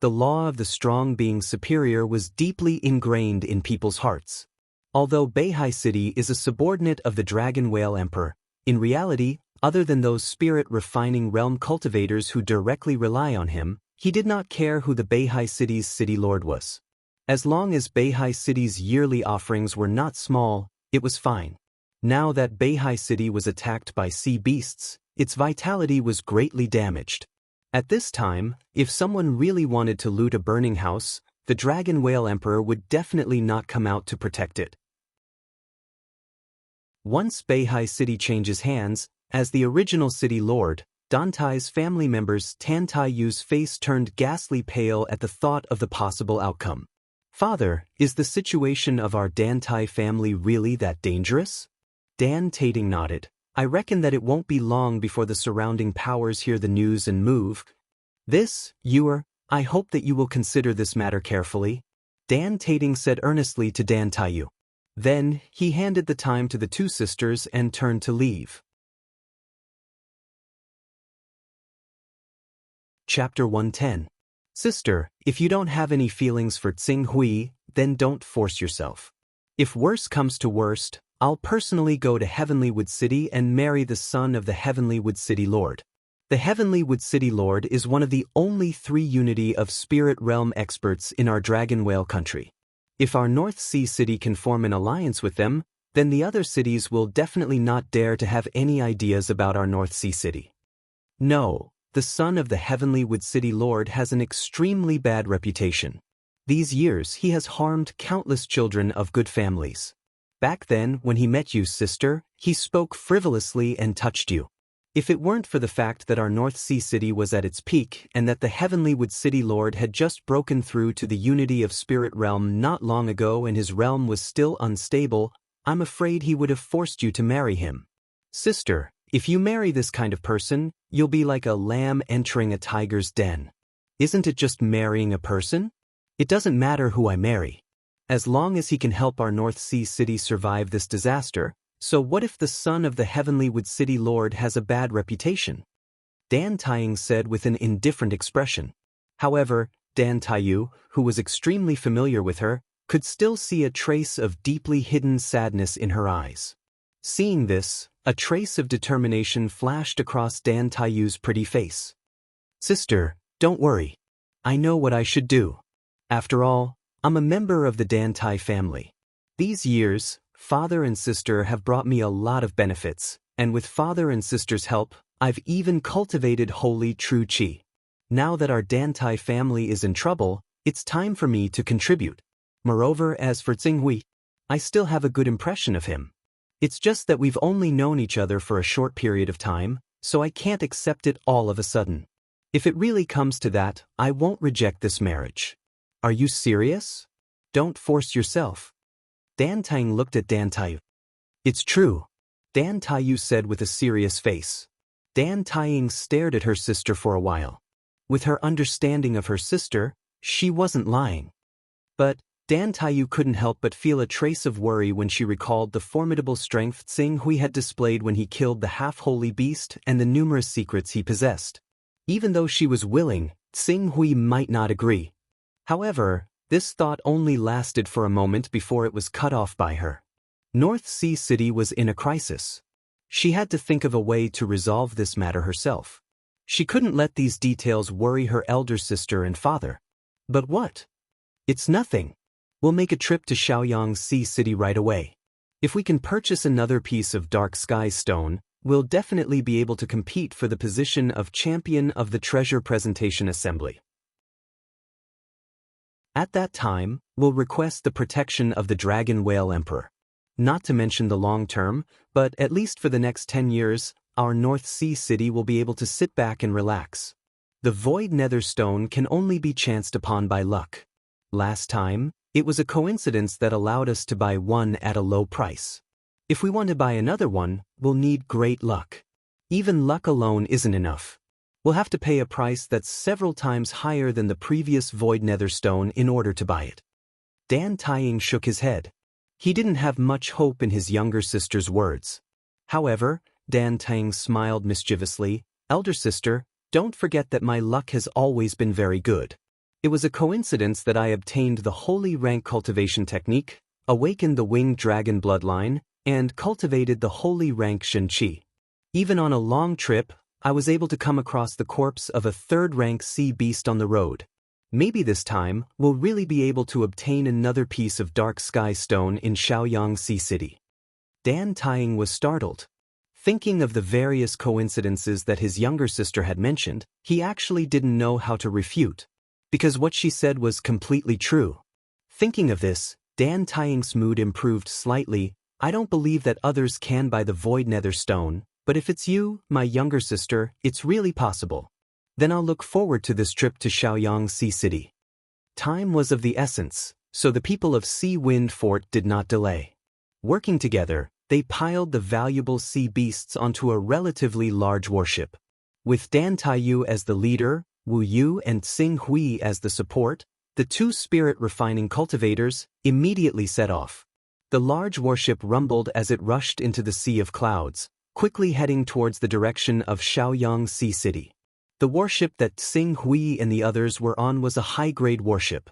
The law of the strong being superior was deeply ingrained in people's hearts. Although Beihai City is a subordinate of the Dragon Whale Emperor, in reality, other than those spirit refining realm cultivators who directly rely on him, he did not care who the Beihai City's city lord was. As long as Beihai City's yearly offerings were not small, it was fine. Now that Beihai City was attacked by sea beasts, its vitality was greatly damaged. At this time, if someone really wanted to loot a burning house, the Dragon Whale Emperor would definitely not come out to protect it. Once Beihai City changes hands, as the original city lord, Dan Tai's family members Tan Taiyu's face turned ghastly pale at the thought of the possible outcome. Father, is the situation of our Dan Tai family really that dangerous? Dan Tating nodded. I reckon that it won't be long before the surrounding powers hear the news and move. I hope that you will consider this matter carefully. Dan Tating said earnestly to Dan Taiyu. Then, he handed the time to the two sisters and turned to leave. Chapter 110. Sister, if you don't have any feelings for Tsing Hui, then don't force yourself. If worse comes to worst, I'll personally go to Heavenly Wood City and marry the son of the Heavenly Wood City Lord. The Heavenly Wood City Lord is one of the only 3 unity of spirit realm experts in our Dragon Whale country. If our North Sea City can form an alliance with them, then the other cities will definitely not dare to have any ideas about our North Sea City. No. The son of the Heavenly Wood City Lord has an extremely bad reputation. These years he has harmed countless children of good families. Back then, when he met you, sister, he spoke frivolously and touched you. If it weren't for the fact that our North Sea City was at its peak and that the Heavenly Wood City Lord had just broken through to the unity of spirit realm not long ago and his realm was still unstable, I'm afraid he would have forced you to marry him. Sister, if you marry this kind of person, you'll be like a lamb entering a tiger's den. Isn't it just marrying a person? It doesn't matter who I marry. As long as he can help our North Sea City survive this disaster, so what if the son of the Heavenly Wood City Lord has a bad reputation? Dan Taiying said with an indifferent expression. However, Dan Taiyu, who was extremely familiar with her, could still see a trace of deeply hidden sadness in her eyes. Seeing this, a trace of determination flashed across Dan Taiyu's pretty face. Sister, don't worry. I know what I should do. After all, I'm a member of the Dan Tai family. These years, father and sister have brought me a lot of benefits, and with father and sister's help, I've even cultivated holy true qi. Now that our Dan Tai family is in trouble, it's time for me to contribute. Moreover, as for Tsinghui, I still have a good impression of him. It's just that we've only known each other for a short period of time, so I can't accept it all of a sudden. If it really comes to that, I won't reject this marriage. Are you serious? Don't force yourself. Dan Taiying looked at Dan Taiyu. It's true, Dan Taiyu said with a serious face. Dan Taiying stared at her sister for a while. With her understanding of her sister, she wasn't lying. But Dan Taiyu couldn't help but feel a trace of worry when she recalled the formidable strength Tsinghui had displayed when he killed the half-holy beast and the numerous secrets he possessed. Even though she was willing, Tsinghui might not agree. However, this thought only lasted for a moment before it was cut off by her. North Sea City was in a crisis. She had to think of a way to resolve this matter herself. She couldn't let these details worry her elder sister and father. But what? It's nothing. We'll make a trip to Shaoyang Sea City right away. If we can purchase another piece of dark sky stone, we'll definitely be able to compete for the position of champion of the treasure presentation assembly. At that time, we'll request the protection of the Dragon Whale Emperor. Not to mention the long term, but at least for the next 10 years, our North Sea City will be able to sit back and relax. The Void Nether Stone can only be chanced upon by luck. Last time, it was a coincidence that allowed us to buy one at a low price. If we want to buy another one, we'll need great luck. Even luck alone isn't enough. We'll have to pay a price that's several times higher than the previous Void Nether Stone in order to buy it. Dan Taiying shook his head. He didn't have much hope in his younger sister's words. However, Dan Taiying smiled mischievously. Elder sister, don't forget that my luck has always been very good. It was a coincidence that I obtained the holy rank cultivation technique, awakened the winged dragon bloodline, and cultivated the holy rank Shen Qi. Even on a long trip, I was able to come across the corpse of a third-rank sea beast on the road. Maybe this time, we'll really be able to obtain another piece of dark sky stone in Shaoyang Sea City. Dan Taiying was startled. Thinking of the various coincidences that his younger sister had mentioned, he actually didn't know how to refute, because what she said was completely true. Thinking of this, Dan Taiying's mood improved slightly. I don't believe that others can buy the Void Nether Stone, but if it's you, my younger sister, it's really possible. Then I'll look forward to this trip to Shaoyang Sea City. Time was of the essence, so the people of Sea Wind Fort did not delay. Working together, they piled the valuable sea beasts onto a relatively large warship. With Dan Taiyu as the leader, Wu Yu and Xing Hui as the support, the two spirit-refining cultivators immediately set off. The large warship rumbled as it rushed into the sea of clouds, quickly heading towards the direction of Shaoyang Sea City. The warship that Xing Hui and the others were on was a high-grade warship.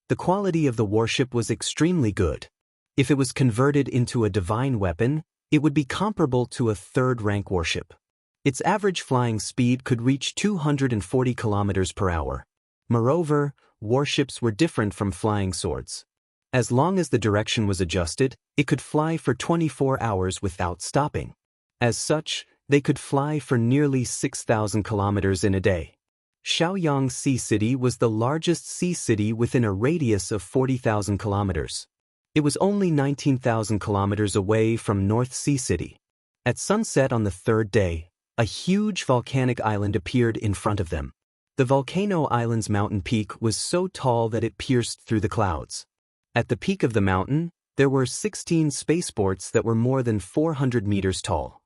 The quality of the warship was extremely good. If it was converted into a divine weapon, it would be comparable to a third-rank warship. Its average flying speed could reach 240 kilometers per hour. Moreover, warships were different from flying swords. As long as the direction was adjusted, it could fly for 24 hours without stopping. As such, they could fly for nearly 6,000 kilometers in a day. Shaoyang Sea City was the largest sea city within a radius of 40,000 kilometers. It was only 19,000 kilometers away from North Sea City. At sunset on the third day, a huge volcanic island appeared in front of them. The volcano island's mountain peak was so tall that it pierced through the clouds. At the peak of the mountain, there were 16 spaceports that were more than 400 meters tall.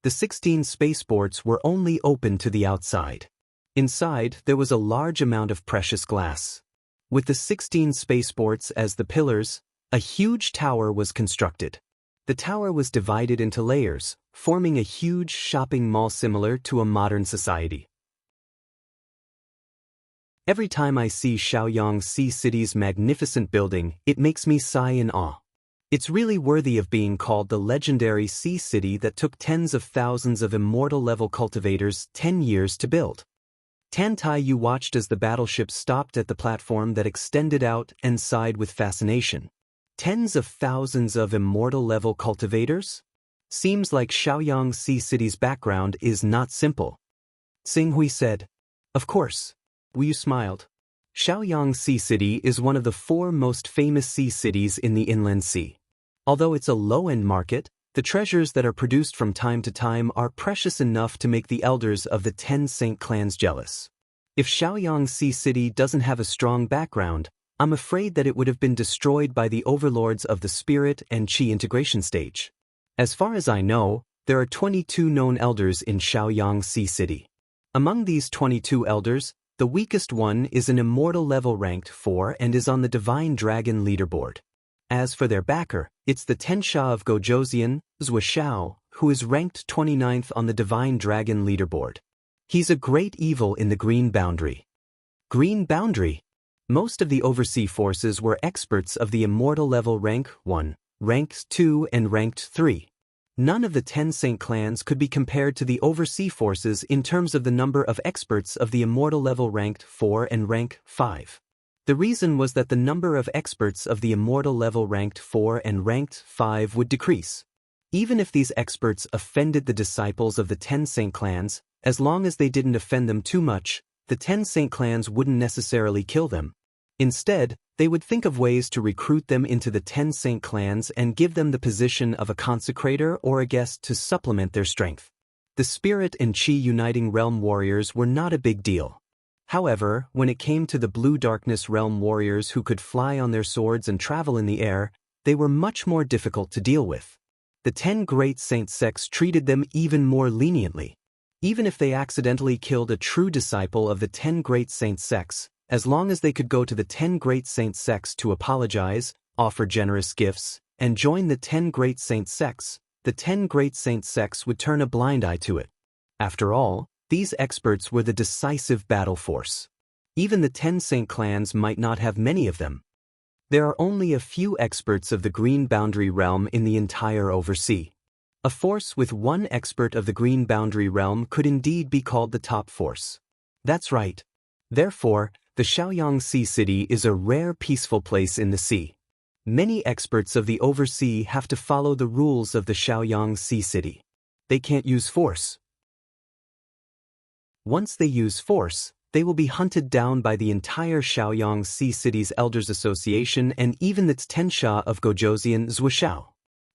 The 16 spaceports were only open to the outside. Inside, there was a large amount of precious glass. With the 16 spaceports as the pillars, a huge tower was constructed. The tower was divided into layers, forming a huge shopping mall similar to a modern society. Every time I see Shaoyang Sea City's magnificent building, it makes me sigh in awe. It's really worthy of being called the legendary sea city that took tens of thousands of immortal-level cultivators 10 years to build. Tan Tai Yu watched as the battleship stopped at the platform that extended out and sighed with fascination. Tens of thousands of immortal-level cultivators? Seems like Shaoyang Sea City's background is not simple. Xing Hui said. Of course. Wu Yu smiled. Shaoyang Sea City is one of the 4 most famous sea cities in the Inland Sea. Although it's a low-end market, the treasures that are produced from time to time are precious enough to make the elders of the 10 Saint clans jealous. If Shaoyang Sea City doesn't have a strong background, I'm afraid that it would have been destroyed by the overlords of the spirit and qi integration stage. As far as I know, there are 22 known elders in Shaoyang Sea City. Among these 22 elders, the weakest one is an immortal level ranked 4 and is on the Divine Dragon leaderboard. As for their backer, it's the Tensha of Gojoseon, Zhuoxiao, who is ranked 29th on the Divine Dragon leaderboard. He's a great evil in the Green Boundary. Green Boundary? Most of the overseas forces were experts of the immortal level rank 1, ranked 2 and ranked 3. None of the 10 Saint clans could be compared to the overseas forces in terms of the number of experts of the immortal level ranked 4 and rank 5. The reason was that the number of experts of the immortal level ranked 4 and ranked 5 would decrease. Even if these experts offended the disciples of the 10 Saint clans, as long as they didn't offend them too much, the 10 Saint clans wouldn't necessarily kill them. Instead, they would think of ways to recruit them into the 10 Saint clans and give them the position of a consecrator or a guest to supplement their strength. The spirit and qi uniting realm warriors were not a big deal. However, when it came to the Blue Darkness realm warriors who could fly on their swords and travel in the air, they were much more difficult to deal with. The 10 Great Saint sects treated them even more leniently. Even if they accidentally killed a true disciple of the 10 Great Saint sects, as long as they could go to the 10 Great Saint sects to apologize, offer generous gifts, and join the 10 Great Saint sects, the 10 Great Saint sects would turn a blind eye to it. After all, these experts were the decisive battle force. Even the 10 Saint clans might not have many of them. There are only a few experts of the Green Boundary realm in the entire oversea. A force with 1 expert of the Green Boundary realm could indeed be called the top force. That's right. Therefore, the Shaoyang Sea City is a rare peaceful place in the sea. Many experts of the oversea have to follow the rules of the Shaoyang Sea City. They can't use force. Once they use force, they will be hunted down by the entire Shaoyang Sea City's Elders Association and even the Tensha of Gojoseon Zhuoxiao.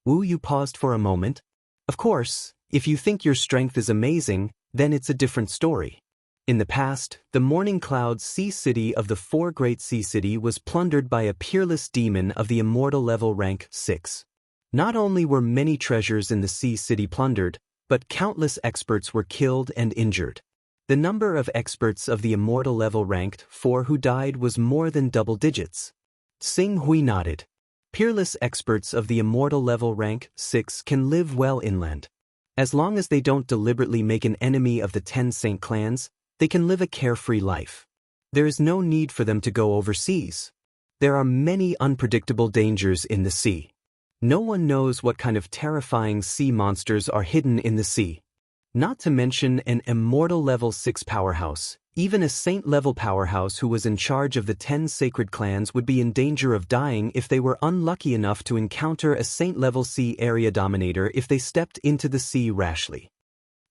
Wu Yu paused for a moment. Of course, if you think your strength is amazing, then it's a different story. In the past, the Morning Cloud Sea City of the 4 Great Sea City was plundered by a peerless demon of the immortal level rank 6. Not only were many treasures in the Sea City plundered, but countless experts were killed and injured. The number of experts of the immortal level ranked 4 who died was more than double digits. Xing Hui nodded. Peerless experts of the immortal level rank 6 can live well inland. As long as they don't deliberately make an enemy of the 10 Saint clans, they can live a carefree life. There is no need for them to go overseas. There are many unpredictable dangers in the sea. No one knows what kind of terrifying sea monsters are hidden in the sea. Not to mention an immortal level 6 powerhouse. Even a saint-level powerhouse who was in charge of the 10 sacred clans would be in danger of dying if they were unlucky enough to encounter a saint-level sea area dominator if they stepped into the sea rashly.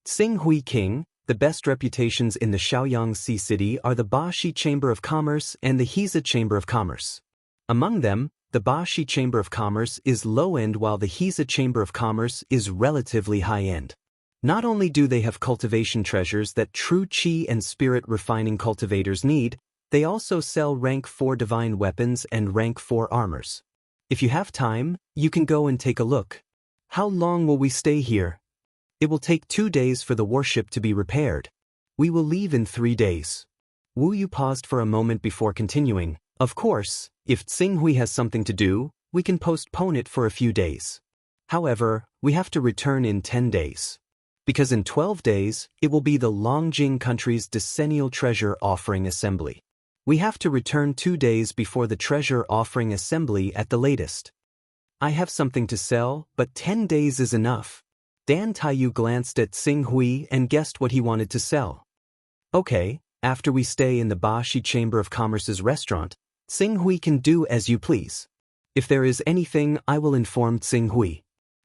Xing Hui King, the best reputations in the Shaoyang Sea City are the Baxi Chamber of Commerce and the Heiza Chamber of Commerce. Among them, the Baxi Chamber of Commerce is low-end while the Heiza Chamber of Commerce is relatively high-end. Not only do they have cultivation treasures that true qi and spirit refining cultivators need, they also sell rank 4 divine weapons and rank 4 armors. If you have time, you can go and take a look. How long will we stay here? It will take 2 days for the warship to be repaired. We will leave in 3 days. Wu Yu paused for a moment before continuing. Of course, if Xing Hui has something to do, we can postpone it for a few days. However, we have to return in 10 days. Because in 12 days, it will be the Longjing country's decennial treasure offering assembly. We have to return 2 days before the treasure offering assembly at the latest. I have something to sell, but 10 days is enough. Dan Taiyu glanced at Xing Hui and guessed what he wanted to sell. Okay, after we stay in the Bashi Chamber of Commerce's restaurant, Xing Hui can do as you please. If there is anything, I will inform Xing Hui.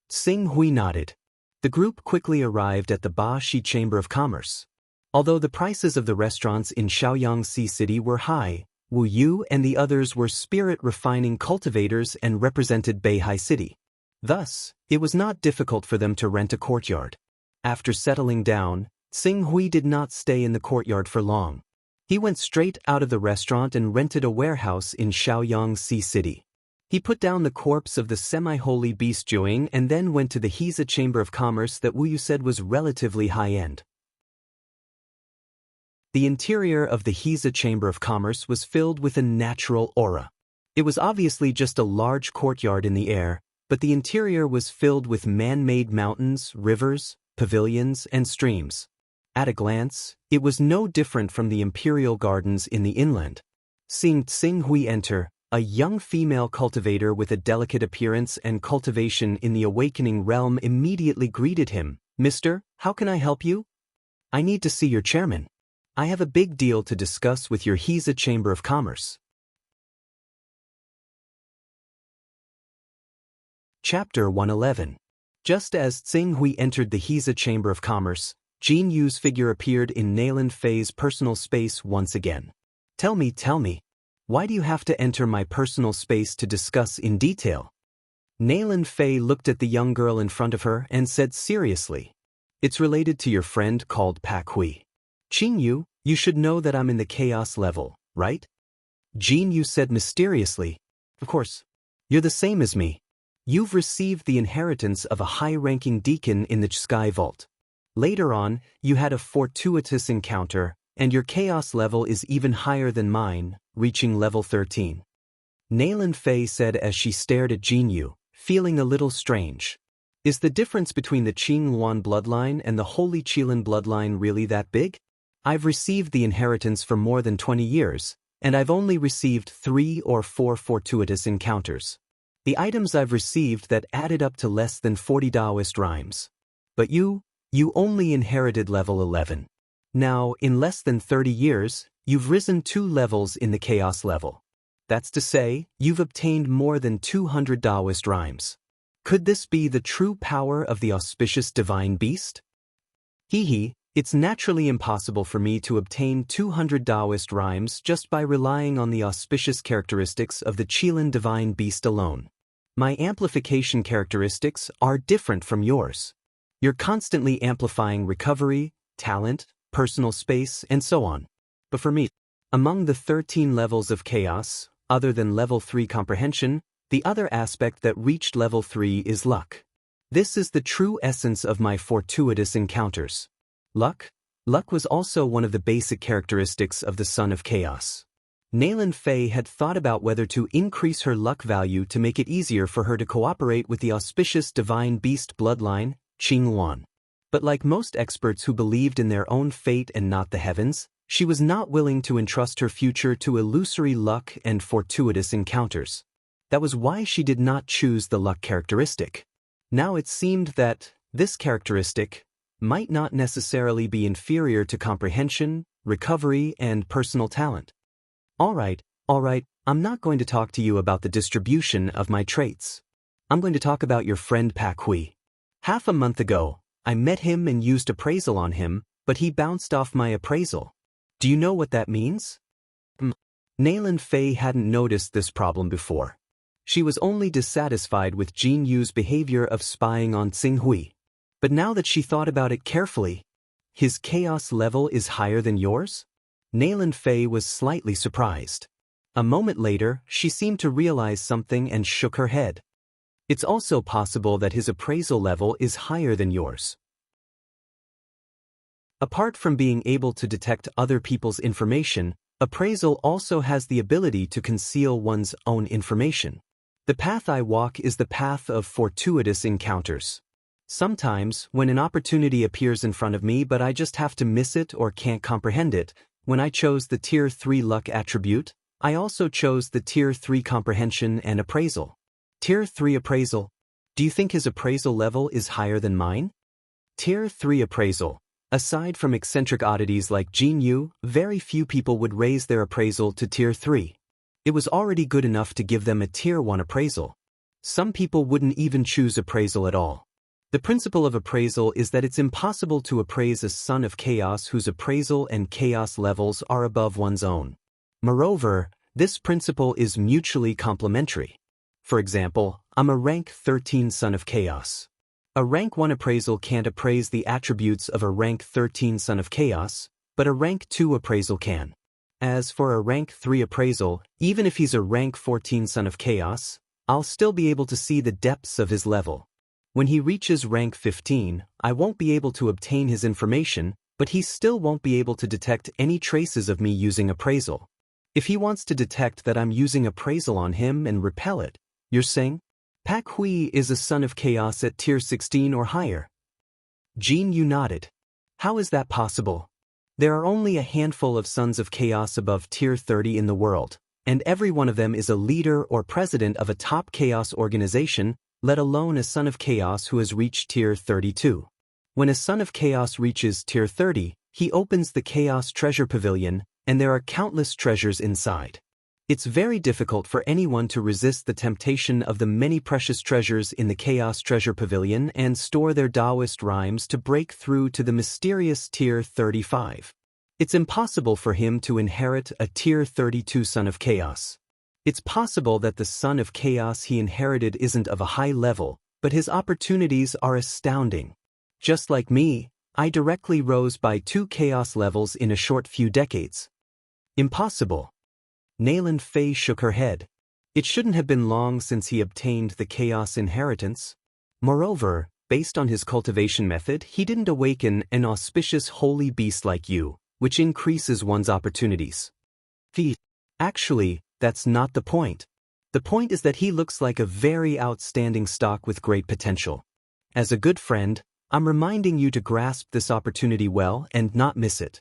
Xing Hui nodded. The group quickly arrived at the Bashi Chamber of Commerce. Although the prices of the restaurants in Shaoyangsi City were high, Wu Yu and the others were spirit-refining cultivators and represented Beihai City. Thus, it was not difficult for them to rent a courtyard. After settling down, Xing Hui did not stay in the courtyard for long. He went straight out of the restaurant and rented a warehouse in Shaoyangsi City. He put down the corpse of the semi-holy beast Juing and then went to the Hiza Chamber of Commerce that Wu Yu said was relatively high-end. The interior of the Hiza Chamber of Commerce was filled with a natural aura. It was obviously just a large courtyard in the air, but the interior was filled with man-made mountains, rivers, pavilions, and streams. At a glance, it was no different from the imperial gardens in the inland. Seeing Xing Hui enter, a young female cultivator with a delicate appearance and cultivation in the awakening realm immediately greeted him. "Mister, how can I help you?" "I need to see your chairman. I have a big deal to discuss with your Hiza Chamber of Commerce." Chapter 111. Just as Xing Hui entered the Hiza Chamber of Commerce, Jin Yu's figure appeared in Nayland Fei's personal space once again. Tell me, why do you have to enter my personal space to discuss in detail?" Nayland Fei looked at the young girl in front of her and said seriously, "It's related to your friend called Pak Hui. Jin Yu, you should know that I'm in the chaos level, right?" Jin Yu said mysteriously, "Of course. You're the same as me. You've received the inheritance of a high-ranking deacon in the Sky Vault. Later on, you had a fortuitous encounter, and your chaos level is even higher than mine, reaching level 13. Nayland Fei said as she stared at Jin Yu, feeling a little strange. Is the difference between the Qing Luan bloodline and the Holy Qilin bloodline really that big? I've received the inheritance for more than 20 years, and I've only received 3 or 4 fortuitous encounters. The items I've received that added up to less than 40 Taoist rhymes. But you only inherited level 11. Now, in less than 30 years, you've risen 2 levels in the chaos level. That's to say, you've obtained more than 200 Taoist rhymes. Could this be the true power of the auspicious divine beast? It's naturally impossible for me to obtain 200 Taoist rhymes just by relying on the auspicious characteristics of the Qilin divine beast alone. My amplification characteristics are different from yours. You're constantly amplifying recovery, talent, personal space, and so on. But for me, among the 13 levels of chaos, other than level 3 comprehension, the other aspect that reached level 3 is luck. This is the true essence of my fortuitous encounters. Luck was also one of the basic characteristics of the Son of Chaos. Nayland Fei had thought about whether to increase her luck value to make it easier for her to cooperate with the auspicious divine beast bloodline, Qing Luan. But like most experts who believed in their own fate and not the heavens, she was not willing to entrust her future to illusory luck and fortuitous encounters. That was why she did not choose the luck characteristic. Now it seemed that this characteristic might not necessarily be inferior to comprehension, recovery, and personal talent. All right, I'm not going to talk to you about the distribution of my traits. I'm going to talk about your friend Pak Hui. Half a month ago, I met him and used appraisal on him, but he bounced off my appraisal. Do you know what that means? Nayland Fei hadn't noticed this problem before. She was only dissatisfied with Jin Yu's behavior of spying on Xing Hui. But now that she thought about it carefully, his chaos level is higher than yours? Nayland Fei was slightly surprised. A moment later, she seemed to realize something and shook her head. It's also possible that his appraisal level is higher than yours. Apart from being able to detect other people's information, appraisal also has the ability to conceal one's own information. The path I walk is the path of fortuitous encounters. Sometimes, when an opportunity appears in front of me but I just have to miss it or can't comprehend it, When I chose the Tier 3 luck attribute, I also chose the Tier 3 comprehension and appraisal. Tier 3 appraisal. Do you think his appraisal level is higher than mine? Tier 3 appraisal. Aside from eccentric oddities like Jin Yu, very few people would raise their appraisal to Tier 3. It was already good enough to give them a Tier 1 appraisal. Some people wouldn't even choose appraisal at all. The principle of appraisal is that it's impossible to appraise a son of chaos whose appraisal and chaos levels are above one's own. Moreover, this principle is mutually complementary. For example, I'm a rank 13 son of chaos. A rank 1 appraisal can't appraise the attributes of a rank 13 son of chaos, but a rank 2 appraisal can. As for a rank 3 appraisal, even if he's a rank 14 son of chaos, I'll still be able to see the depths of his level. When he reaches rank 15, I won't be able to obtain his information, but he still won't be able to detect any traces of me using appraisal. If he wants to detect that I'm using appraisal on him and repel it, you're saying? Pak Hui is a son of chaos at Tier 16 or higher. Jin Yu nodded. How is that possible? There are only a handful of sons of chaos above Tier 30 in the world, and every one of them is a leader or president of a top chaos organization, let alone a son of chaos who has reached Tier 32. When a son of chaos reaches Tier 30, he opens the Chaos Treasure Pavilion, and there are countless treasures inside. It's very difficult for anyone to resist the temptation of the many precious treasures in the Chaos Treasure Pavilion and store their Taoist rhymes to break through to the mysterious Tier 35. It's impossible for him to inherit a Tier 32 son of chaos. It's possible that the son of chaos he inherited isn't of a high level, but his opportunities are astounding. Just like me, I directly rose by 2 chaos levels in a short few decades. Impossible. Nayland Fei shook her head. It shouldn't have been long since he obtained the chaos inheritance. Moreover, based on his cultivation method, he didn't awaken an auspicious holy beast like you, which increases one's opportunities. Actually, that's not the point. The point is that he looks like a very outstanding stock with great potential. As a good friend, I'm reminding you to grasp this opportunity well and not miss it.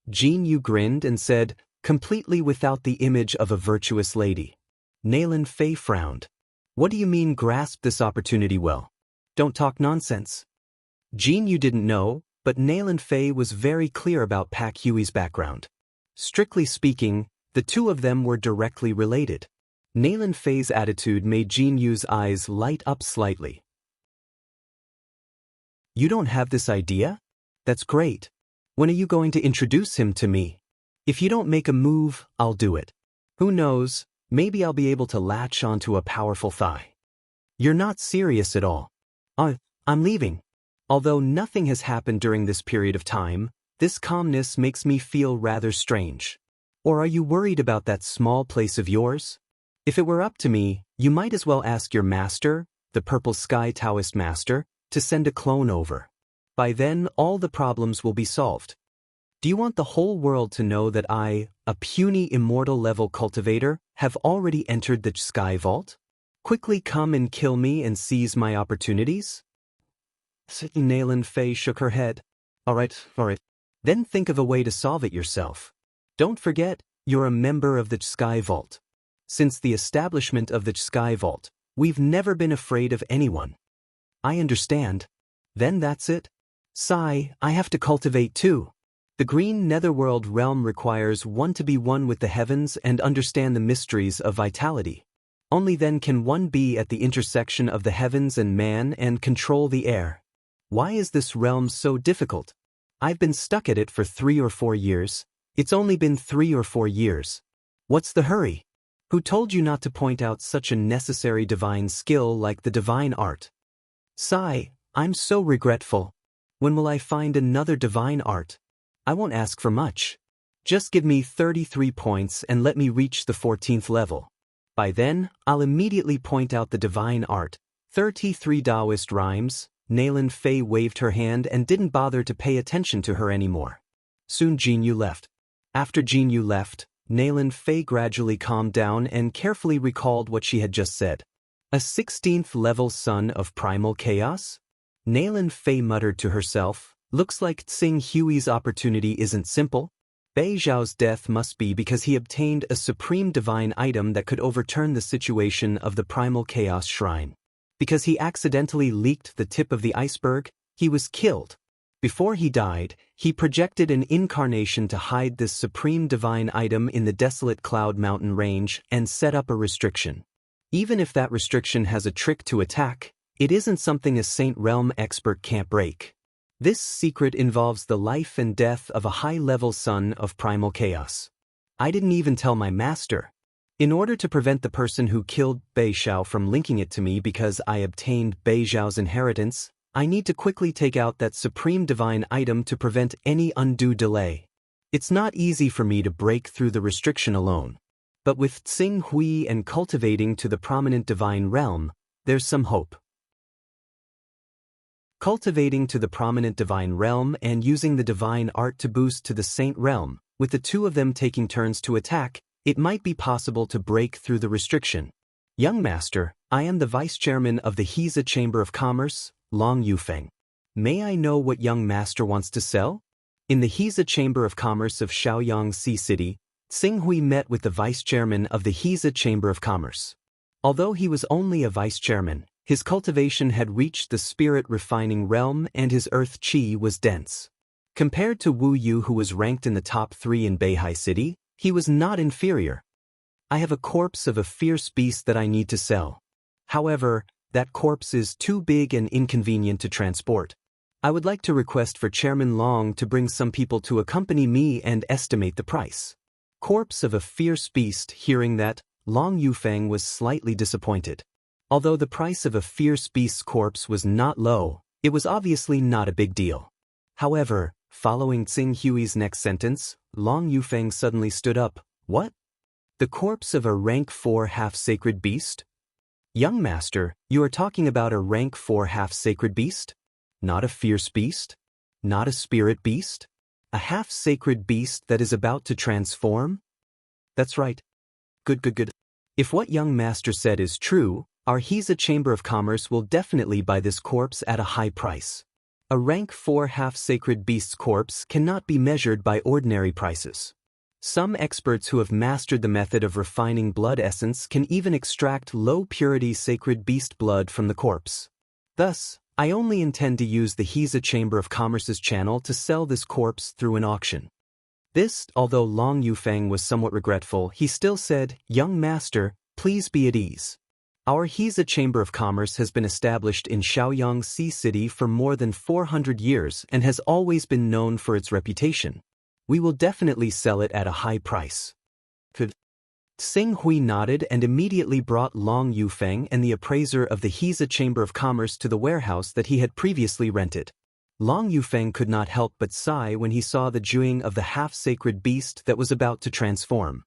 Jin Yu grinned and said, completely without the image of a virtuous lady. Nayland Fei frowned. What do you mean grasp this opportunity well? Don't talk nonsense. Jin Yu didn't know, but Nayland Fei was very clear about Pak Hui's background. Strictly speaking, the two of them were directly related. Nayland Fei's attitude made Jin Yu's eyes light up slightly. You don't have this idea? That's great. When are you going to introduce him to me? If you don't make a move, I'll do it. Who knows, maybe I'll be able to latch onto a powerful thigh. You're not serious at all. I'm leaving. Although nothing has happened during this period of time, this calmness makes me feel rather strange. Or are you worried about that small place of yours? If it were up to me, you might as well ask your master, the Purple Sky Taoist master, to send a clone over. By then, all the problems will be solved. Do you want the whole world to know that I, a puny immortal level cultivator, have already entered the Sky Vault? Quickly come and kill me and seize my opportunities? Nayland Fei shook her head. All right. Then think of a way to solve it yourself. Don't forget, you're a member of the Sky Vault. Since the establishment of the Sky Vault, we've never been afraid of anyone. I understand. Then that's it. Sigh, I have to cultivate too. The Green Netherworld realm requires one to be one with the heavens and understand the mysteries of vitality. Only then can one be at the intersection of the heavens and man and control the air. Why is this realm so difficult? I've been stuck at it for 3 or 4 years. It's only been 3 or 4 years. What's the hurry? Who told you not to point out such a necessary divine skill like the divine art? Sigh, I'm so regretful. When will I find another divine art? I won't ask for much. Just give me 33 points and let me reach the 14th level. By then, I'll immediately point out the divine art. 33 Taoist rhymes. Nayland Fei waved her hand and didn't bother to pay attention to her anymore. Soon Jin Yu left. After Jin Yu left, Nayland Fei gradually calmed down and carefully recalled what she had just said. A 16th level son of primal chaos? Nayland Fei muttered to herself, looks like Tsing Hui's opportunity isn't simple. Bei Zhao's death must be because he obtained a supreme divine item that could overturn the situation of the primal chaos shrine. Because he accidentally leaked the tip of the iceberg, he was killed. Before he died, he projected an incarnation to hide this supreme divine item in the desolate Cloud Mountain range and set up a restriction. Even if that restriction has a trick to attack, it isn't something a Saint Realm expert can't break. This secret involves the life and death of a high-level son of primal chaos. I didn't even tell my master. In order to prevent the person who killed Bei Zhao from linking it to me because I obtained Bei Zhao's inheritance, I need to quickly take out that supreme divine item to prevent any undue delay. It's not easy for me to break through the restriction alone. But with Tsing Hui and cultivating to the prominent divine realm, there's some hope. Cultivating to the prominent divine realm and using the divine art to boost to the saint realm, with the two of them taking turns to attack, it might be possible to break through the restriction. Young Master, I am the Vice Chairman of the Heiza Chamber of Commerce, Long Yufeng. May I know what Young Master wants to sell? In the Heiza Chamber of Commerce of Shaoyang Sea City, Tsing Hui met with the Vice Chairman of the Heiza Chamber of Commerce. Although he was only a Vice Chairman, his cultivation had reached the spirit-refining realm and his earth qi was dense. Compared to Wu Yu, who was ranked in the top 3 in Beihai City, he was not inferior. I have a corpse of a fierce beast that I need to sell. However, that corpse is too big and inconvenient to transport. I would like to request for Chairman Long to bring some people to accompany me and estimate the price. Corpse of a fierce beast. Hearing that, Long Yufeng was slightly disappointed. Although the price of a fierce beast's corpse was not low, it was obviously not a big deal. However, following Tsing Hui's next sentence, Long Yufeng suddenly stood up. What? The corpse of a rank 4 half-sacred beast? Young Master, you are talking about a rank 4 half-sacred beast? Not a fierce beast? Not a spirit beast? A half-sacred beast that is about to transform? That's right. Good. If what Young Master said is true, our Heiza Chamber of Commerce will definitely buy this corpse at a high price. A rank 4 half-sacred beast's corpse cannot be measured by ordinary prices. Some experts who have mastered the method of refining blood essence can even extract low-purity sacred beast blood from the corpse. Thus, I only intend to use the Heiza Chamber of Commerce's channel to sell this corpse through an auction. This, although Long Yufeng was somewhat regretful, he still said, Young Master, please be at ease. Our Heiza Chamber of Commerce has been established in Shaoyang Sea City for more than 400 years and has always been known for its reputation. We will definitely sell it at a high price. Tsing Hui nodded and immediately brought Long Yufeng and the appraiser of the Heiza Chamber of Commerce to the warehouse that he had previously rented. Long Yufeng could not help but sigh when he saw the juing of the half-sacred beast that was about to transform.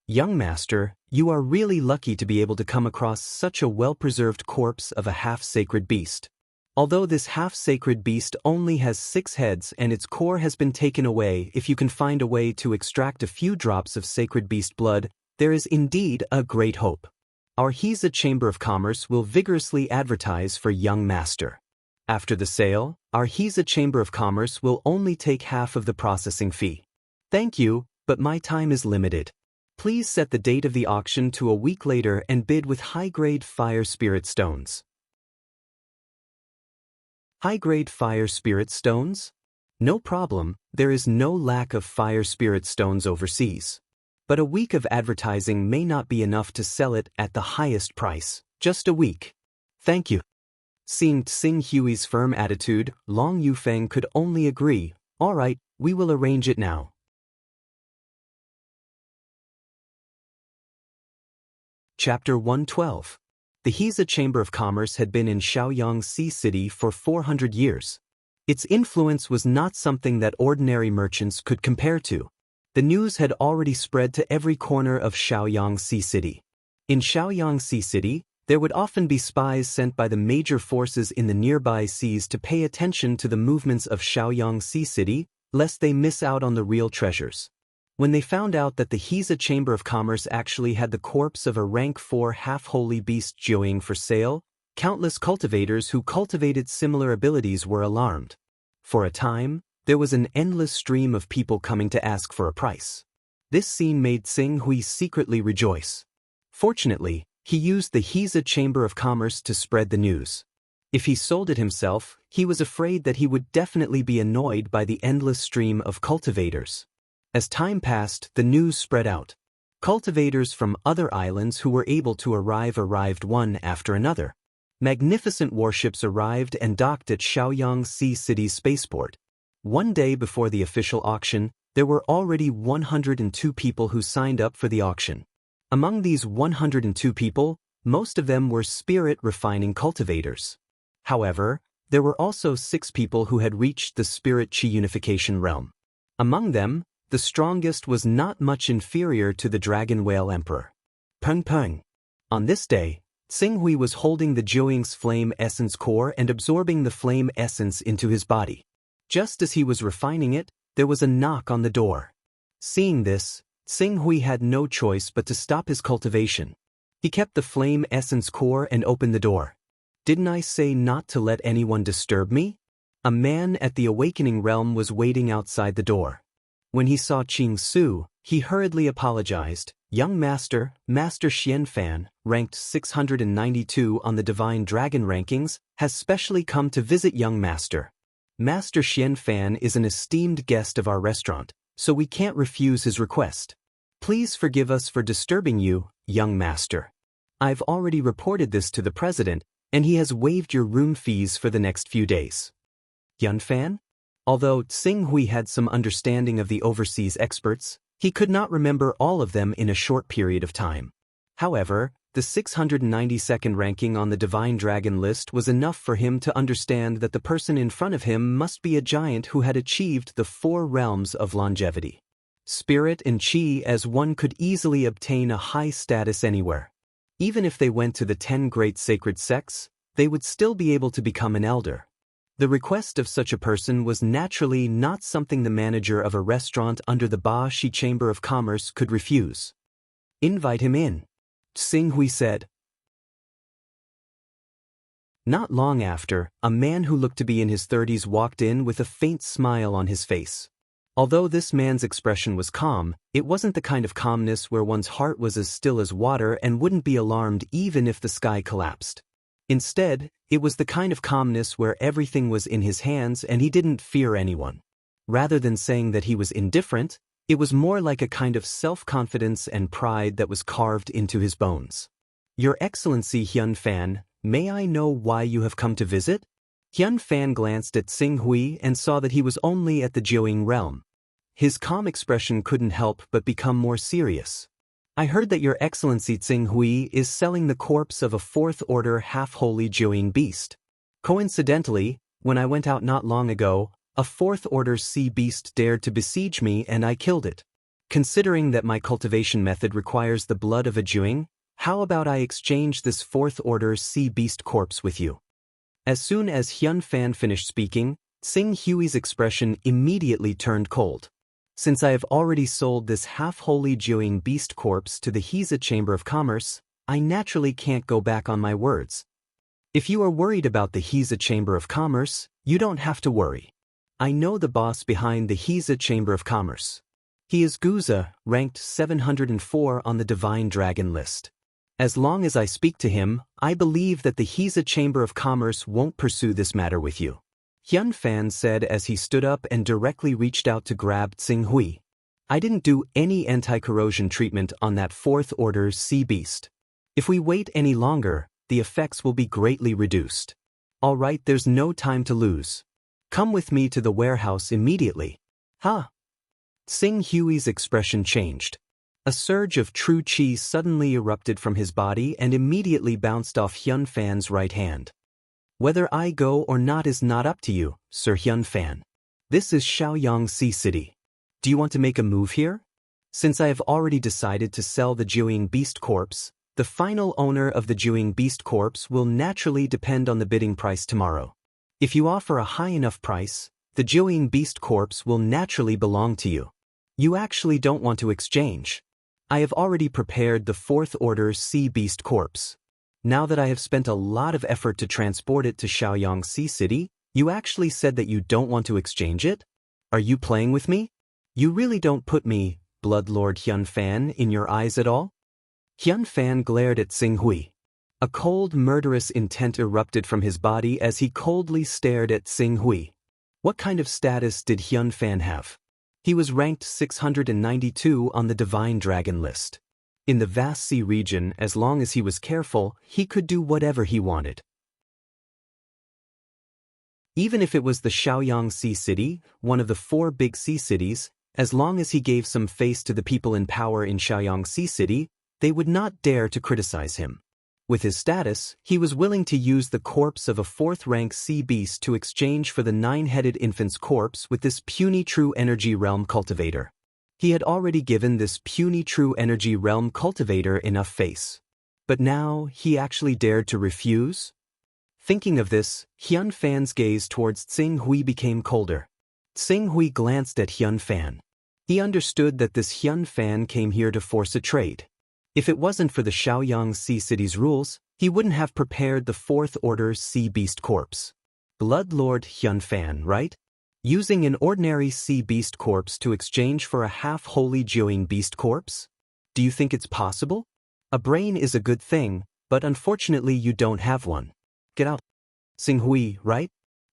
Young Master, you are really lucky to be able to come across such a well-preserved corpse of a half-sacred beast. Although this half-sacred beast only has 6 heads and its core has been taken away, if you can find a way to extract a few drops of sacred beast blood, there is indeed a great hope. Our Heiza Chamber of Commerce will vigorously advertise for Young Master. After the sale, our Heiza Chamber of Commerce will only take half of the processing fee. Thank you, but my time is limited. Please set the date of the auction to a week later and bid with high-grade fire spirit stones. High-grade fire spirit stones? No problem, there is no lack of fire spirit stones overseas. But a week of advertising may not be enough to sell it at the highest price. Just a week. Thank you. Seeing Tsing Hui's firm attitude, Long Yufeng could only agree. All right, we will arrange it now. Chapter 112. The Heiza Chamber of Commerce had been in Shaoyang Sea City for 400 years. Its influence was not something that ordinary merchants could compare to. The news had already spread to every corner of Shaoyang Sea City. In Shaoyang Sea City, there would often be spies sent by the major forces in the nearby seas to pay attention to the movements of Shaoyang Sea City, lest they miss out on the real treasures. When they found out that the Heiza Chamber of Commerce actually had the corpse of a rank 4 half-holy beast joeying for sale, countless cultivators who cultivated similar abilities were alarmed. For a time, there was an endless stream of people coming to ask for a price. This scene made Tsing Hui secretly rejoice. Fortunately, he used the Giza Chamber of Commerce to spread the news. If he sold it himself, he was afraid that he would definitely be annoyed by the endless stream of cultivators. As time passed, the news spread out. Cultivators from other islands who were able to arrived one after another. Magnificent warships arrived and docked at Shaoyang Sea City's spaceport. One day before the official auction, there were already 102 people who signed up for the auction. Among these 102 people, most of them were spirit refining cultivators. However, there were also 6 people who had reached the spirit chi unification realm. Among them, the strongest was not much inferior to the dragon whale emperor. Peng Peng. On this day, Tsing Hui was holding the Jiuying's flame essence core and absorbing the flame essence into his body. Just as he was refining it, there was a knock on the door. Seeing this, Tsing Hui had no choice but to stop his cultivation. He kept the flame essence core and opened the door. Didn't I say not to let anyone disturb me? A man at the awakening realm was waiting outside the door. When he saw Qing Su, he hurriedly apologized. Young Master, Master Xianfan, ranked 692 on the Divine Dragon rankings, has specially come to visit young Master. Master Xianfan is an esteemed guest of our restaurant, so we can't refuse his request. Please forgive us for disturbing you, young Master. I've already reported this to the President, and he has waived your room fees for the next few days. Xianfan? Although Tsing Hui had some understanding of the overseas experts, he could not remember all of them in a short period of time. However, the 692nd ranking on the Divine Dragon list was enough for him to understand that the person in front of him must be a giant who had achieved the 4 realms of longevity. Spirit and Qi as one could easily obtain a high status anywhere. Even if they went to the 10 great sacred sects, they would still be able to become an elder. The request of such a person was naturally not something the manager of a restaurant under the Ba Shi Chamber of Commerce could refuse. Invite him in, Tsing Hui said. Not long after, a man who looked to be in his 30s walked in with a faint smile on his face. Although this man's expression was calm, it wasn't the kind of calmness where one's heart was as still as water and wouldn't be alarmed even if the sky collapsed. Instead, it was the kind of calmness where everything was in his hands and he didn't fear anyone. Rather than saying that he was indifferent, it was more like a kind of self-confidence and pride that was carved into his bones. Your Excellency Hyun Fan, may I know why you have come to visit? Hyun Fan glanced at Tsing Hui and saw that he was only at the Jiuying realm. His calm expression couldn't help but become more serious. I heard that Your Excellency Tsing Hui is selling the corpse of a 4th-order half-holy Jiuying beast. Coincidentally, when I went out not long ago, a 4th-order sea beast dared to besiege me and I killed it. Considering that my cultivation method requires the blood of a Jiuying, how about I exchange this 4th-order sea beast corpse with you? As soon as Hyun Fan finished speaking, Tsing Hui's expression immediately turned cold. Since I have already sold this half-holy Jiuying beast corpse to the Giza Chamber of Commerce, I naturally can't go back on my words. If you are worried about the Giza Chamber of Commerce, you don't have to worry. I know the boss behind the Giza Chamber of Commerce. He is Guza, ranked 704 on the Divine Dragon list. As long as I speak to him, I believe that the Giza Chamber of Commerce won't pursue this matter with you. Hyun Fan said as he stood up and directly reached out to grab Tsing Hui. I didn't do any anti-corrosion treatment on that 4th-order sea beast. If we wait any longer, the effects will be greatly reduced. All right, there's no time to lose. Come with me to the warehouse immediately. Huh? Tsing Hui's expression changed. A surge of true qi suddenly erupted from his body and immediately bounced off Hyun Fan's right hand. Whether I go or not is not up to you, Sir Hyun Fan. This is Shaoyang Sea City. Do you want to make a move here? Since I have already decided to sell the Jiuying Beast Corpse, the final owner of the Jiuying Beast Corpse will naturally depend on the bidding price tomorrow. If you offer a high enough price, the Jiuying Beast Corpse will naturally belong to you. You actually don't want to exchange. I have already prepared the 4th-order Sea Beast Corpse. Now that I have spent a lot of effort to transport it to Shaoyang Sea City, you actually said that you don't want to exchange it? Are you playing with me? You really don't put me, Bloodlord Hyun Fan, in your eyes at all? Hyun Fan glared at Sing Hui. A cold, murderous intent erupted from his body as he coldly stared at Sing Hui. What kind of status did Hyun Fan have? He was ranked 692 on the Divine Dragon list. In the vast sea region, as long as he was careful, he could do whatever he wanted. Even if it was the Shaoyang Sea City, one of the 4 big sea cities, as long as he gave some face to the people in power in Shaoyang Sea City, they would not dare to criticize him. With his status, he was willing to use the corpse of a 4th-rank sea beast to exchange for the 9-headed infant's corpse with this puny true energy realm cultivator. He had already given this puny true energy realm cultivator enough face. But now, he actually dared to refuse? Thinking of this, Hyun Fan's gaze towards Sing Hui became colder. Sing Hui glanced at Hyun Fan. He understood that this Hyun Fan came here to force a trade. If it wasn't for the Shaoyang Sea City's rules, he wouldn't have prepared the 4th Order Sea Beast Corpse. Bloodlord Hyun Fan, right? Using an ordinary Sea Beast Corpse to exchange for a half-holy Jiuying Beast Corpse? Do you think it's possible? A brain is a good thing, but unfortunately you don't have one. Get out. Sing Hui, right?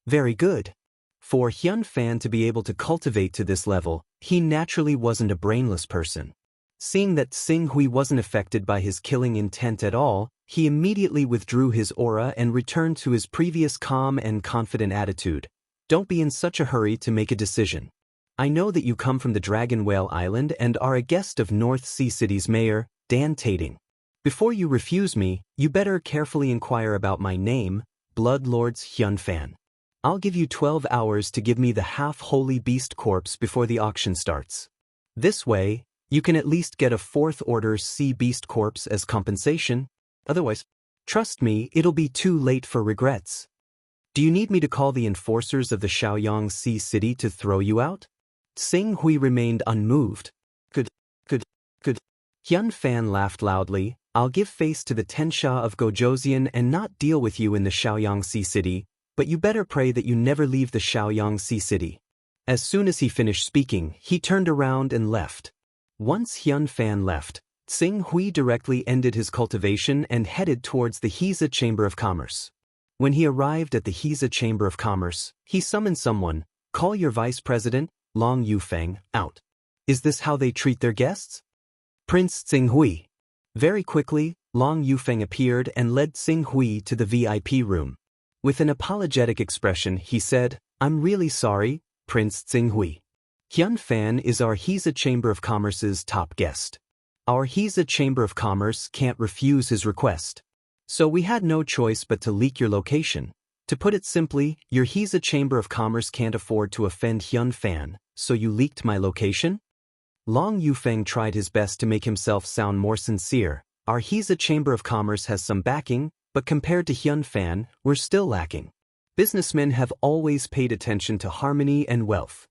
Very good. For Hyun Fan to be able to cultivate to this level, he naturally wasn't a brainless person. Seeing that Sing Hui wasn't affected by his killing intent at all, he immediately withdrew his aura and returned to his previous calm and confident attitude. Don't be in such a hurry to make a decision. I know that you come from the Dragon Whale Island and are a guest of North Sea City's mayor, Dan Tating. Before you refuse me, you better carefully inquire about my name, Bloodlord's Hyun Fan. I'll give you 12 hours to give me the half-holy beast corpse before the auction starts. This way, you can at least get a 4th Order Sea Beast Corpse as compensation. Otherwise, trust me, it'll be too late for regrets. Do you need me to call the enforcers of the Shaoyang Sea City to throw you out? Sing Hui remained unmoved. Good. Hyun Fan laughed loudly. I'll give face to the Tensha of Gojoseon and not deal with you in the Shaoyang Sea City, but you better pray that you never leave the Shaoyang Sea City. As soon as he finished speaking, he turned around and left. Once Hyun Fan left, Sing Hui directly ended his cultivation and headed towards the Hiza Chamber of Commerce. When he arrived at the Hiza Chamber of Commerce, he summoned someone. Call your vice president, Long Yufeng, out. Is this how they treat their guests? Prince Sing Hui. Very quickly, Long Yufeng appeared and led Sing Hui to the VIP room. With an apologetic expression, he said, I'm really sorry, Prince Sing Hui. Hyun Fan is our Hiza Chamber of Commerce's top guest. Our Hiza Chamber of Commerce can't refuse his request. So we had no choice but to leak your location. To put it simply, your Hiza Chamber of Commerce can't afford to offend Hyun Fan, so you leaked my location? Long Yufeng tried his best to make himself sound more sincere. Our Hiza Chamber of Commerce has some backing, but compared to Hyun Fan, we're still lacking. Businessmen have always paid attention to harmony and wealth.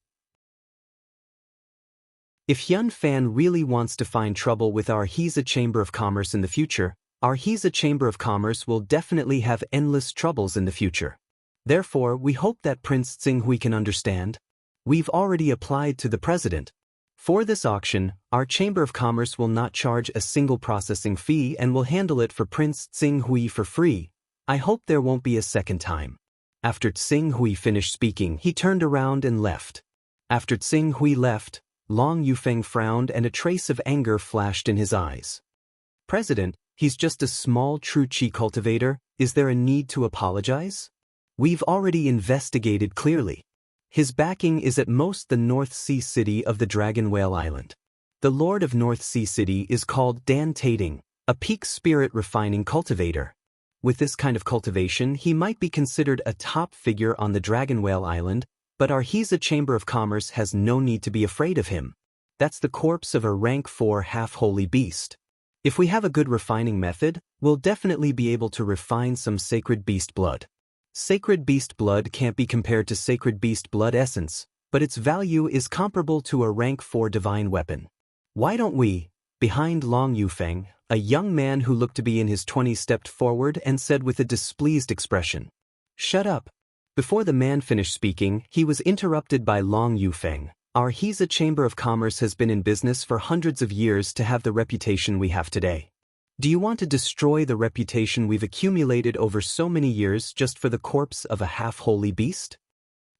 If Hyun Fan really wants to find trouble with our Hiza Chamber of Commerce in the future, our Hiza Chamber of Commerce will definitely have endless troubles in the future. Therefore, we hope that Prince Sing Hui can understand. We've already applied to the president. For this auction, our Chamber of Commerce will not charge a single processing fee and will handle it for Prince Sing Hui for free. I hope there won't be a second time. After Sing Hui finished speaking, he turned around and left. After Sing Hui left, Long Yufeng frowned and a trace of anger flashed in his eyes. President, he's just a small true chi cultivator. Is there a need to apologize? We've already investigated clearly. His backing is at most the North Sea City of the Dragon Whale Island. The Lord of North Sea City is called Dan Tating, a peak spirit refining cultivator. With this kind of cultivation, he might be considered a top figure on the Dragon Whale Island, but our Hiza Chamber of Commerce has no need to be afraid of him. That's the corpse of a rank 4 half-holy beast. If we have a good refining method, we'll definitely be able to refine some sacred beast blood. Sacred beast blood can't be compared to sacred beast blood essence, but its value is comparable to a rank 4 divine weapon. Why don't we? Behind Long Yufeng, a young man who looked to be in his 20s stepped forward and said with a displeased expression, "Shut up. Before the man finished speaking, he was interrupted by Long Yufeng. Our Hiza Chamber of Commerce has been in business for hundreds of years to have the reputation we have today. Do you want to destroy the reputation we've accumulated over so many years just for the corpse of a half-holy beast?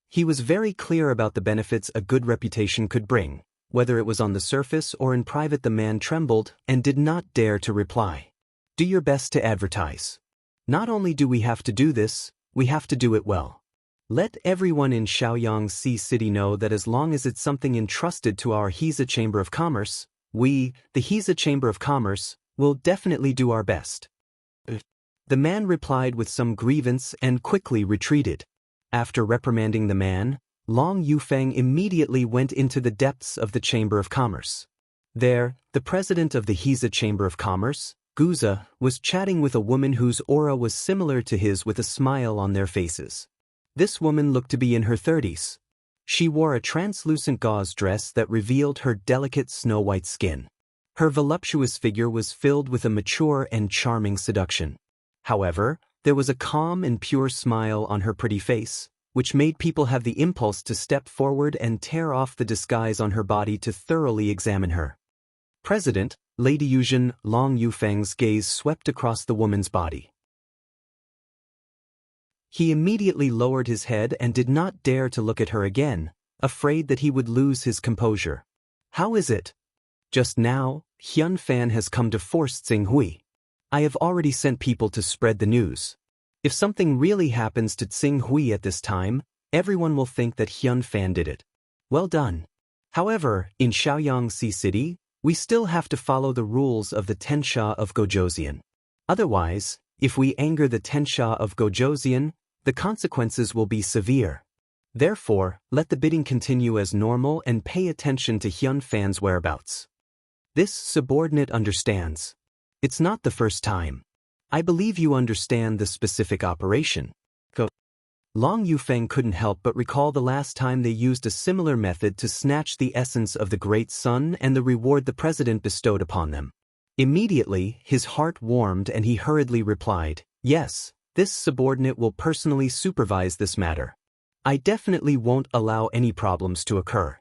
He was very clear about the benefits a good reputation could bring. Whether it was on the surface or in private, the man trembled and did not dare to reply. Do your best to advertise. Not only do we have to do this, we have to do it well. Let everyone in Shaoyang City know that as long as it's something entrusted to our Hiza Chamber of Commerce, we, the Hiza Chamber of Commerce, will definitely do our best. The man replied with some grievance and quickly retreated. After reprimanding the man, Long Yufeng immediately went into the depths of the Chamber of Commerce. There, the president of the Hiza Chamber of Commerce, Guza, was chatting with a woman whose aura was similar to his with a smile on their faces. This woman looked to be in her 30s. She wore a translucent gauze dress that revealed her delicate snow-white skin. Her voluptuous figure was filled with a mature and charming seduction. However, there was a calm and pure smile on her pretty face, which made people have the impulse to step forward and tear off the disguise on her body to thoroughly examine her. President, Lady Yuzhen, Long Yufeng's gaze swept across the woman's body. He immediately lowered his head and did not dare to look at her again, afraid that he would lose his composure. How is it? Just now, Hyun Fan has come to force Tsinghui. I have already sent people to spread the news. If something really happens to Tsinghui at this time, everyone will think that Hyun Fan did it. Well done. However, in Shaoyang City, we still have to follow the rules of the Tensha of Gojoseon. Otherwise, if we anger the Tensha of Gojoseon, the consequences will be severe. Therefore, let the bidding continue as normal and pay attention to Hyun Fan's whereabouts. This subordinate understands. It's not the first time. I believe you understand the specific operation. Long Yufeng couldn't help but recall the last time they used a similar method to snatch the essence of the great sun and the reward the president bestowed upon them. Immediately, his heart warmed and he hurriedly replied, "Yes, this subordinate will personally supervise this matter. I definitely won't allow any problems to occur."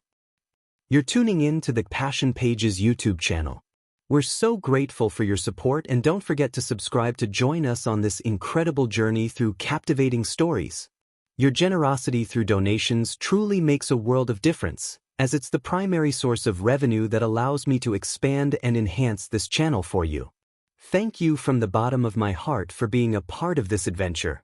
You're tuning in to the Passion Pages YouTube channel. We're so grateful for your support, and don't forget to subscribe to join us on this incredible journey through captivating stories. Your generosity through donations truly makes a world of difference, as it's the primary source of revenue that allows me to expand and enhance this channel for you. Thank you from the bottom of my heart for being a part of this adventure.